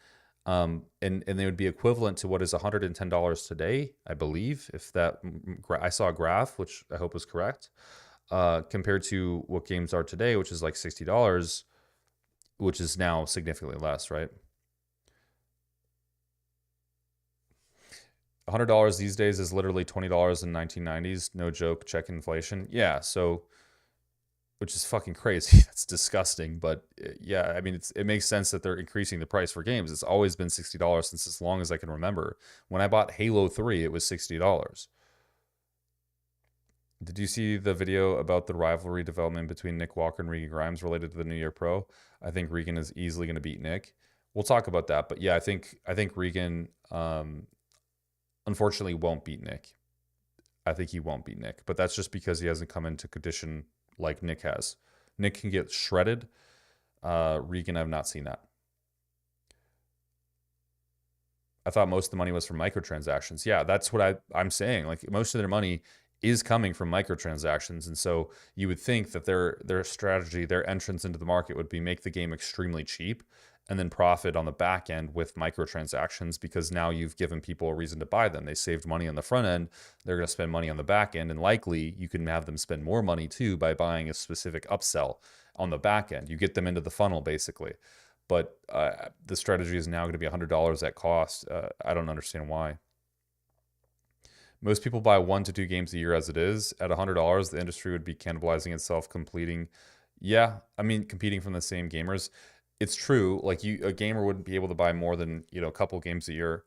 and they would be equivalent to what is $110 today, I believe. If that, I saw a graph, which I hope is correct, compared to what games are today, which is like $60, which is now significantly less, right? $100 these days is literally $20 in 1990s. No joke. Check inflation. Yeah. So, which is fucking crazy. That's disgusting. But yeah, I mean, it makes sense that they're increasing the price for games. It's always been $60 since as long as I can remember. When I bought Halo 3, it was $60. Did you see the video about the rivalry development between Nick Walker and Regan Grimes related to the New Year Pro? I think Regan is easily going to beat Nick. We'll talk about that. But yeah, I think Regan, unfortunately, won't beat Nick. I think he won't beat Nick, but that's just because he hasn't come into condition like Nick has. Nick can get shredded. Regan, I've not seen that. I thought most of the money was from microtransactions. Yeah, that's what I'm saying. Like most of their money is coming from microtransactions, and so you would think that their strategy, their entrance into the market would be make the game extremely cheap and then profit on the back end with microtransactions, because now you've given people a reason to buy them. They saved money on the front end, they're going to spend money on the back end, and likely you can have them spend more money too by buying a specific upsell on the back end. You get them into the funnel basically. But the strategy is now going to be $100 at cost. I don't understand why. Most people buy 1 to 2 games a year as it is. At $100, the industry would be cannibalizing itself, competing from the same gamers. It's true, like a gamer wouldn't be able to buy more than, a couple games a year,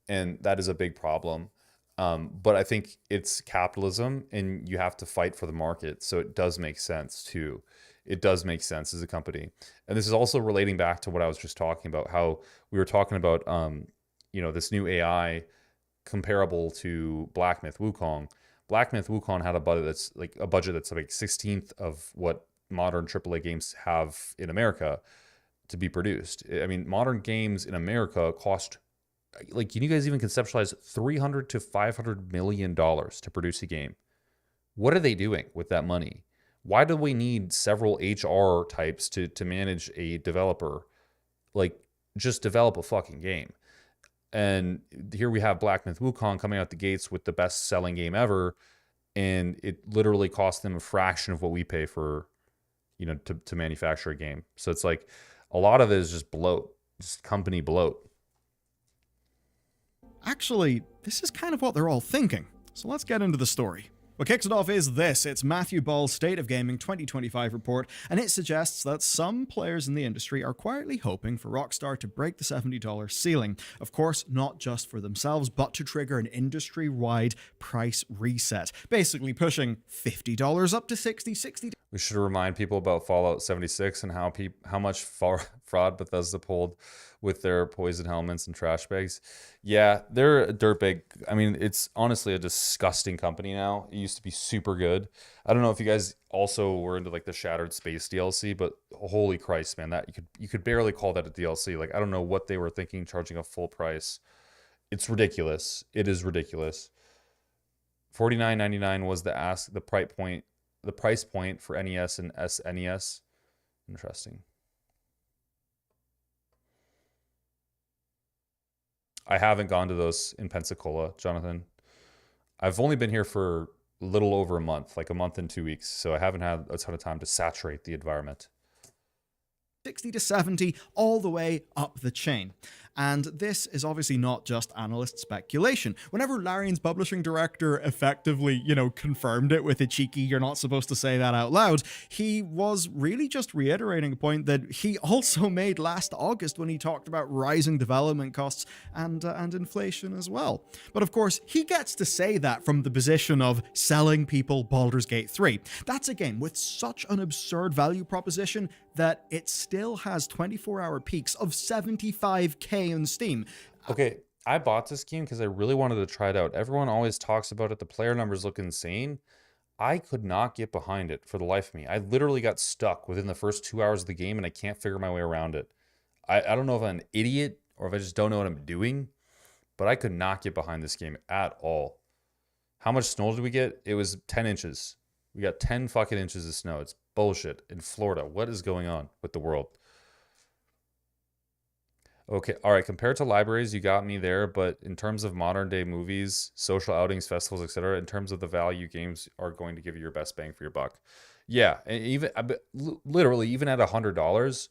and that is a big problem. But I think it's capitalism, and you have to fight for the market, so it does make sense too. It does make sense as a company. And this is also relating back to what I was just talking about, how we were talking about, this new AI comparable to Black Myth Wukong. Black Myth Wukong had a budget that's like 16th of what modern AAA games have in America. to be produced. I mean, modern games in America cost, like, can you guys even conceptualize $300 to $500 million to produce a game? What are they doing with that money? Why do we need several HR types to manage a developer? Like, just develop a fucking game. And here we have Black Myth Wukong coming out the gates with the best selling game ever, and it literally cost them a fraction of what we pay for, you know, to manufacture a game. So it's like a lot of it is just bloat, just company bloat. Actually, this is kind of what they're all thinking. So let's get into the story. What kicks it off is this. It's Matthew Ball's State of Gaming 2025 report, and it suggests that some players in the industry are quietly hoping for Rockstar to break the $70 ceiling. Of course, not just for themselves, but to trigger an industry-wide price reset, basically pushing $50 up to $60. We should remind people about Fallout 76 and how much fraud Bethesda pulled with their poison helmets and trash bags. Yeah, they're a dirtbag. I mean, it's honestly a disgusting company now. It used to be super good. I don't know if you guys also were into like the Shattered Space DLC, but holy Christ, man, that you could barely call that a DLC. Like, I don't know what they were thinking, charging a full price. It's ridiculous. It is ridiculous. $49.99 was the price point for NES and SNES. Interesting. I haven't gone to those in Pensacola, Jonathan. I've only been here for a little over a month, like a month and 2 weeks, so I haven't had a ton of time to saturate the environment. 60 to 70, all the way up the chain. And this is obviously not just analyst speculation. Whenever Larian's publishing director effectively, confirmed it with a cheeky, you're not supposed to say that out loud, he was really just reiterating a point that he also made last August when he talked about rising development costs and inflation as well. But of course, he gets to say that from the position of selling people Baldur's Gate 3. That's a game with such an absurd value proposition that it still has 24-hour peaks of 75k on Steam. Okay, I bought this game because I really wanted to try it out. Everyone always talks about it. The player numbers look insane. I could not get behind it for the life of me. I literally got stuck within the first 2 hours of the game, and I can't figure my way around it. I don't know if I'm an idiot or if I just don't know what I'm doing, but I could not get behind this game at all. How much snow did we get? It was 10 inches. We got 10 fucking inches of snow. It's bullshit in Florida. What is going on with the world? Okay, all right, compared to libraries, you got me there, but in terms of modern day movies, social outings, festivals, etc., in terms of the value, games are going to give you your best bang for your buck. Yeah, and even literally even at $100,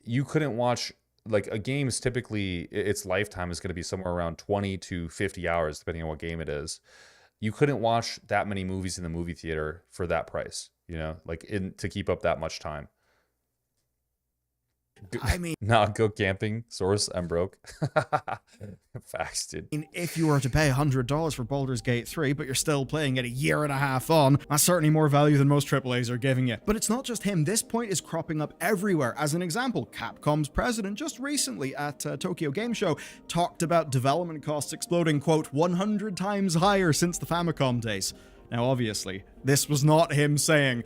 you couldn't watch, like, a game's typically its lifetime is going to be somewhere around 20 to 50 hours depending on what game it is. You couldn't watch that many movies in the movie theater for that price, to keep up that much time. I mean, go camping. Source, I'm broke. Facts, dude. If you were to pay $100 for Baldur's Gate 3, but you're still playing it a year and a half on, that's certainly more value than most AAAs are giving you. But it's not just him. This point is cropping up everywhere. As an example, Capcom's president just recently at Tokyo Game Show talked about development costs exploding, quote, 100 times higher since the Famicom days. Now, obviously, this was not him saying,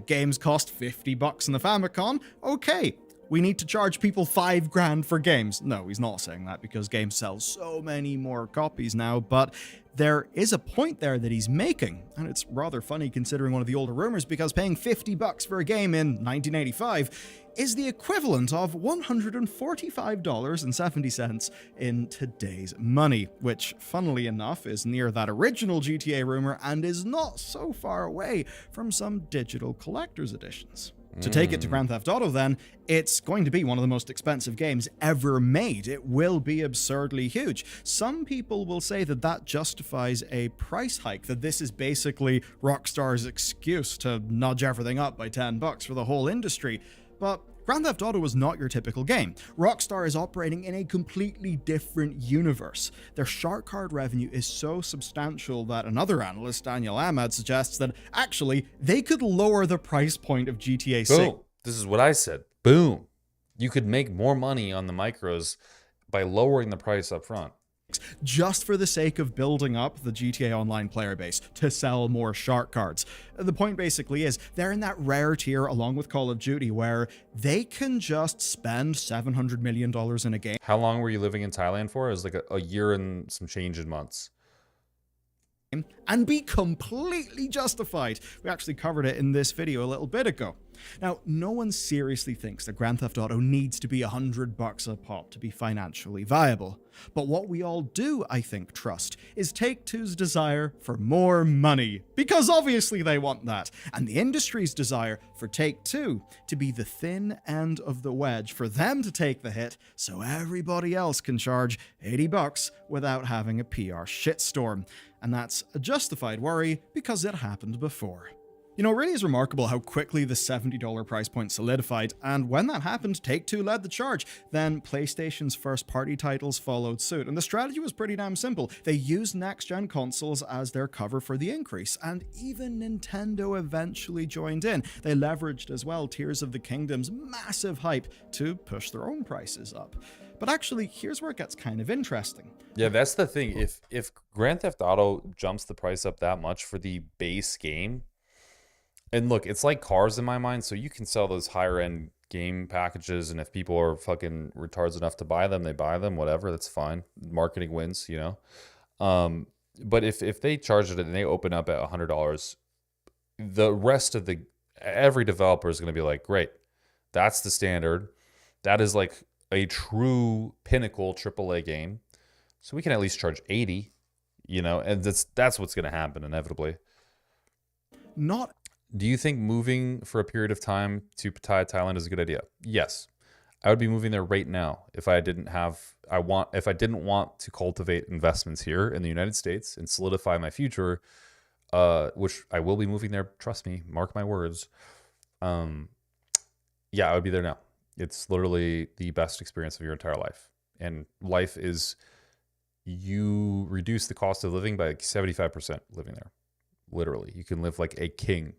games cost $50 in the Famicom. Okay, we need to charge people $5,000 for games. No, he's not saying that because games sell so many more copies now, but there is a point there that he's making, and it's rather funny considering one of the older rumors, because paying $50 for a game in 1985 is the equivalent of $145.70 in today's money, which, funnily enough, is near that original GTA rumor and is not so far away from some digital collector's editions. To take it to Grand Theft Auto then, it's going to be one of the most expensive games ever made. It will be absurdly huge. Some people will say that that justifies a price hike, that this is basically Rockstar's excuse to nudge everything up by $10 for the whole industry. But Grand Theft Auto is not your typical game. Rockstar is operating in a completely different universe. Their shark card revenue is so substantial that another analyst, Daniel Ahmad, suggests that actually they could lower the price point of GTA 6. Boom. This is what I said. Boom. You could make more money on the micros by lowering the price up front. just for the sake of building up the GTA Online player base to sell more shark cards. The point basically is they're in that rare tier along with Call of Duty where they can just spend $700 million in a game. How long were you living in Thailand for? It was like a year and some change in months. And be completely justified. We actually covered it in this video a little bit ago. Now, no one seriously thinks that Grand Theft Auto needs to be $100 a pop to be financially viable. But what we all do, I think, trust is Take-Two's desire for more money. Because obviously they want that. And the industry's desire for Take-Two to be the thin end of the wedge, for them to take the hit so everybody else can charge $80 without having a PR shitstorm. And that's a justified worry because it happened before. You know, it really is remarkable how quickly the $70 price point solidified, and when that happened, Take-Two led the charge. Then PlayStation's first-party titles followed suit, and the strategy was pretty damn simple. They used next-gen consoles as their cover for the increase, and even Nintendo eventually joined in. They leveraged as well Tears of the Kingdom's massive hype to push their own prices up. But actually, here's where it gets kind of interesting. Yeah, that's the thing. If Grand Theft Auto jumps the price up that much for the base game, and look, it's like cars in my mind, so you can sell those higher end game packages, and if people are fucking retards enough to buy them, they buy them, whatever, that's fine. Marketing wins, you know. But if they charge it and they open up at $100, the rest of every developer is going to be like, great, that's the standard. That is like a true pinnacle AAA game. So we can at least charge 80, you know, and that's what's going to happen inevitably. Do you think moving for a period of time to Pattaya, Thailand is a good idea? Yes. I would be moving there right now if I didn't want to cultivate investments here in the United States and solidify my future, which I will be moving there, trust me, mark my words. Yeah, I would be there now. It's literally the best experience of your entire life. And life is, you reduce the cost of living by like 75% living there. Literally. You can live like a king.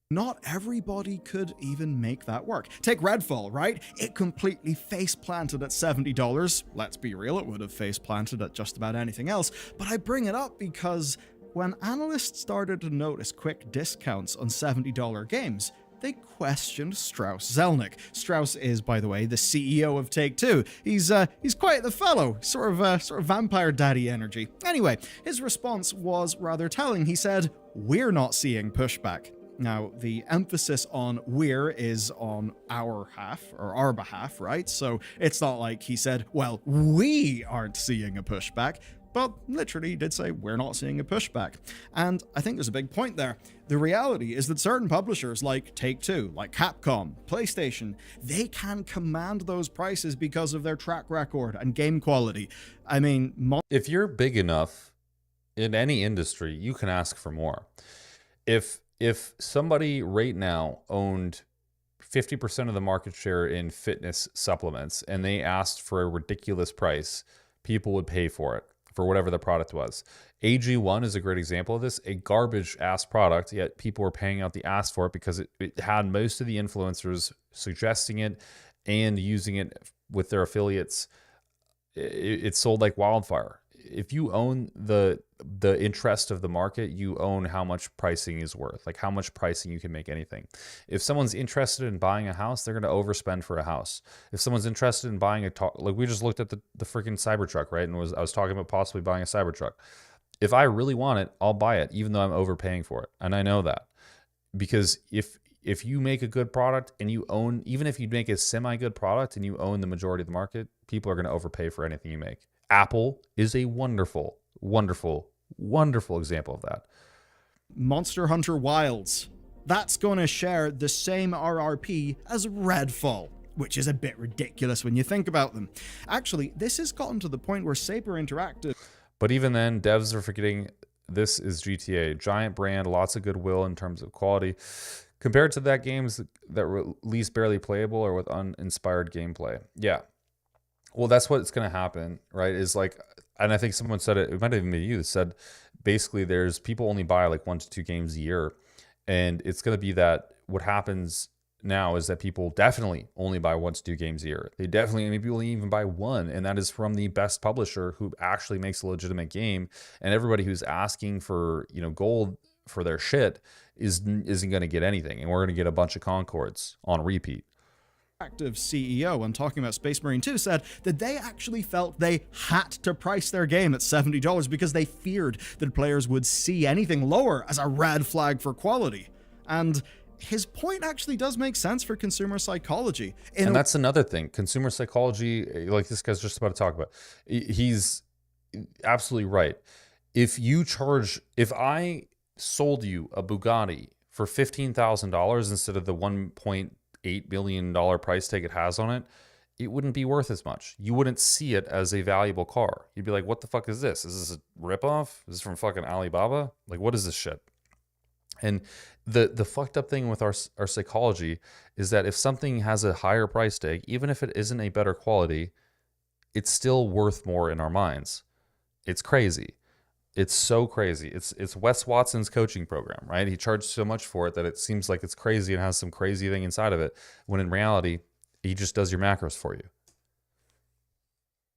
Not everybody could even make that work. Take Redfall, right? It completely face-planted at $70. Let's be real, it would have face-planted at just about anything else. But I bring it up because when analysts started to notice quick discounts on $70 games, they questioned Strauss Zelnick. Strauss is, by the way, the CEO of Take-Two. He's quite the fellow, sort of vampire daddy energy. Anyway, his response was rather telling. He said, "We're not seeing pushback." Now, the emphasis on we're is on our half, or our behalf, right? So it's not like he said, well, we aren't seeing a pushback, but literally he did say we're not seeing a pushback. And I think there's a big point there. The reality is that certain publishers like Take-Two, like Capcom, PlayStation, they can command those prices because of their track record and game quality. I mean, if you're big enough in any industry, you can ask for more. If somebody right now owned 50% of the market share in fitness supplements and they asked for a ridiculous price, people would pay for it, for whatever the product was. AG1 is a great example of this, a garbage-ass product, yet people were paying out the ass for it because it had most of the influencers suggesting it and using it with their affiliates. It sold like wildfire. If you own the interest of the market, you own how much pricing is worth, like how much pricing you can make anything. If someone's interested in buying a house, they're going to overspend for a house. If someone's interested in buying like we just looked at the freaking Cybertruck, right? And I was talking about possibly buying a Cybertruck. If I really want it, I'll buy it, even though I'm overpaying for it. And I know that because if you make a good product and you own, even if you make a semi-good product and you own the majority of the market, people are going to overpay for anything you make. Apple is a wonderful, wonderful, wonderful example of that. Monster Hunter Wilds. That's going to share the same RRP as Redfall, which is a bit ridiculous when you think about them. Actually, this has gotten to the point where Saber Interactive... But even then, devs are forgetting this is GTA. Giant brand, lots of goodwill in terms of quality. Compared to that games that were at least barely playable or with uninspired gameplay. Yeah. Well, that's what's going to happen, right? Is like, and I think someone said it might have even been you that said, basically there's people only buy like 1 to 2 games a year. And it's going to be that what happens now is that people definitely only buy 1 to 2 games a year. They definitely, maybe only even buy 1, and that is from the best publisher who actually makes a legitimate game. And everybody who's asking for, you know, gold for their shit isn't going to get anything, and we're going to get a bunch of Concords on repeat. Active CEO, when talking about Space Marine 2, said that they actually felt they had to price their game at $70 because they feared that players would see anything lower as a red flag for quality. And his point actually does make sense for consumer psychology. And that's another thing. Consumer psychology, like this guy's just about to talk about, he's absolutely right. If I sold you a Bugatti for $15,000 instead of the $1.8 billion price tag it has on it, it wouldn't be worth as much. You wouldn't see it as a valuable car. You'd be like, what the fuck is this? Is this a ripoff? Is this from fucking Alibaba? Like, what is this shit? And the fucked up thing with our psychology is that if something has a higher price tag, even if it isn't a better quality, it's still worth more in our minds. It's crazy. It's so crazy. It's Wes Watson's coaching program, right? He charged so much for it that it seems like it's crazy and has some crazy thing inside of it, when in reality, he just does your macros for you.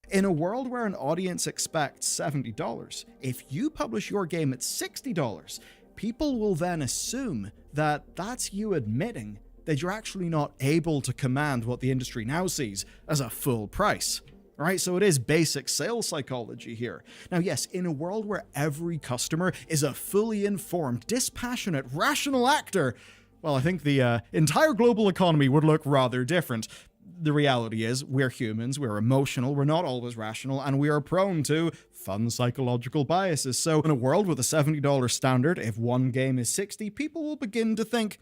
In a world where an audience expects $70, if you publish your game at $60, people will then assume that that's you admitting that you're actually not able to command what the industry now sees as a full price. Right, so it is basic sales psychology here. Now, yes, in a world where every customer is a fully informed, dispassionate, rational actor, well, I think the entire global economy would look rather different. The reality is, we're humans, we're emotional, we're not always rational, and we are prone to fun psychological biases. So in a world with a $70 standard, if one game is $60, people will begin to think,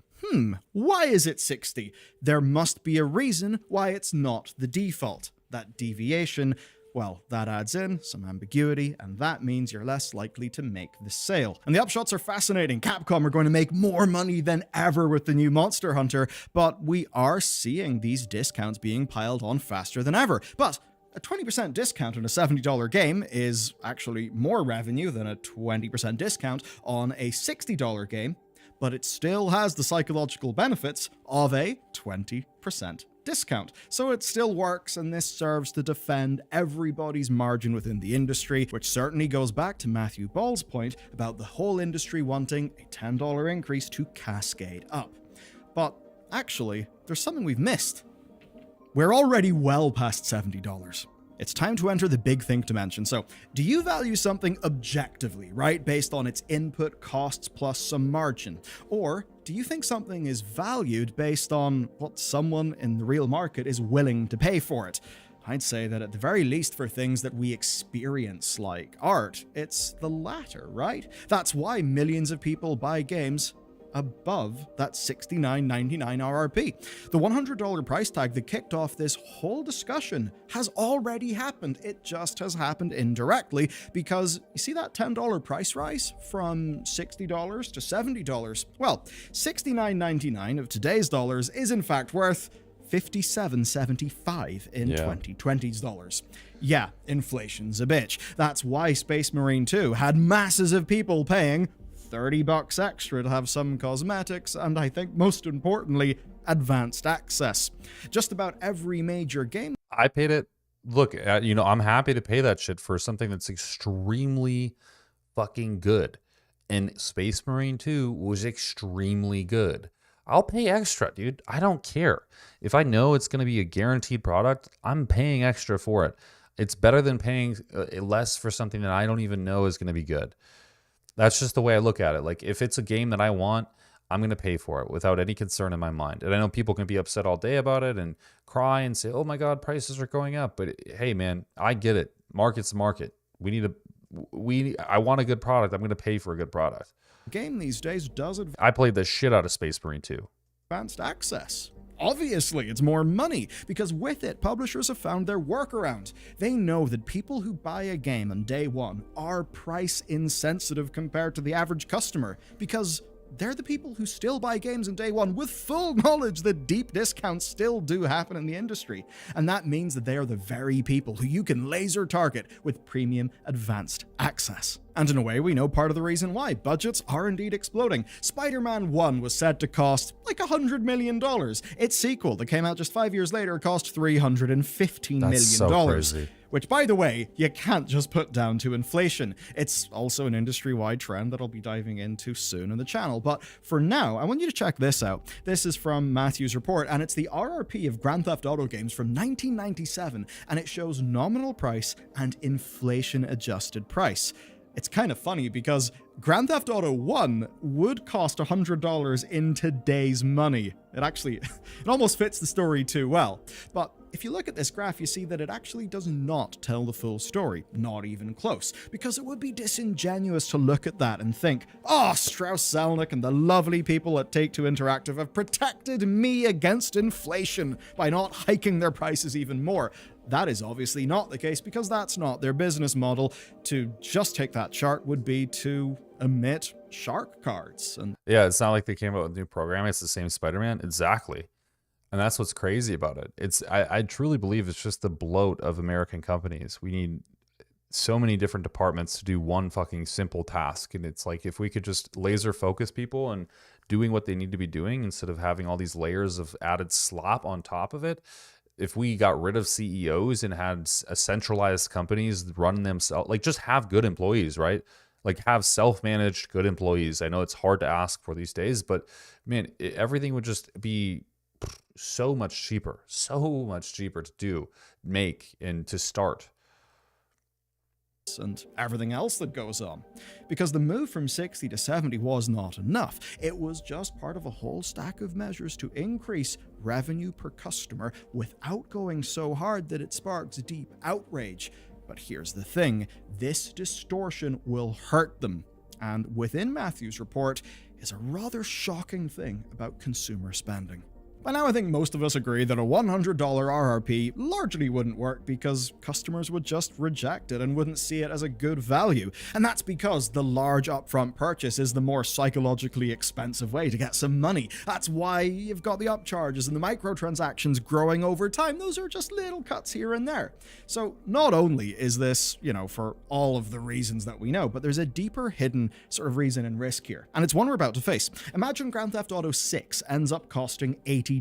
why is it $60? There must be a reason why it's not the default. That deviation, well, that adds in some ambiguity, and that means you're less likely to make the sale. And the upshots are fascinating. Capcom are going to make more money than ever with the new Monster Hunter, but we are seeing these discounts being piled on faster than ever. But a 20% discount on a $70 game is actually more revenue than a 20% discount on a $60 game, but it still has the psychological benefits of a 20% discount. So it still works, and this serves to defend everybody's margin within the industry, which certainly goes back to Matthew Ball's point about the whole industry wanting a $10 increase to cascade up. But actually, there's something we've missed. We're already well past $70. It's time to enter the big thing to mention. So, do you value something objectively, right, based on its input costs plus some margin? Or do you think something is valued based on what someone in the real market is willing to pay for it? I'd say that at the very least for things that we experience like art, it's the latter, right? That's why millions of people buy games above that $69.99 RRP. The $100 price tag that kicked off this whole discussion has already happened. It just has happened indirectly because you see that $10 price rise from $60 to $70? Well, $69.99 of today's dollars is in fact worth $57.75 in 2020's dollars. Yeah, inflation's a bitch. That's why Space Marine 2 had masses of people paying $30 extra to have some cosmetics, and I think most importantly, advanced access. Just about every major game. I paid it. Look, I'm happy to pay that shit for something that's extremely fucking good. And Space Marine 2 was extremely good. I'll pay extra, dude. I don't care. If I know it's going to be a guaranteed product, I'm paying extra for it. It's better than paying less for something that I don't even know is going to be good. That's just the way I look at it. Like, if it's a game that I want, I'm going to pay for it without any concern in my mind. And I know people can be upset all day about it and cry and say, oh my God, prices are going up. But hey, man, I get it. Market's the market. I want a good product. I'm going to pay for a good product. Game these days does I played the shit out of Space Marine 2. Advanced access. Obviously, it's more money, because with it, publishers have found their workaround. They know that people who buy a game on day one are price insensitive compared to the average customer, because they're the people who still buy games on day one with full knowledge that deep discounts still do happen in the industry. And that means that they are the very people who you can laser target with premium advanced access. And in a way, we know part of the reason why. Budgets are indeed exploding. Spider-Man 1 was said to cost like $100 million. Its sequel, that came out just 5 years later, cost $315 million. That's so crazy. Which, by the way, you can't just put down to inflation. It's also an industry-wide trend that I'll be diving into soon on the channel. But for now, I want you to check this out. This is from Matthew's report, and it's the RRP of Grand Theft Auto games from 1997, and it shows nominal price and inflation-adjusted price. It's kind of funny because Grand Theft Auto 1 would cost $100 in today's money. It almost fits the story too well. But if you look at this graph, you see that it actually does not tell the full story, not even close, because it would be disingenuous to look at that and think, oh, Strauss Zelnick and the lovely people at Take-Two Interactive have protected me against inflation by not hiking their prices even more. That is obviously not the case because that's not their business model. To just take that chart would be to omit shark cards. And yeah, it's not like they came out with a new programming. It's the same Spider-Man. Exactly. And that's what's crazy about it. I truly believe it's just the bloat of American companies. We need so many different departments to do one fucking simple task. And it's like, if we could just laser focus people and doing what they need to be doing instead of having all these layers of added slop on top of it. If we got rid of CEOs and had a centralized companies run themselves, like just have good employees, right? Like have self-managed good employees. I know it's hard to ask for these days, but man, everything would just be so much cheaper to do, make, and to start. And everything else that goes on. Because the move from 60 to 70 was not enough. It was just part of a whole stack of measures to increase revenue per customer without going so hard that it sparks deep outrage. But here's the thing, this distortion will hurt them. And within Matthew's report is a rather shocking thing about consumer spending. By now, I think most of us agree that a $100 RRP largely wouldn't work because customers would just reject it and wouldn't see it as a good value. And that's because the large upfront purchase is the more psychologically expensive way to get some money. That's why you've got the upcharges and the microtransactions growing over time. Those are just little cuts here and there. So not only is this, for all of the reasons that we know, but there's a deeper hidden sort of reason and risk here. And it's one we're about to face. Imagine Grand Theft Auto 6 ends up costing $80.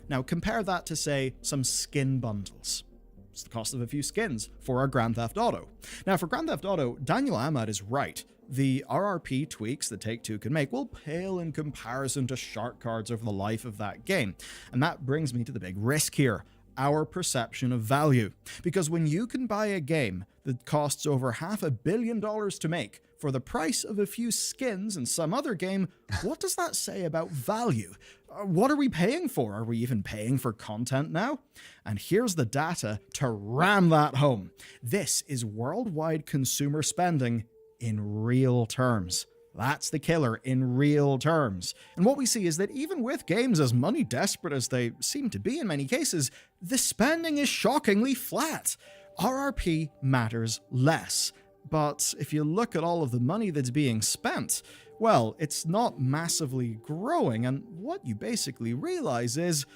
Now compare that to, say, some skin bundles. It's the cost of a few skins for a Grand Theft Auto. Now for Grand Theft Auto, Daniel Ahmad is right. The RRP tweaks that Take-Two can make will pale in comparison to shark cards over the life of that game. And that brings me to the big risk here. Our perception of value. Because when you can buy a game that costs over $500 million to make for the price of a few skins in some other game, what does that say about value? What are we paying for? Are we even paying for content now? And here's the data to ram that home. This is worldwide consumer spending in real terms. That's the killer, in real terms. And what we see is that even with games as money desperate as they seem to be in many cases, the spending is shockingly flat. RRP matters less. But if you look at all of the money that's being spent, well, it's not massively growing, and what you basically realize is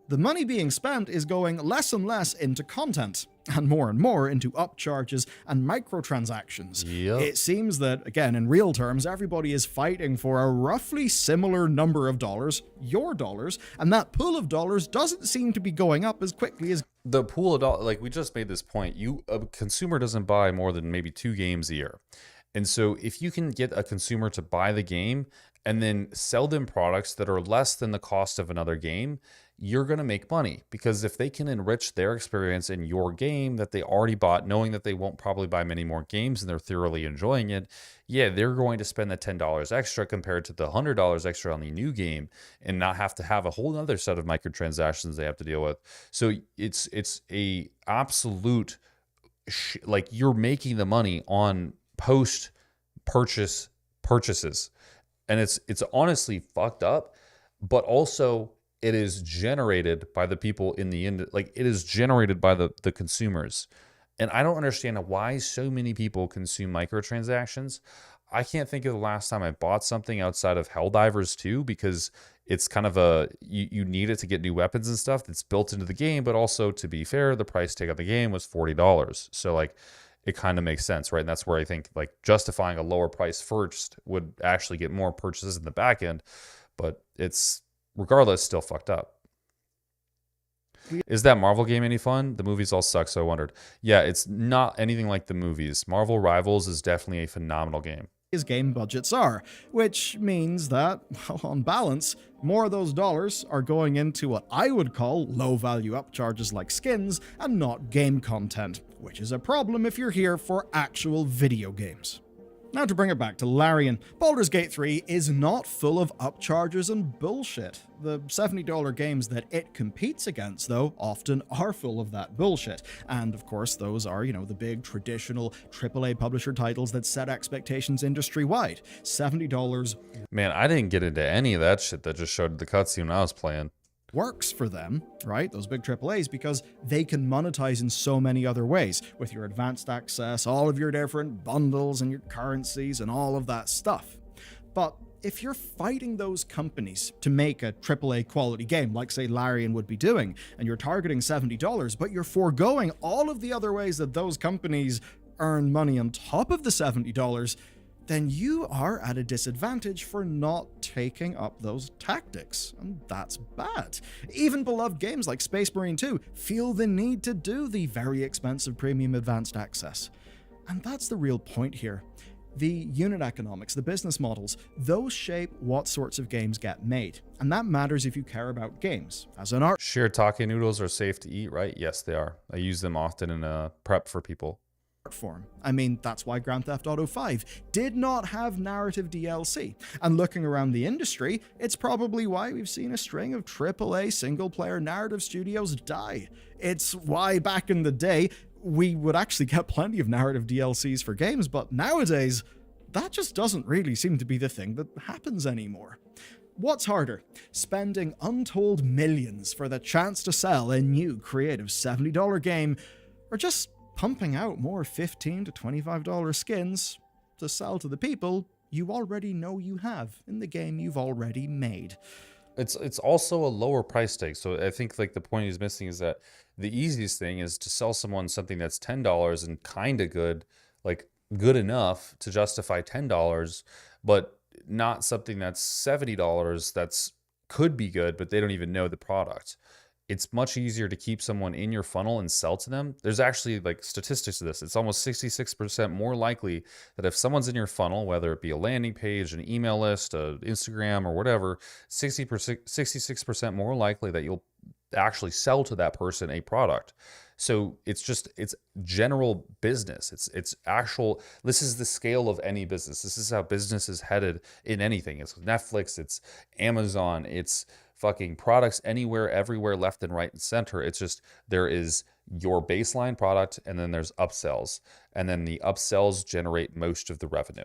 the money being spent is going less and less into content, and more into upcharges and microtransactions. Yep. It seems that, again, in real terms, everybody is fighting for a roughly similar number of dollars, your dollars, and that pool of dollars doesn't seem to be going up as quickly as... The pool of dollars, like we just made this point, a consumer doesn't buy more than maybe 2 games a year. And so if you can get a consumer to buy the game and then sell them products that are less than the cost of another game, you're going to make money. Because if they can enrich their experience in your game that they already bought, knowing that they won't probably buy many more games and they're thoroughly enjoying it, yeah, they're going to spend the $10 extra compared to the $100 extra on the new game and not have to have a whole other set of microtransactions they have to deal with. So it's a absolute, like you're making the money on post-purchase purchases. And it's honestly fucked up, but also it is generated by the people in the end, like it is generated by the consumers. And I don't understand why so many people consume microtransactions. I can't think of the last time I bought something outside of Helldivers 2, because it's kind of you need it to get new weapons and stuff that's built into the game, but also, to be fair, the price tag on the game was $40. So like, it kind of makes sense, right? And that's where I think like justifying a lower price first would actually get more purchases in the back end, but it's regardless still fucked up. Is that Marvel game any fun? The movies all suck, so I wondered. Yeah, it's not anything like the movies. Marvel Rivals is definitely a phenomenal game. Game budgets are, which means that, well, on balance, more of those dollars are going into what I would call low-value upcharges like skins and not game content, which is a problem if you're here for actual video games. Now to bring it back to Larian, Baldur's Gate 3 is not full of upcharges and bullshit. The $70 games that it competes against, though, often are full of that bullshit. And of course, those are, the big traditional AAA publisher titles that set expectations industry-wide. $70. Man, I didn't get into any of that shit that just showed the cutscene when I was playing. Works for them, right? Those big AAAs, because they can monetize in so many other ways with your advanced access, all of your different bundles and your currencies and all of that stuff. But if you're fighting those companies to make a AAA quality game, like say Larian would be doing, and you're targeting $70, but you're foregoing all of the other ways that those companies earn money on top of the $70, then you are at a disadvantage for not taking up those tactics, and that's bad. Even beloved games like Space Marine 2 feel the need to do the very expensive premium advanced access. And that's the real point here. The unit economics, the business models, those shape what sorts of games get made, and that matters if you care about games. As an art shirataki noodles are safe to eat, right? Yes, they are. I use them often in prep for people. Form. I mean, that's why Grand Theft Auto 5 did not have narrative DLC. And looking around the industry, it's probably why we've seen a string of AAA single-player narrative studios die. It's why back in the day, we would actually get plenty of narrative DLCs for games, but nowadays, that just doesn't really seem to be the thing that happens anymore. What's harder, spending untold millions for the chance to sell a new creative $70 game, or just pumping out more $15 to $25 skins to sell to the people you already know you have in the game you've already made? It's also a lower price tag. So I think like the point he's missing is that the easiest thing is to sell someone something that's $10 and kind of good, like good enough to justify $10, but not something that's $70 that's could be good, but they don't even know the product. It's much easier to keep someone in your funnel and sell to them. There's actually like statistics to this. It's almost 66% more likely that if someone's in your funnel, whether it be a landing page, an email list, Instagram, or whatever, 66% more likely that you'll actually sell to that person a product. So it's general business. It's actual, this is the scale of any business. This is how business is headed in anything. It's Netflix, it's Amazon, it's fucking products anywhere, everywhere, left and right and center. It's just, there is your baseline product and then there's upsells. And then the upsells generate most of the revenue.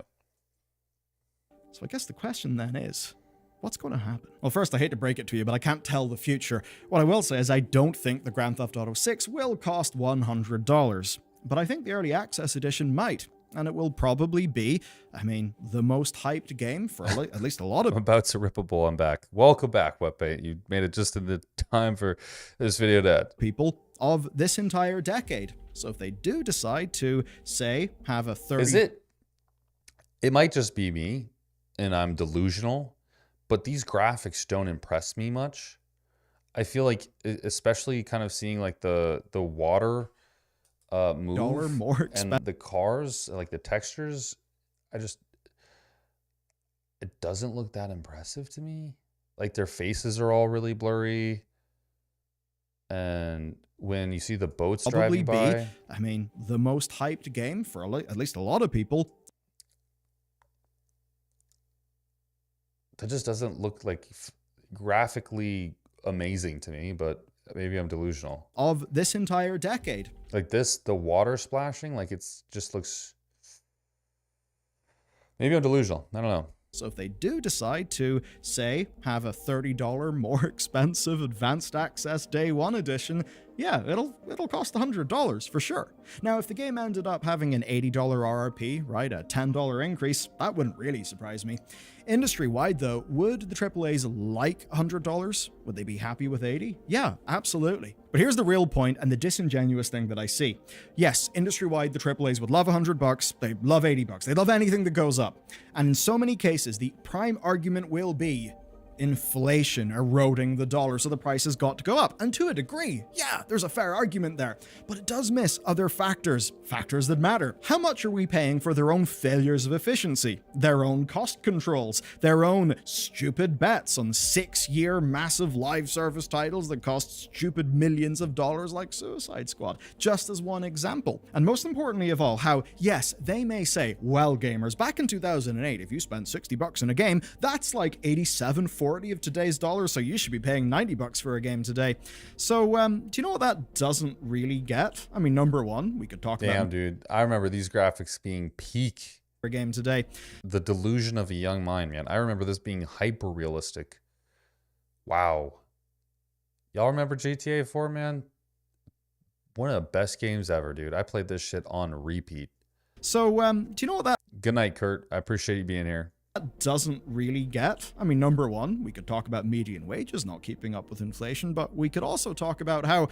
So I guess the question then is, what's going to happen? Well, first, I hate to break it to you, but I can't tell the future. What I will say is I don't think the Grand Theft Auto 6 will cost $100, but I think the Early Access Edition might. And it will probably be, the most hyped game for at least a lot of... I'm about to rip a bull. I'm back. Welcome back, Wetbait. You made it just in the time for this video to end. People of this entire decade. So if they do decide to, say, have a 30... Is it? It might just be me, and I'm delusional, but these graphics don't impress me much. I feel like, especially kind of seeing like the water... move more and the cars, like the textures, it doesn't look that impressive to me. Like their faces are all really blurry, and when you see the boats driving by, the most hyped game for at least a lot of people. That just doesn't look like graphically amazing to me, but maybe I'm delusional. Of this entire decade. Like this, the water splashing, like it's just looks... Maybe I'm delusional. I don't know. So if they do decide to, say, have a $30 more expensive Advanced Access Day 1 edition, yeah, it'll cost $100 for sure. Now, if the game ended up having an $80 RRP, right, a $10 increase, that wouldn't really surprise me. Industry-wide, though, would the AAAs like $100? Would they be happy with $80? Yeah, absolutely. But here's the real point and the disingenuous thing that I see. Yes, industry-wide, the AAAs would love $100, they love $80, they love anything that goes up. And in so many cases, the prime argument will be inflation eroding the dollar, so the price has got to go up. And to a degree, yeah, there's a fair argument there. But it does miss other factors that matter. How much are we paying for their own failures of efficiency, their own cost controls, their own stupid bets on 6-year massive live service titles that cost stupid millions of dollars like Suicide Squad, just as one example. And most importantly of all, how, yes, they may say, well, gamers, back in 2008, if you spent $60 in a game, that's like $87.40 of today's dollars, so you should be paying $90 for a game today. So, do you know what that doesn't really get? I mean, number one, we could talk about... Damn, dude. I remember these graphics being peak. For a game today. The delusion of a young mind, man. I remember this being hyper-realistic. Wow. Y'all remember GTA 4, man? One of the best games ever, dude. I played this shit on repeat. So, do you know what that... Good night, Kurt. I appreciate you being here. Doesn't really get? I mean, number one, we could talk about median wages not keeping up with inflation, but we could also talk about how,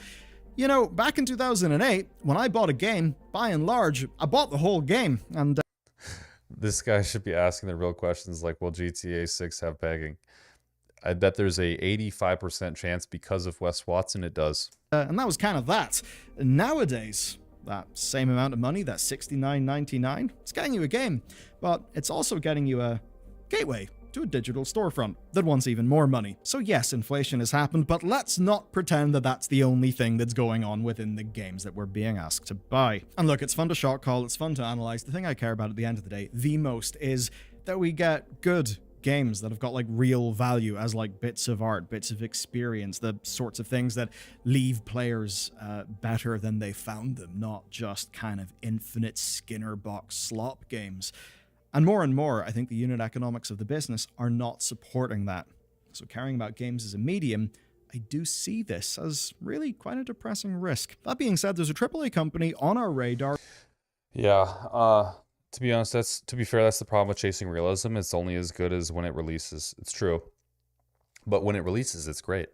you know, back in 2008, when I bought a game, by and large, I bought the whole game, and... This guy should be asking the real questions like, will GTA 6 have pegging? I bet there's a 85% chance because of Wes Watson it does. And that was kind of that. Nowadays... that same amount of money, that $69.99, it's getting you a game, but it's also getting you a gateway to a digital storefront that wants even more money. So yes, inflation has happened, but let's not pretend that that's the only thing that's going on within the games that we're being asked to buy. And look, it's fun to shot call, it's fun to analyze. The thing I care about at the end of the day, the most, is that we get good games that have got like real value as like bits of art, bits of experience, the sorts of things that leave players better than they found them, not just kind of infinite Skinner box slop games. And more, I think the unit economics of the business are not supporting that. So caring about games as a medium, I do see this as really quite a depressing risk. That being said, there's a AAA company on our radar. Yeah, to be honest, to be fair, that's the problem with chasing realism. It's only as good as when it releases. It's true. But when it releases, it's great.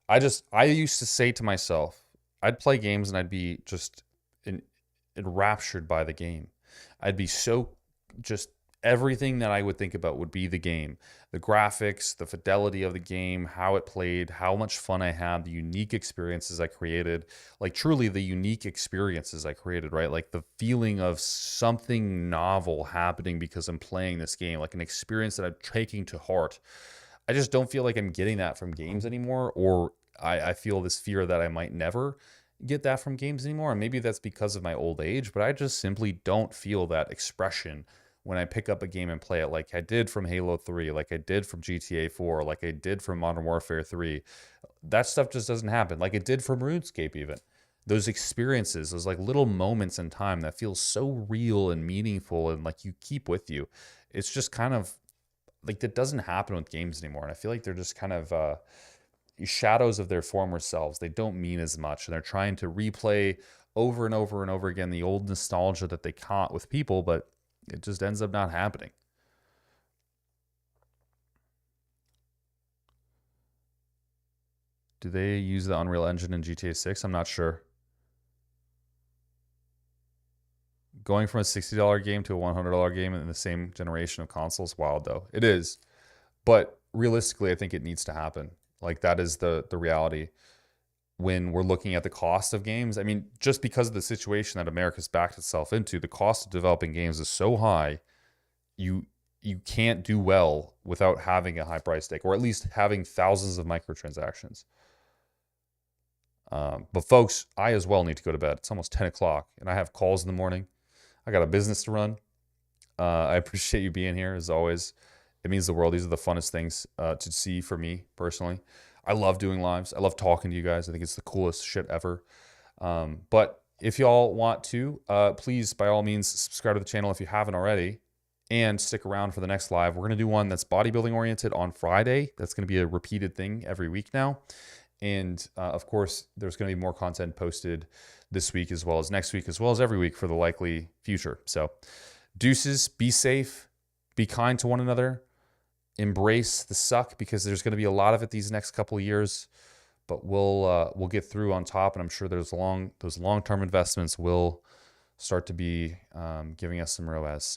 I used to say to myself, I'd play games and I'd be just enraptured by the game. I'd be so just everything that I would think about would be the game. The graphics, the fidelity of the game, how it played, how much fun I had, the unique experiences I created, like truly the unique experiences I created, right? Like the feeling of something novel happening because I'm playing this game, like an experience that I'm taking to heart. I just don't feel like I'm getting that from games anymore, or I feel this fear that I might never get that from games anymore. And maybe that's because of my old age, but I just simply don't feel that expression when I pick up a game and play it, like I did from Halo 3, like I did from GTA 4, like I did from Modern Warfare 3. That stuff just doesn't happen. Like it did from RuneScape even. Those experiences, those like little moments in time that feel so real and meaningful and like you keep with you. It's just kind of like that doesn't happen with games anymore. And I feel like they're just kind of shadows of their former selves. They don't mean as much. And they're trying to replay over and over and over again the old nostalgia that they caught with people, but it just ends up not happening. Do they use the Unreal Engine in GTA 6? I'm not sure. Going from a $60 game to a $100 game in the same generation of consoles, wild though. It is. But realistically, I think it needs to happen. Like that is the reality. When we're looking at the cost of games, I mean, just because of the situation that America's backed itself into, the cost of developing games is so high, you can't do well without having a high price tag, or at least having thousands of microtransactions. But folks, I as well need to go to bed. It's almost 10 o'clock, and I have calls in the morning. I got a business to run. I appreciate you being here, as always. It means the world. These are the funnest things to see for me, personally. I love doing lives. I love talking to you guys. I think it's the coolest shit ever. But if y'all want to, please, by all means, subscribe to the channel if you haven't already, and stick around for the next live. We're going to do one that's bodybuilding oriented on Friday. That's going to be a repeated thing every week now. And of course, there's going to be more content posted this week as well as next week, as well as every week for the likely future. So deuces, be safe, be kind to one another, embrace the suck, because there's going to be a lot of it these next couple of years, but we'll get through on top. And I'm sure those long-term investments will start to be giving us some ROAS. So